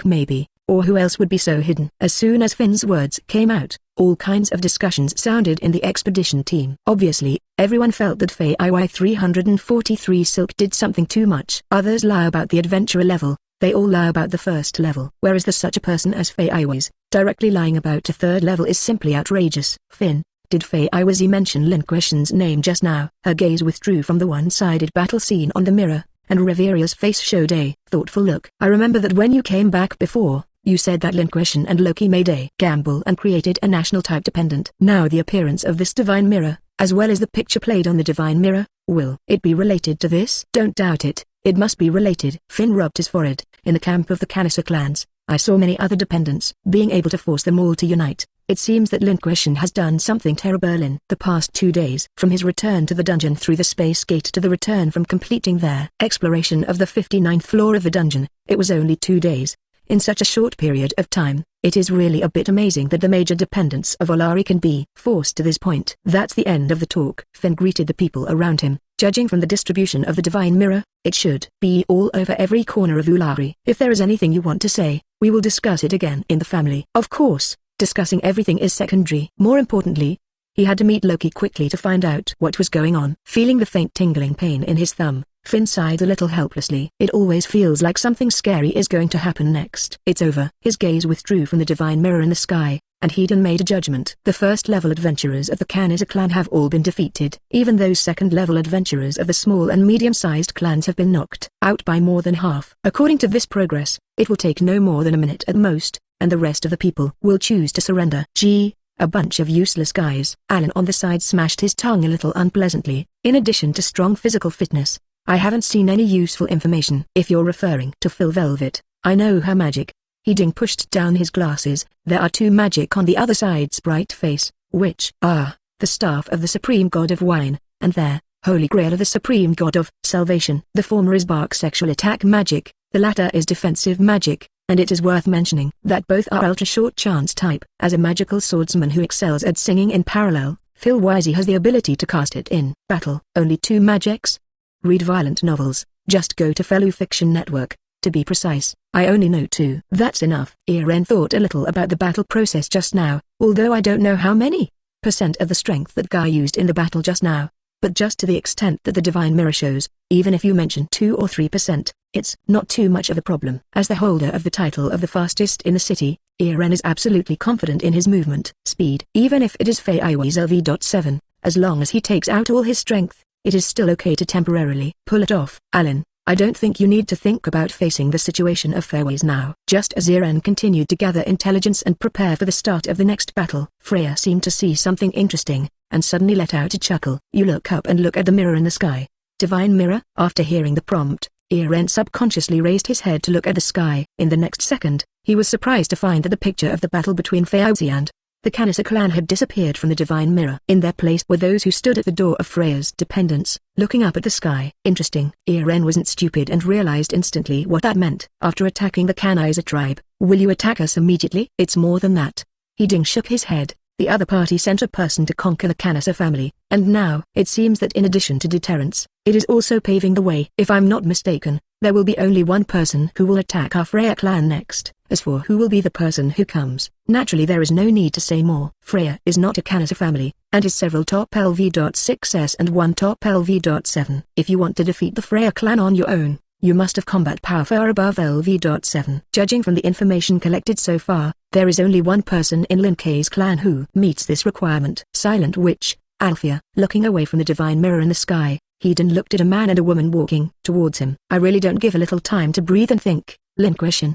Maybe. Or who else would be so hidden? As soon as Finn's words came out, all kinds of discussions sounded in the expedition team. Obviously, everyone felt that Faye IY 343 Silk did something too much. Others lie about the adventurer level. They all lie about the first level. Whereas there's such a person as Faye Iwazi, directly lying about a third level is simply outrageous. Finn, did Faye Iwazi mention Lin Question's name just now? Her gaze withdrew from the one-sided battle scene on the mirror, and Reveria's face showed a thoughtful look. I remember that when you came back before, You said that Lin Kuei and Loki made a gamble and created a national type dependent. Now the appearance of this divine mirror, as well as the picture played on the divine mirror, will it be related to this? Don't doubt it, it must be related. Finn rubbed his forehead. In the camp of the Kanasa clans, I saw many other dependents. Being able to force them all to unite, it seems that Lin Kuei has done something terrible in the past 2 days. From his return to the dungeon through the space gate to the return from completing their exploration of the 59th floor of the dungeon, it was only 2 days. In such a short period of time, it is really a bit amazing that the major dependents of Olari can be forced to this point. That's the end of the talk. Finn greeted the people around him. Judging from the distribution of the divine mirror, it should be all over every corner of Ulari. If there is anything you want to say, we will discuss it again in the family. Of course, discussing everything is secondary. More importantly, he had to meet Loki quickly to find out what was going on. Feeling the faint tingling pain in his thumb, Finn sighed a little helplessly. It always feels like something scary is going to happen next. It's over. His gaze withdrew from the divine mirror in the sky, and Hedon made a judgment. The first-level adventurers of the Kanasa clan have all been defeated. Even those second-level adventurers of the small and medium-sized clans have been knocked out by more than half. According to this progress, it will take no more than a minute at most, and the rest of the people will choose to surrender. Gee, a bunch of useless guys. Alan on the side smashed his tongue a little unpleasantly. In addition to strong physical fitness, I haven't seen any useful information. If you're referring to Phil Velvet, I know her magic. Heding pushed down his glasses. There are 2 magic on the other side's bright face, which are the staff of the supreme god of wine, and their holy grail of the supreme god of salvation. The former is bark sexual attack magic, the latter is defensive magic, and it is worth mentioning that both are ultra-short chance type. As a magical swordsman who excels at singing in parallel, Phil Wisey has the ability to cast it in battle. Only 2 magics? Read violent novels, just go to Fellow Fiction Network. To be precise, I only know 2. That's enough. Eren thought a little about the battle process just now, although I don't know how many % of the strength that guy used in the battle just now, but just to the extent that the divine mirror shows, even if you mention 2 or 3%, it's not too much of a problem. As the holder of the title of the fastest in the city, Eren is absolutely confident in his movement speed. Even if it is Feiwei's LV.7, as long as he takes out all his strength, it is still okay to temporarily pull it off. Alan, I don't think you need to think about facing the situation of Fairways now. Just as Eren continued to gather intelligence and prepare for the start of the next battle, Freya seemed to see something interesting, and suddenly let out a chuckle. You look up and look at the mirror in the sky. Divine mirror? After hearing the prompt, Eren subconsciously raised his head to look at the sky. In the next second, he was surprised to find that the picture of the battle between Feiwei and the Kanasa clan had disappeared from the divine mirror. In their place were those who stood at the door of Freya's dependents, looking up at the sky. Interesting. Eren wasn't stupid and realized instantly what that meant. After attacking the Kanasa tribe, will you attack us immediately? It's more than that. Heding shook his head. The other party sent a person to conquer the Kanasa family, and now, it seems that in addition to deterrence, it is also paving the way. If I'm not mistaken, there will be only one person who will attack our Freya clan next. As for who will be the person who comes, naturally there is no need to say more. Freya is not a Kanasa family, and is several top LV.6s and one top LV.7. If you want to defeat the Freya clan on your own, you must have combat power far above LV.7. Judging from the information collected so far, there is only one person in Lin Kuei's clan who meets this requirement. Silent Witch, Althea. Looking away from the divine mirror in the sky, Hedon looked at a man and a woman walking towards him. I really don't give a little time to breathe and think. Lin Kuei.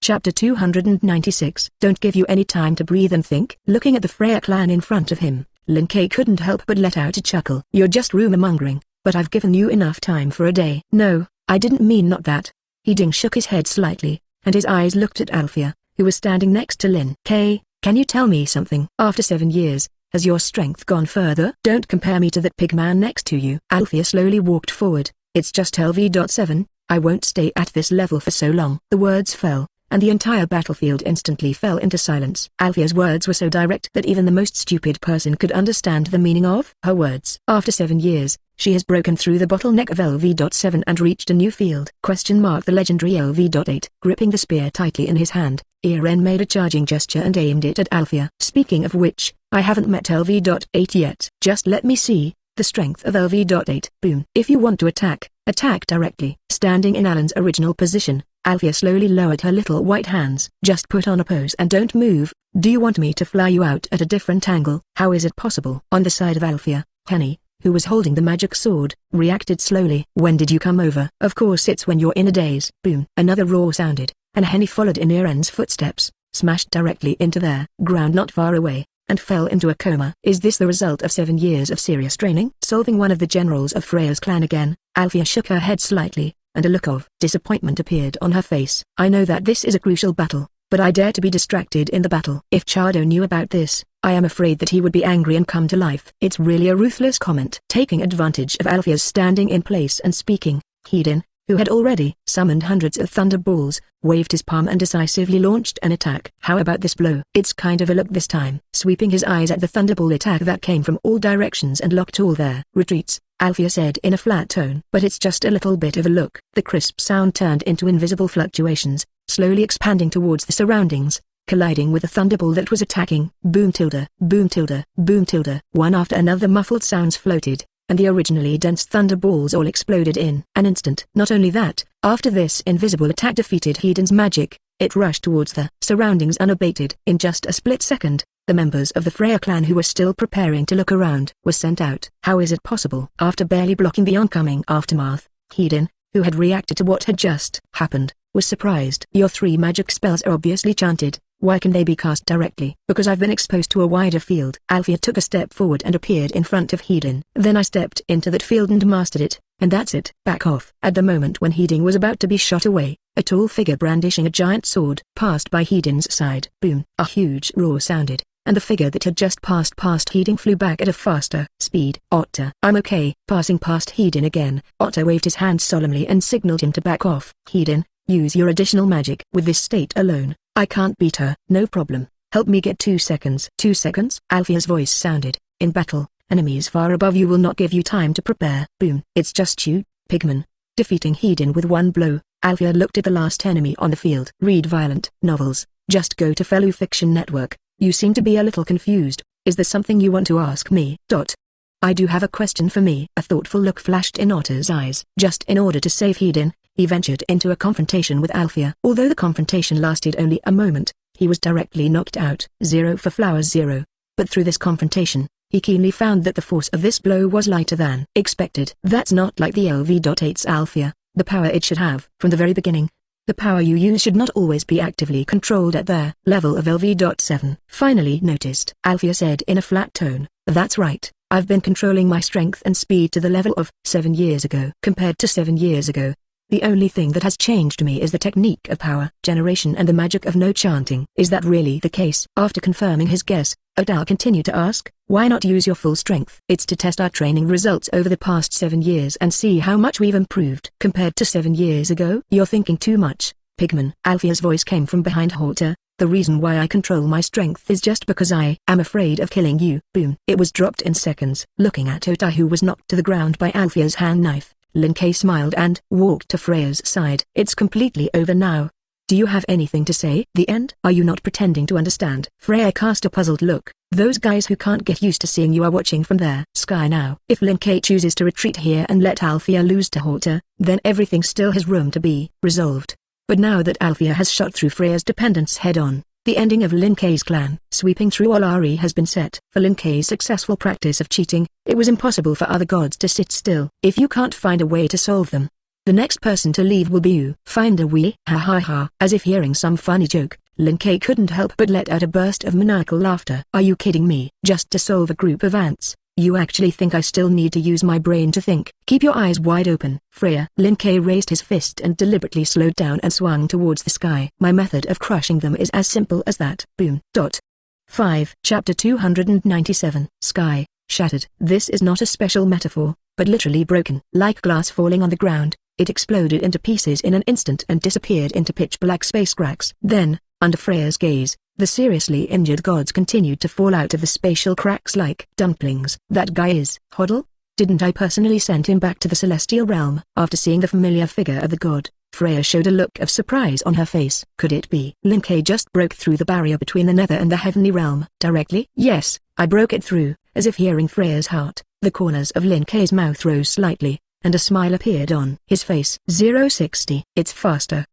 Chapter 296. Don't give you any time to breathe and think. Looking at the Freya clan in front of him, Lin Kuei couldn't help but let out a chuckle. You're just rumor-mongering, but I've given you enough time for a day. No, I didn't mean not that. Heding shook his head slightly, and his eyes looked at Althea, who was standing next to Lin Kuei. Can you tell me something? After 7 years, has your strength gone further? Don't compare me to that pig man next to you. Althea slowly walked forward. It's just LV.7, I won't stay at this level for so long. The words fell, and the entire battlefield instantly fell into silence. Althea's words were so direct that even the most stupid person could understand the meaning of her words. After 7 years, she has broken through the bottleneck of LV.7 and reached a new field. The legendary LV.8. Gripping the spear tightly in his hand, Eren made a charging gesture and aimed it at Althea. Speaking of which, I haven't met LV.8 yet. Just let me see the strength of LV.8. Boom. If you want to attack, attack directly. Standing in Alan's original position, Althea slowly lowered her little white hands. Just put on a pose and don't move. Do you want me to fly you out at a different angle? How is it possible? On the side of Althea, Henny, who was holding the magic sword, reacted slowly. When did you come over? Of course it's when you're in a daze. Boom. Another roar sounded, and Henny followed in Iren's footsteps, smashed directly into their ground not far away, and fell into a coma. Is this the result of 7 years of serious training? Solving one of the generals of Freya's clan again? Althea shook her head slightly, and a look of disappointment appeared on her face. I know that this is a crucial battle, but I dare to be distracted in the battle. If Chado knew about this, I am afraid that he would be angry and come to life. It's really a ruthless comment. Taking advantage of Althea's standing in place and speaking, Hedin, who had already summoned hundreds of thunderballs, waved his palm and decisively launched an attack. How about this blow? It's kind of a look this time. Sweeping his eyes at the thunderball attack that came from all directions and locked all their retreats, Althea said in a flat tone. But it's just a little bit of a look. The crisp sound turned into invisible fluctuations, slowly expanding towards the surroundings, colliding with the thunderball that was attacking. Boom tilde, boom tilde, boom tilde. One after another muffled sounds floated, and the originally dense thunderballs all exploded in an instant. Not only that, after this invisible attack defeated Hedin's magic, it rushed towards the surroundings unabated. In just a split second, the members of the Freya clan who were still preparing to look around were sent out. How is it possible? After barely blocking the oncoming aftermath, Hedin, who had reacted to what had just happened, was surprised. Your 3 magic spells are obviously chanted. Why can they be cast directly? Because I've been exposed to a wider field. Althea took a step forward and appeared in front of Hedin. Then I stepped into that field and mastered it, and that's it. Back off. At the moment when Hedin was about to be shot away, a tall figure brandishing a giant sword passed by Hedin's side. Boom! A huge roar sounded, and the figure that had just passed past Hedin flew back at a faster speed. Otter. I'm okay. Passing past Hedin again, Otter waved his hand solemnly and signaled him to back off. Hedin, use your additional magic. With this state alone, I can't beat her. No problem. Help me get 2 seconds. 2 seconds? Althea's voice sounded. In battle, enemies far above you will not give you time to prepare. Boom. It's just you, Pigman. Defeating Hedin with one blow, Althea looked at the last enemy on the field. Read violent novels. Just go to Fellow Fiction Network. You seem to be a little confused. Is there something you want to ask me? I do have a question for me. A thoughtful look flashed in Otter's eyes. Just in order to save Hedin, he ventured into a confrontation with Althea. Although the confrontation lasted only a moment, he was directly knocked out. 0 for flowers 0. But through this confrontation, he keenly found that the force of this blow was lighter than expected. That's not like the LV.8's Althea, the power it should have. From the very beginning, the power you use should not always be actively controlled at their level of LV.7. Finally noticed. Althea said in a flat tone, that's right, I've been controlling my strength and speed to the level of 7 years ago. Compared to 7 years ago, the only thing that has changed me is the technique of power generation and the magic of no chanting. Is that really the case? After confirming his guess, Odal continued to ask, why not use your full strength? It's to test our training results over the past 7 years and see how much we've improved. Compared to 7 years ago? You're thinking too much, Pigman. Althea's voice came from behind Halter. The reason why I control my strength is just because I am afraid of killing you. Boom. It was dropped in seconds. Looking at Ota, who was knocked to the ground by Althea's hand knife, Lin Kei smiled and walked to Freya's side. It's completely over now. Do you have anything to say? The end? Are you not pretending to understand? Freya cast a puzzled look. Those guys who can't get used to seeing you are watching from their sky now. If Lin Kei chooses to retreat here and let Althea lose to Halter, then everything still has room to be resolved. But now that Althea has shot through Freya's dependents head-on, the ending of Lin Kei's clan sweeping through Olari has been set. For Lin Kei's successful practice of cheating, it was impossible for other gods to sit still. If you can't find a way to solve them, the next person to leave will be you. Find a way? Ha ha ha. As if hearing some funny joke, Lin Kei couldn't help but let out a burst of maniacal laughter. Are you kidding me? Just to solve a group of ants? You actually think I still need to use my brain to think? Keep your eyes wide open, Freya. Lin Kei raised his fist and deliberately slowed down and swung towards the sky. My method of crushing them is as simple as that. Boom. 5. Chapter 297. Sky shattered. This is not a special metaphor, but literally broken. Like glass falling on the ground, it exploded into pieces in an instant and disappeared into pitch-black space cracks. Then, under Freya's gaze, the seriously injured gods continued to fall out of the spatial cracks like dumplings. That guy is Hoddle? Didn't I personally send him back to the celestial realm? After seeing the familiar figure of the god, Freya showed a look of surprise on her face. Could it be? Lin Kei just broke through the barrier between the nether and the heavenly realm. Directly? Yes, I broke it through. As if hearing Freya's heart, the corners of Lin Kei's mouth rose slightly, and a smile appeared on his face. 060. It's faster.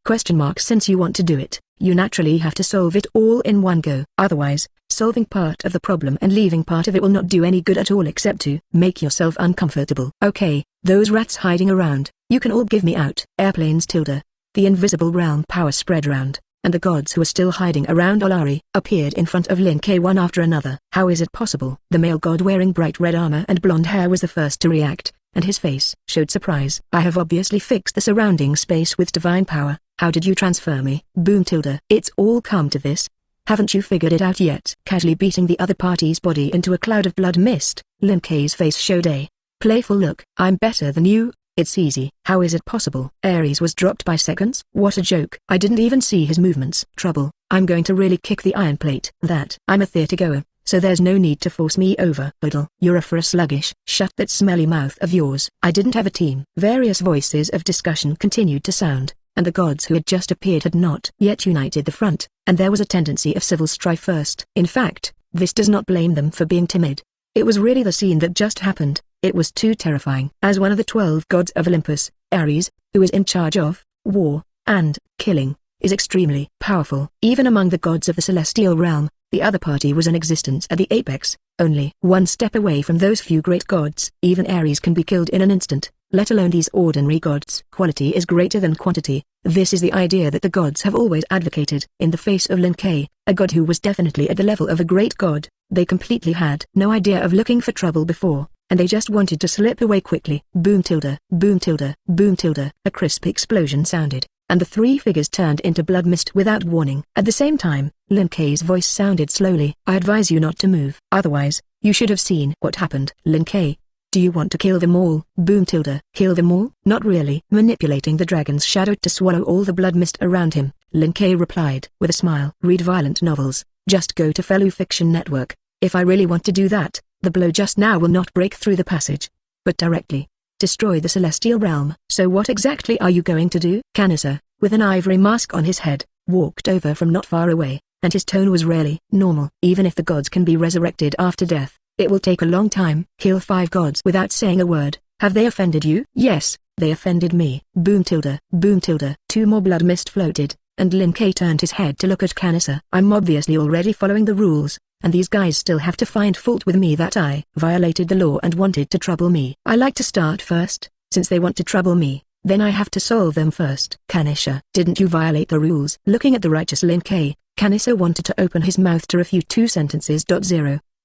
Since you want to do it, you naturally have to solve it all in one go. Otherwise, solving part of the problem and leaving part of it will not do any good at all except to make yourself uncomfortable. Okay, those rats hiding around, you can all give me out. Airplanes tilde. The invisible realm power spread round, and the gods who were still hiding around Olari appeared in front of Lin Kei one after another. How is it possible? The male god wearing bright red armor and blonde hair was the first to react, and his face showed surprise. I have obviously fixed the surrounding space with divine power. How did you transfer me? Boom tilde. It's all come to this. Haven't you figured it out yet? Casually beating the other party's body into a cloud of blood mist, Lin Kei's face showed a playful look. I'm better than you. It's easy. How is it possible? Ares was dropped by seconds? What a joke. I didn't even see his movements. Trouble. I'm going to really kick the iron plate. That. I'm a theater goer, so there's no need to force me over. Idle. You're a for a sluggish. Shut that smelly mouth of yours. I didn't have a team. Various voices of discussion continued to sound, and the gods who had just appeared had not yet united the front, and there was a tendency of civil strife first. In fact, this does not blame them for being timid. It was really the scene that just happened. It was too terrifying. As one of the 12 gods of Olympus, Ares, who is in charge of war and killing, is extremely powerful. Even among the gods of the celestial realm, the other party was in existence at the apex, only one step away from those few great gods. Even Ares can be killed in an instant, let alone these ordinary gods. Quality is greater than quantity. This is the idea that the gods have always advocated. In the face of Lin Kei, a god who was definitely at the level of a great god, they completely had no idea of looking for trouble before, and they just wanted to slip away quickly. Boom tilde, boom tilde, boom tilde. A crisp explosion sounded, and the three figures turned into blood mist without warning. At the same time, Lin Kei's voice sounded slowly. I advise you not to move. Otherwise, you should have seen what happened. Lin Kei, do you want to kill them all? Boom tilde. Kill them all? Not really. Manipulating the dragon's shadow to swallow all the blood mist around him, Lin Kei replied with a smile. Read violent novels. Just go to Fellow Fiction Network. If I really want to do that, the blow just now will not break through the passage, but directly destroy the celestial realm. So what exactly are you going to do? Canisa, with an ivory mask on his head, walked over from not far away, and his tone was really normal. Even if the gods can be resurrected after death, it will take a long time. Kill 5 gods without saying a word. Have they offended you? Yes, they offended me. Boom tilde, boom tilde. 2 more blood mist floated, and Lin Kei turned his head to look at Canisa. I'm obviously already following the rules, and these guys still have to find fault with me that I violated the law and wanted to trouble me. I like to start first, since they want to trouble me, then I have to solve them first. Kanisha, didn't you violate the rules? Looking at the righteous Lin Kei, Kanisa wanted to open his mouth to refute 2 sentences.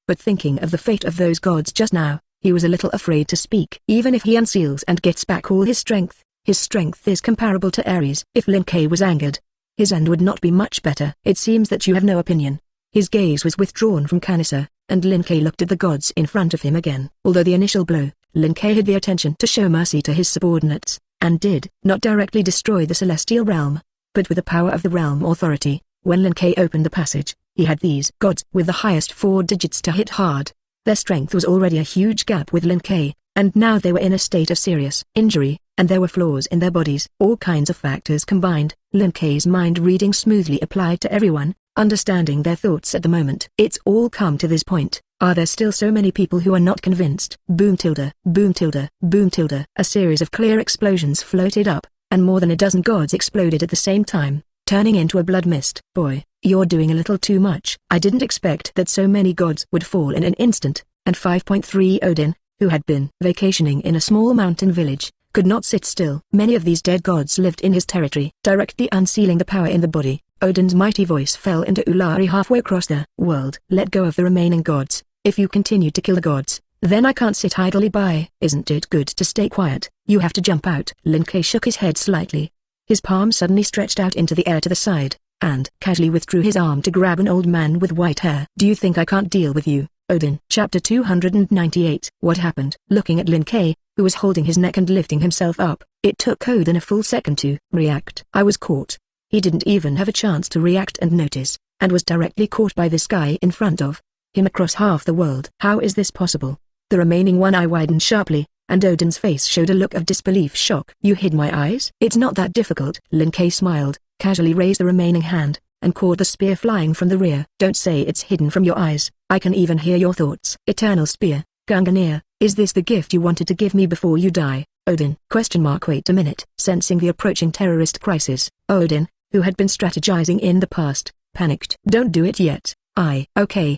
But thinking of the fate of those gods just now, he was a little afraid to speak. Even if he unseals and gets back all his strength is comparable to Ares. If Lin Kei was angered, his end would not be much better. It seems that you have no opinion. His gaze was withdrawn from Kanisa, and Lin Kei looked at the gods in front of him again. Although the initial blow, Lin Kei had the attention to show mercy to his subordinates, and did not directly destroy the celestial realm, but with the power of the realm authority. When Lin Kei opened the passage, he had these gods with the highest 4 digits to hit hard. Their strength was already a huge gap with Lin Kei, and now they were in a state of serious injury, and there were flaws in their bodies. All kinds of factors combined. Lin Kei's mind reading smoothly applied to everyone, understanding their thoughts at the moment. It's all come to this point. Are there still so many people who are not convinced? Boom tilde, boom tilde, boom tilde. A series of clear explosions floated up, and more than a dozen gods exploded at the same time, turning into a blood mist. Boy, you're doing a little too much. I didn't expect that so many gods would fall in an instant, and 5.3 Odin, who had been vacationing in a small mountain village, could not sit still. Many of these dead gods lived in his territory. Directly unsealing the power in the body, Odin's mighty voice fell into Ulari halfway across the world. Let go of the remaining gods. If you continue to kill the gods, then I can't sit idly by. Isn't it good to stay quiet? You have to jump out. Lin Kei shook his head slightly. His palm suddenly stretched out into the air to the side, and casually withdrew his arm to grab an old man with white hair. Do you think I can't deal with you, Odin? Chapter 298. What happened? Looking at Lin Kei, who was holding his neck and lifting himself up, it took Odin a full second to react. I was caught. He didn't even have a chance to react and notice, and was directly caught by this guy in front of him across half the world. How is this possible? The remaining one eye widened sharply, and Odin's face showed a look of disbelief. Shock. You hid my eyes? It's not that difficult. Lin Kei smiled, casually raised the remaining hand, and caught the spear flying from the rear. Don't say it's hidden from your eyes. I can even hear your thoughts. Eternal spear, Gungnir, is this the gift you wanted to give me before you die, Odin? Wait a minute. Sensing the approaching terrorist crisis, Odin, who had been strategizing in the past, panicked. Don't do it yet. Okay,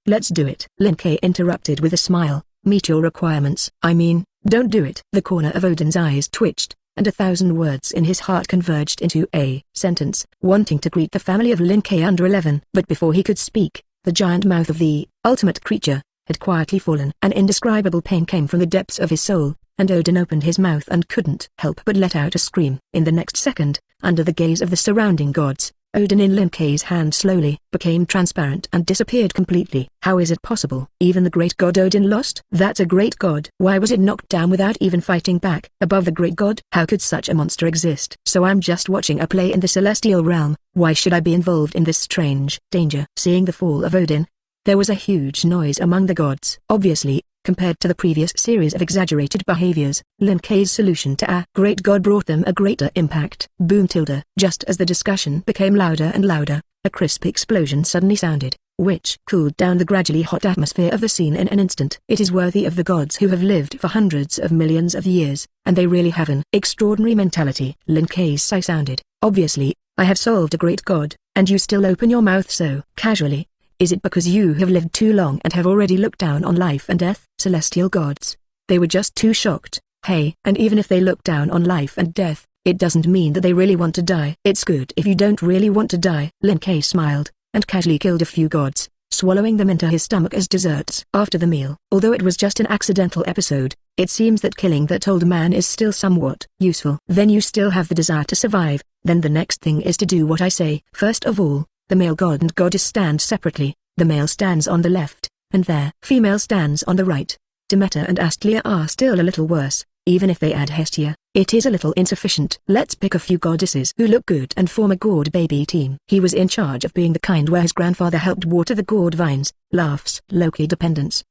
let's do it. Lin Kei interrupted with a smile. Meet your requirements. I mean, don't do it. The corner of Odin's eyes twitched, and 1,000 words in his heart converged into a sentence, wanting to greet the family of Lin K under 11. But before he could speak, the giant mouth of the ultimate creature had quietly fallen. An indescribable pain came from the depths of his soul, and Odin opened his mouth and couldn't help but let out a scream. In the next second, under the gaze of the surrounding gods, Odin in Lin K's hand slowly became transparent and disappeared completely. How is it possible? Even the great god Odin lost? That's a great god. Why was it knocked down without even fighting back? Above the great god? How could such a monster exist? So I'm just watching a play in the celestial realm. Why should I be involved in this strange danger? Seeing the fall of Odin, there was a huge noise among the gods. Obviously, compared to the previous series of exaggerated behaviors, Lin K's solution to a great god brought them a greater impact. Boom tilde. Just as the discussion became louder and louder, a crisp explosion suddenly sounded, which cooled down the gradually hot atmosphere of the scene in an instant. It is worthy of the gods who have lived for hundreds of millions of years, and they really have an extraordinary mentality. Lin K's sigh sounded. Obviously, I have solved a great god, and you still open your mouth so casually. Is it because you have lived too long and have already looked down on life and death? Celestial gods. They were just too shocked. Hey, and even if they look down on life and death, it doesn't mean that they really want to die. It's good if you don't really want to die. Lin K smiled, and casually killed a few gods, swallowing them into his stomach as desserts. After the meal, although it was just an accidental episode, it seems that killing that old man is still somewhat useful. Then you still have the desire to survive, then the next thing is to do what I say. First of all, the male god and goddess stand separately. The male stands on the left, and their female stands on the right. Demeter and Astlia are still a little worse. Even if they add Hestia, it is a little insufficient. Let's pick a few goddesses who look good and form a gourd baby team. He was in charge of being the kind where his grandfather helped water the gourd vines. Laughs. Loki dependence.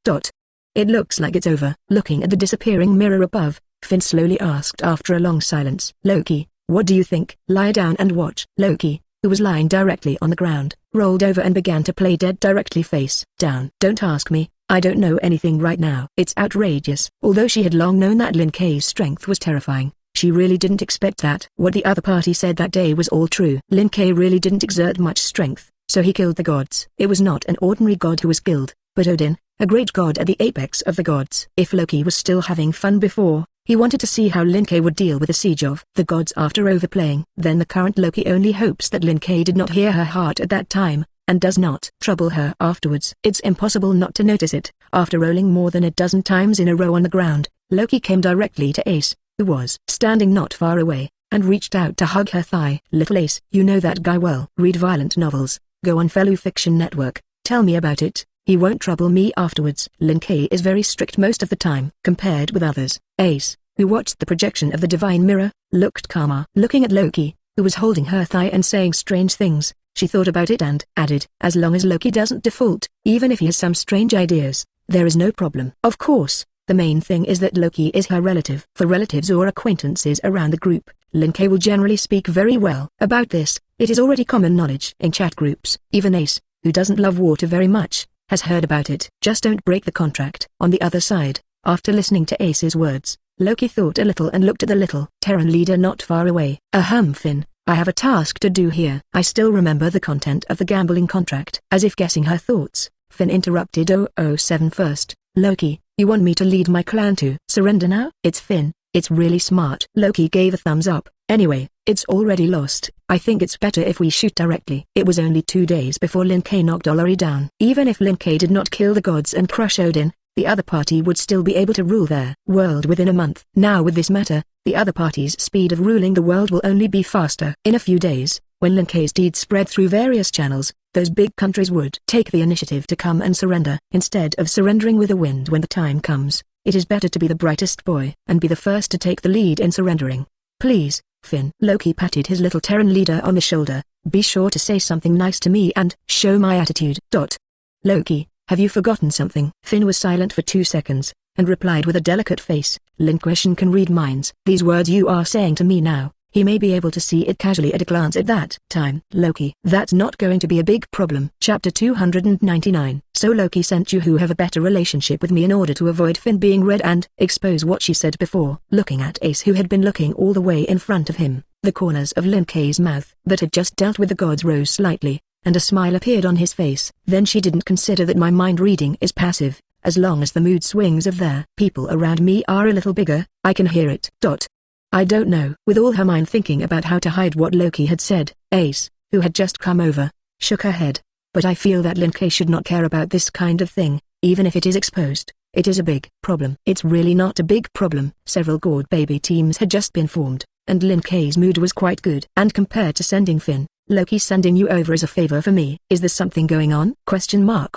It looks like it's over. Looking at the disappearing mirror above, Finn slowly asked after a long silence. Loki, what do you think? Lie down and watch. Loki, who was lying directly on the ground, rolled over and began to play dead directly face down. Don't ask me, I don't know anything right now. It's outrageous. Although she had long known that Lin K's strength was terrifying, she really didn't expect that. What the other party said that day was all true. Lin K really didn't exert much strength, so he killed the gods. It was not an ordinary god who was killed, but Odin, a great god at the apex of the gods. If Loki was still having fun before, he wanted to see how Lin K would deal with the siege of the gods after overplaying. Then the current Loki only hopes that Lin K did not hear her heart at that time, and does not trouble her afterwards. It's impossible not to notice it. After rolling more than a dozen times in a row on the ground, Loki came directly to Ace, who was standing not far away, and reached out to hug her thigh. Little Ace, you know that guy well. Read violent novels, go on Fellow Fiction Network, tell me about it. He won't trouble me afterwards. Lin K is very strict most of the time. Compared with others, Ace, who watched the projection of the divine mirror, looked calmer. Looking at Loki, who was holding her thigh and saying strange things, she thought about it and added, as long as Loki doesn't default, even if he has some strange ideas, there is no problem. Of course, the main thing is that Loki is her relative. For relatives or acquaintances around the group, Lin K will generally speak very well. About this, it is already common knowledge in chat groups. Even Ace, who doesn't love water very much, has heard about it. Just don't break the contract. On the other side, after listening to Ace's words, Loki thought a little and looked at the little Terran leader not far away. Finn, I have a task to do here. I still remember the content of the gambling contract. As if guessing her thoughts, Finn interrupted 007 first. Loki, you want me to lead my clan to surrender now? It's Finn, it's really smart. Loki gave a thumbs up. Anyway, it's already lost. I think it's better if we shoot directly. It was only 2 days before Lin K knocked Olari down. Even if Lin K did not kill the gods and crush Odin, the other party would still be able to rule their world within a month. Now with this matter, the other party's speed of ruling the world will only be faster. In a few days, when Lin K's deed spread through various channels, those big countries would take the initiative to come and surrender. Instead of surrendering with the wind when the time comes, it is better to be the brightest boy and be the first to take the lead in surrendering. Please, Finn. Loki patted his little Terran leader on the shoulder. Be sure to say something nice to me and show my attitude. Loki, have you forgotten something? Finn was silent for 2 seconds, and replied with a delicate face. Lin Question can read minds. These words you are saying to me now, he may be able to see it casually at a glance at that time. Loki, that's not going to be a big problem. Chapter 299. So Loki sent you who have a better relationship with me in order to avoid Finn being read and expose what she said before. Looking at Ace, who had been looking all the way in front of him, the corners of Lin K's mouth that had just dealt with the gods rose slightly, and a smile appeared on his face. Then she didn't consider that my mind reading is passive. As long as the mood swings of their people around me are a little bigger, I can hear it. I don't know. With all her mind thinking about how to hide what Loki had said, Ace, who had just come over, shook her head. But I feel that Lin Kei should not care about this kind of thing, even if it is exposed. It is a big problem. It's really not a big problem. Several God baby teams had just been formed, and Lin Kei's mood was quite good. And compared to sending Finn, Loki sending you over is a favor for me. Is there something going on?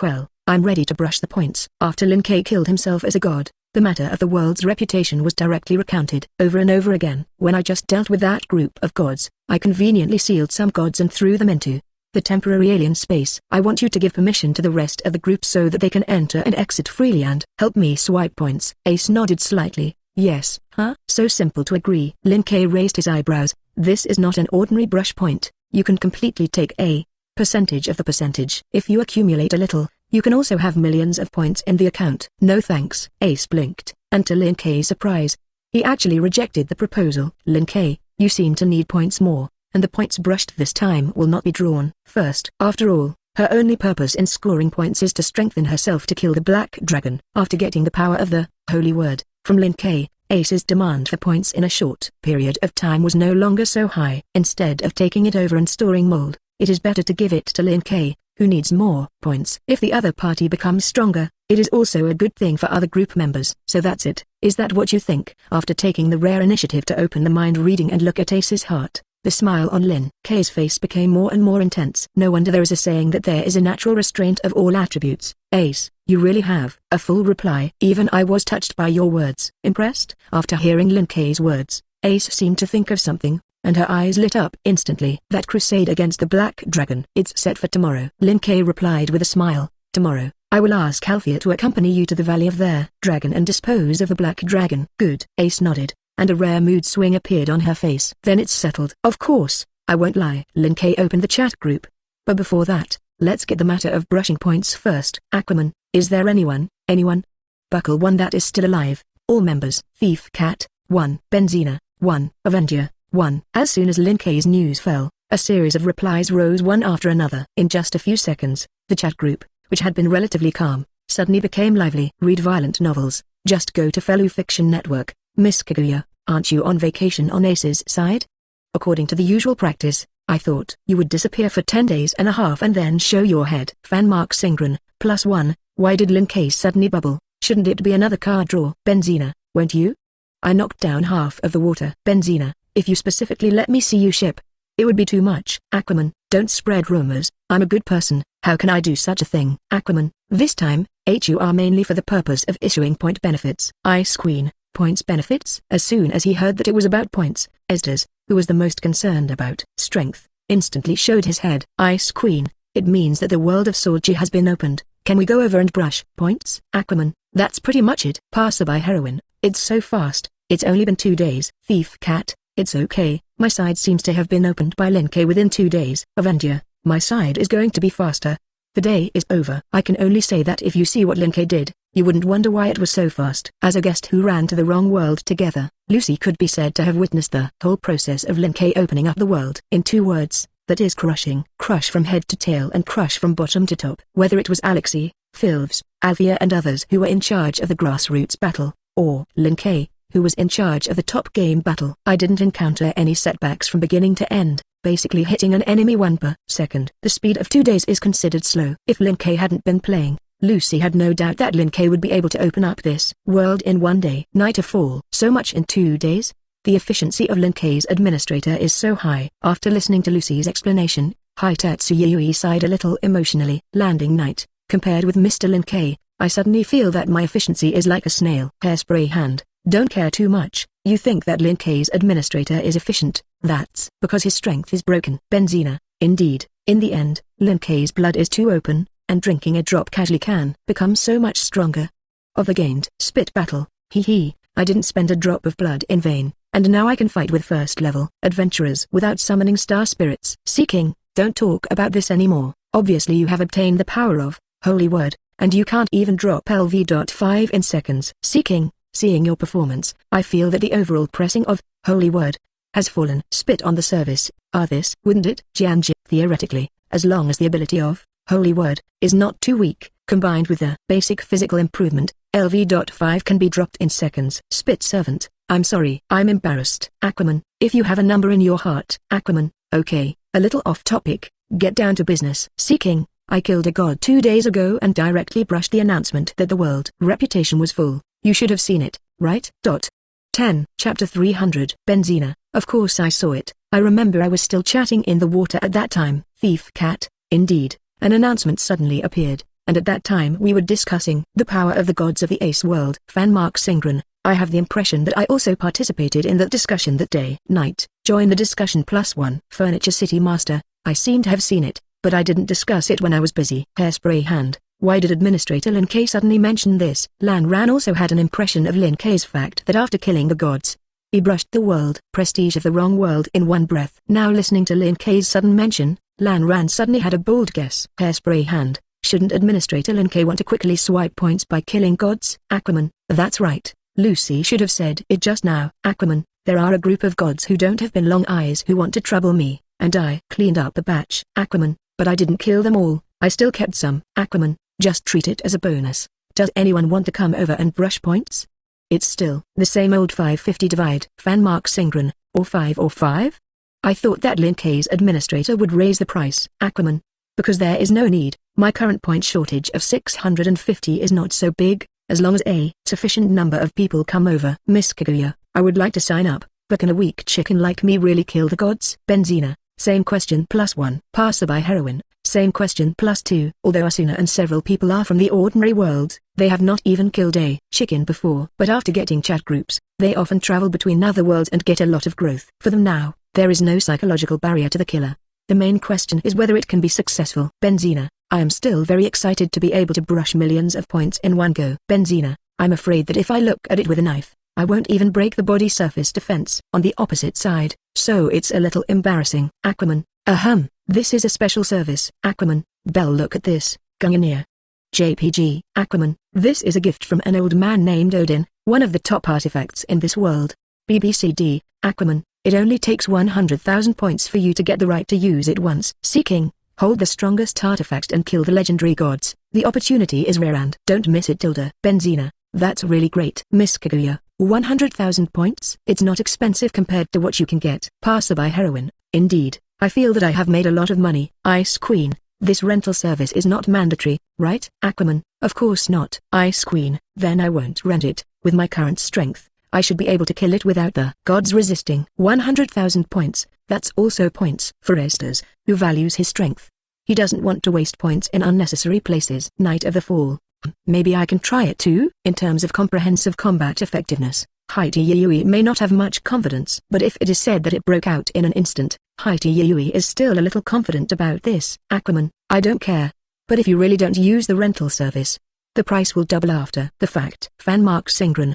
Well, I'm ready to brush the points. After Lin Kei killed himself as a god, the matter of the world's reputation was directly recounted over and over again. When I just dealt with that group of gods, I conveniently sealed some gods and threw them into the temporary alien space. I want you to give permission to the rest of the group so that they can enter and exit freely and help me swipe points. Ace nodded slightly. Yes, huh? So simple to agree. Lin Kei raised his eyebrows. This is not an ordinary brush point. You can completely take a percentage of the percentage. If you accumulate a little, you can also have millions of points in the account. No thanks. Ace blinked, and to Lin Kei's surprise, he actually rejected the proposal. Lin Kei, you seem to need points more, and the points brushed this time will not be drawn. First, after all, her only purpose in scoring points is to strengthen herself to kill the Black Dragon. After getting the power of the Holy Word from Lin Kei, Ace's demand for points in a short period of time was no longer so high. Instead of taking it over and storing mold, it is better to give it to Lin Kei, who needs more points. If the other party becomes stronger, it is also a good thing for other group members. So that's it. Is that what you think? After taking the rare initiative to open the mind reading and look at Ace's heart, the smile on Lin Kei's face became more and more intense. No wonder there is a saying that there is a natural restraint of all attributes. Ace, you really have a full reply. Even I was touched by your words. Impressed? After hearing Lin Kei's words, Ace seemed to think of something, and her eyes lit up instantly. That crusade against the Black Dragon. It's set for tomorrow. Lin Kei replied with a smile. Tomorrow, I will ask Althea to accompany you to the Valley of their Dragon and dispose of the Black Dragon. Good. Ace nodded, and a rare mood swing appeared on her face. Then it's settled. Of course, I won't lie. Lin Kei opened the chat group. But before that, let's get the matter of brushing points first. Aquaman, is there anyone? Buckle 1 that is still alive. All members. Thief Cat, 1. Benzina, 1. Avenger, 1. As soon as Lin Kei's news fell, a series of replies rose one after another. In just a few seconds, the chat group, which had been relatively calm, suddenly became lively. Read violent novels. Just go to Fellow Fiction Network. Miss Kaguya, aren't you on vacation on Ace's side? According to the usual practice, I thought you would disappear for 10 days and a half and then show your head. Fanmark Singren, +1, why did Lin Kei suddenly bubble? Shouldn't it be another card draw? Benzina, won't you? I knocked down half of the water. Benzina, if you specifically let me see you ship, it would be too much. Aquaman, don't spread rumors. I'm a good person. How can I do such a thing? Aquaman, this time, HUR mainly for the purpose of issuing point benefits. Ice Queen, points benefits? As soon as he heard that it was about points, Estes, who was the most concerned about strength, instantly showed his head. Ice Queen, it means that the world of Sorgi has been opened. Can we go over and brush points? Aquaman, that's pretty much it. Passerby Heroine, it's so fast, it's only been 2 days. Thief Cat, it's okay, my side seems to have been opened by Lin Kei within 2 days. Avenger, my side is going to be faster. The day is over. I can only say that if you see what Lin Kei did, you wouldn't wonder why it was so fast. As a guest who ran to the wrong world together, Lucy could be said to have witnessed the whole process of Lin Kei opening up the world. In 2 words, that is crushing. Crush from head to tail and crush from bottom to top. Whether it was Alexei, Philves, Althea and others who were in charge of the grassroots battle, or Lin Kei, who was in charge of the top game battle, I didn't encounter any setbacks from beginning to end, basically hitting an enemy 1 per second. The speed of 2 days is considered slow. If Lin Kei hadn't been playing, Lucy had no doubt that Lin Kei would be able to open up this world in 1 day. Nightfall. So much in 2 days? The efficiency of Lin Kei's administrator is so high. After listening to Lucy's explanation, Hitetsu Yui sighed a little emotionally. Landing night. Compared with Mr. Lin Kei, I suddenly feel that my efficiency is like a snail. Hairspray hand. Don't care too much. You think that Lin Kei's administrator is efficient? That's because his strength is broken. Benzina. Indeed, in the end, Lin Kei's blood is too open, and drinking a drop casually can become so much stronger. Of the gained spit battle, I didn't spend a drop of blood in vain, and now I can fight with first-level adventurers without summoning star spirits. Seeking, don't talk about this anymore. Obviously you have obtained the power of Holy Word, and you can't even drop LV.5 in seconds. Seeking, seeing your performance, I feel that the overall pressing of Holy Word has fallen. Spit on the service, this, wouldn't it? Jianji, theoretically, as long as the ability of Holy Word is not too weak, combined with the basic physical improvement, LV.5 can be dropped in seconds. Spit Servant, I'm sorry. I'm embarrassed. Aquaman, if you have a number in your heart. Aquaman, okay, a little off topic, get down to business. Seeking, I killed a god 2 days ago and directly brushed the announcement that the world reputation was full. You should have seen it, right? 10. Chapter 300. Benzina, of course I saw it. I remember I was still chatting in the water at that time. Thief cat, indeed. An announcement suddenly appeared, and at that time we were discussing the power of the gods of the Ace world. Fan Mark Singren. I have the impression that I also participated in that discussion that day. Night. Join the discussion +1. Furniture City Master. I seem to have seen it, but I didn't discuss it when I was busy. Hairspray Hand. Why did Administrator Lin K suddenly mention this? Lan Ran also had an impression of Lin K's fact that after killing the gods, he brushed the world prestige of the wrong world in one breath. Now listening to Lin K's sudden mention, Lan Ran suddenly had a bold guess. Hairspray Hand. Shouldn't Administrator Lin K want to quickly swipe points by killing gods? Aquaman. That's right. Lucy should have said it just now. Aquaman. There are a group of gods who don't have been long eyes who want to trouble me, and I cleaned up a batch. Aquaman. But I didn't kill them all. I still kept some. Aquaman. Just treat it as a bonus. Does anyone want to come over and brush points? It's still the same old 550 divide. Fan Mark Singren, or 5 or 5? I thought that Lin K's administrator would raise the price. Aquaman. Because there is no need. My current point shortage of 650 is not so big, as long as a sufficient number of people come over. Miss Kaguya, I would like to sign up, but can a weak chicken like me really kill the gods? Benzina. Same question +1. Passerby Heroine. Same question +2. Although Asuna and several people are from the ordinary world, they have not even killed a chicken before. But after getting chat groups, they often travel between other worlds and get a lot of growth. For them now, there is no psychological barrier to the killer. The main question is whether it can be successful. Benzina, I am still very excited to be able to brush millions of points in one go. Benzina, I'm afraid that if I look at it with a knife, I won't even break the body surface defense on the opposite side, so it's a little embarrassing. Aquaman, this is a special service. Aquaman, Bell, look at this. Gunganir. JPG. Aquaman, this is a gift from an old man named Odin, one of the top artifacts in this world. BBCD. Aquaman, it only takes 100,000 points for you to get the right to use it once. Seeking, hold the strongest artifact and kill the legendary gods. The opportunity is rare and don't miss it. Benzina, that's really great. Miss Kaguya, 100,000 points? It's not expensive compared to what you can get. Passerby Heroine, indeed. I feel that I have made a lot of money. Ice Queen, this rental service is not mandatory, right? Aquaman, of course not. Ice Queen, then I won't rent it. With my current strength, I should be able to kill it without the gods resisting. 100,000 points, that's also points for Estes, who values his strength. He doesn't want to waste points in unnecessary places. Night of the Fall. Maybe I can try it too. In terms of comprehensive combat effectiveness, Haiti Yui may not have much confidence. But if it is said that it broke out in an instant, Haiti Yui is still a little confident about this. Aquaman, I don't care. But if you really don't use the rental service, the price will double after the fact. Fan Mark Singren,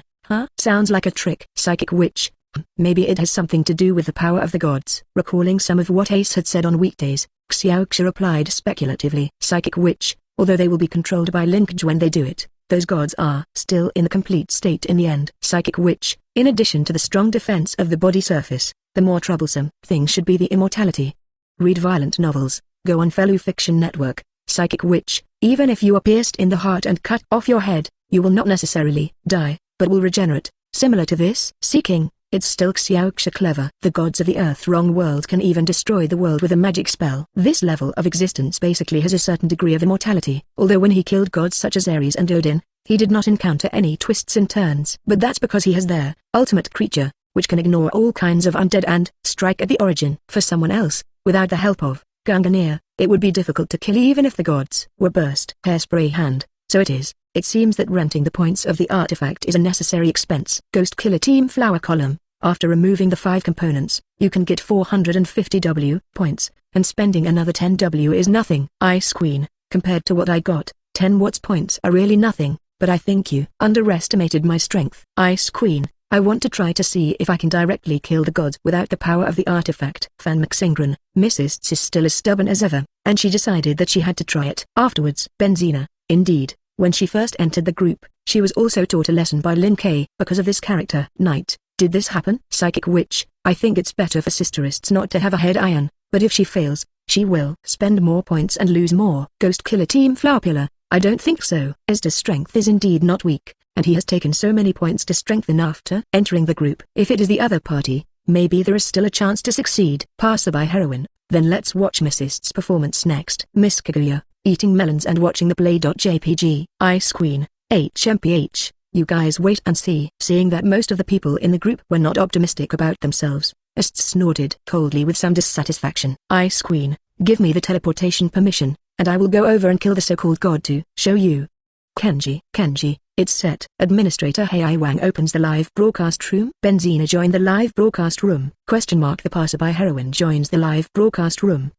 sounds like a trick. Psychic Witch. Maybe it has something to do with the power of the gods. Recalling some of what Ace had said on weekdays, Xiaoxia replied speculatively. Psychic Witch, although they will be controlled by linkage when they do it, those gods are still in the complete state in the end. Psychic Witch, in addition to the strong defense of the body surface, the more troublesome thing should be the immortality. Read violent novels, go on Fellow Fiction Network. Psychic Witch, even if you are pierced in the heart and cut off your head, you will not necessarily die, but will regenerate. Similar to this. Seeking, it's still Xiaoxia clever. The gods of the Earth wrong world can even destroy the world with a magic spell. This level of existence basically has a certain degree of immortality. Although when he killed gods such as Ares and Odin, he did not encounter any twists and turns. But that's because he has their ultimate creature, which can ignore all kinds of undead and strike at the origin. For someone else, without the help of Gunganir, it would be difficult to kill even if the gods were burst. Hairspray Hand. So it is. It seems that renting the points of the artifact is a necessary expense. Ghost Killer Team Flower Column. After removing the 5 components, you can get 450 W points, and spending another 10 W is nothing. Ice Queen, compared to what I got, 10 watts points are really nothing, but I think you underestimated my strength. Ice Queen, I want to try to see if I can directly kill the gods without the power of the artifact. Fan McSingren, Mrs. Ts is still as stubborn as ever, and she decided that she had to try it. Afterwards, Benzina, indeed, when she first entered the group, she was also taught a lesson by Lin K because of this character. Night. Did this happen? Psychic Witch, I think it's better for Sisterists not to have a head iron, but if she fails, she will spend more points and lose more. Ghost Killer Team Flower Pillar, I don't think so. Esther's strength is indeed not weak, and he has taken so many points to strengthen after entering the group. If it is the other party, maybe there is still a chance to succeed. Passerby heroine, then let's watch Miss Ist's performance next. Miss Kaguya, eating melons and watching the play.jpg. Ice Queen, HMPH, you guys wait and see. Seeing that most of the people in the group were not optimistic about themselves, Ist snorted coldly with some dissatisfaction. Ice Queen, give me the teleportation permission, and I will go over and kill the so-called god to show you. Kenji, it's set. Administrator Hei Wang opens the live broadcast room. Benzina joined the live broadcast room. The passerby heroine joins the live broadcast room.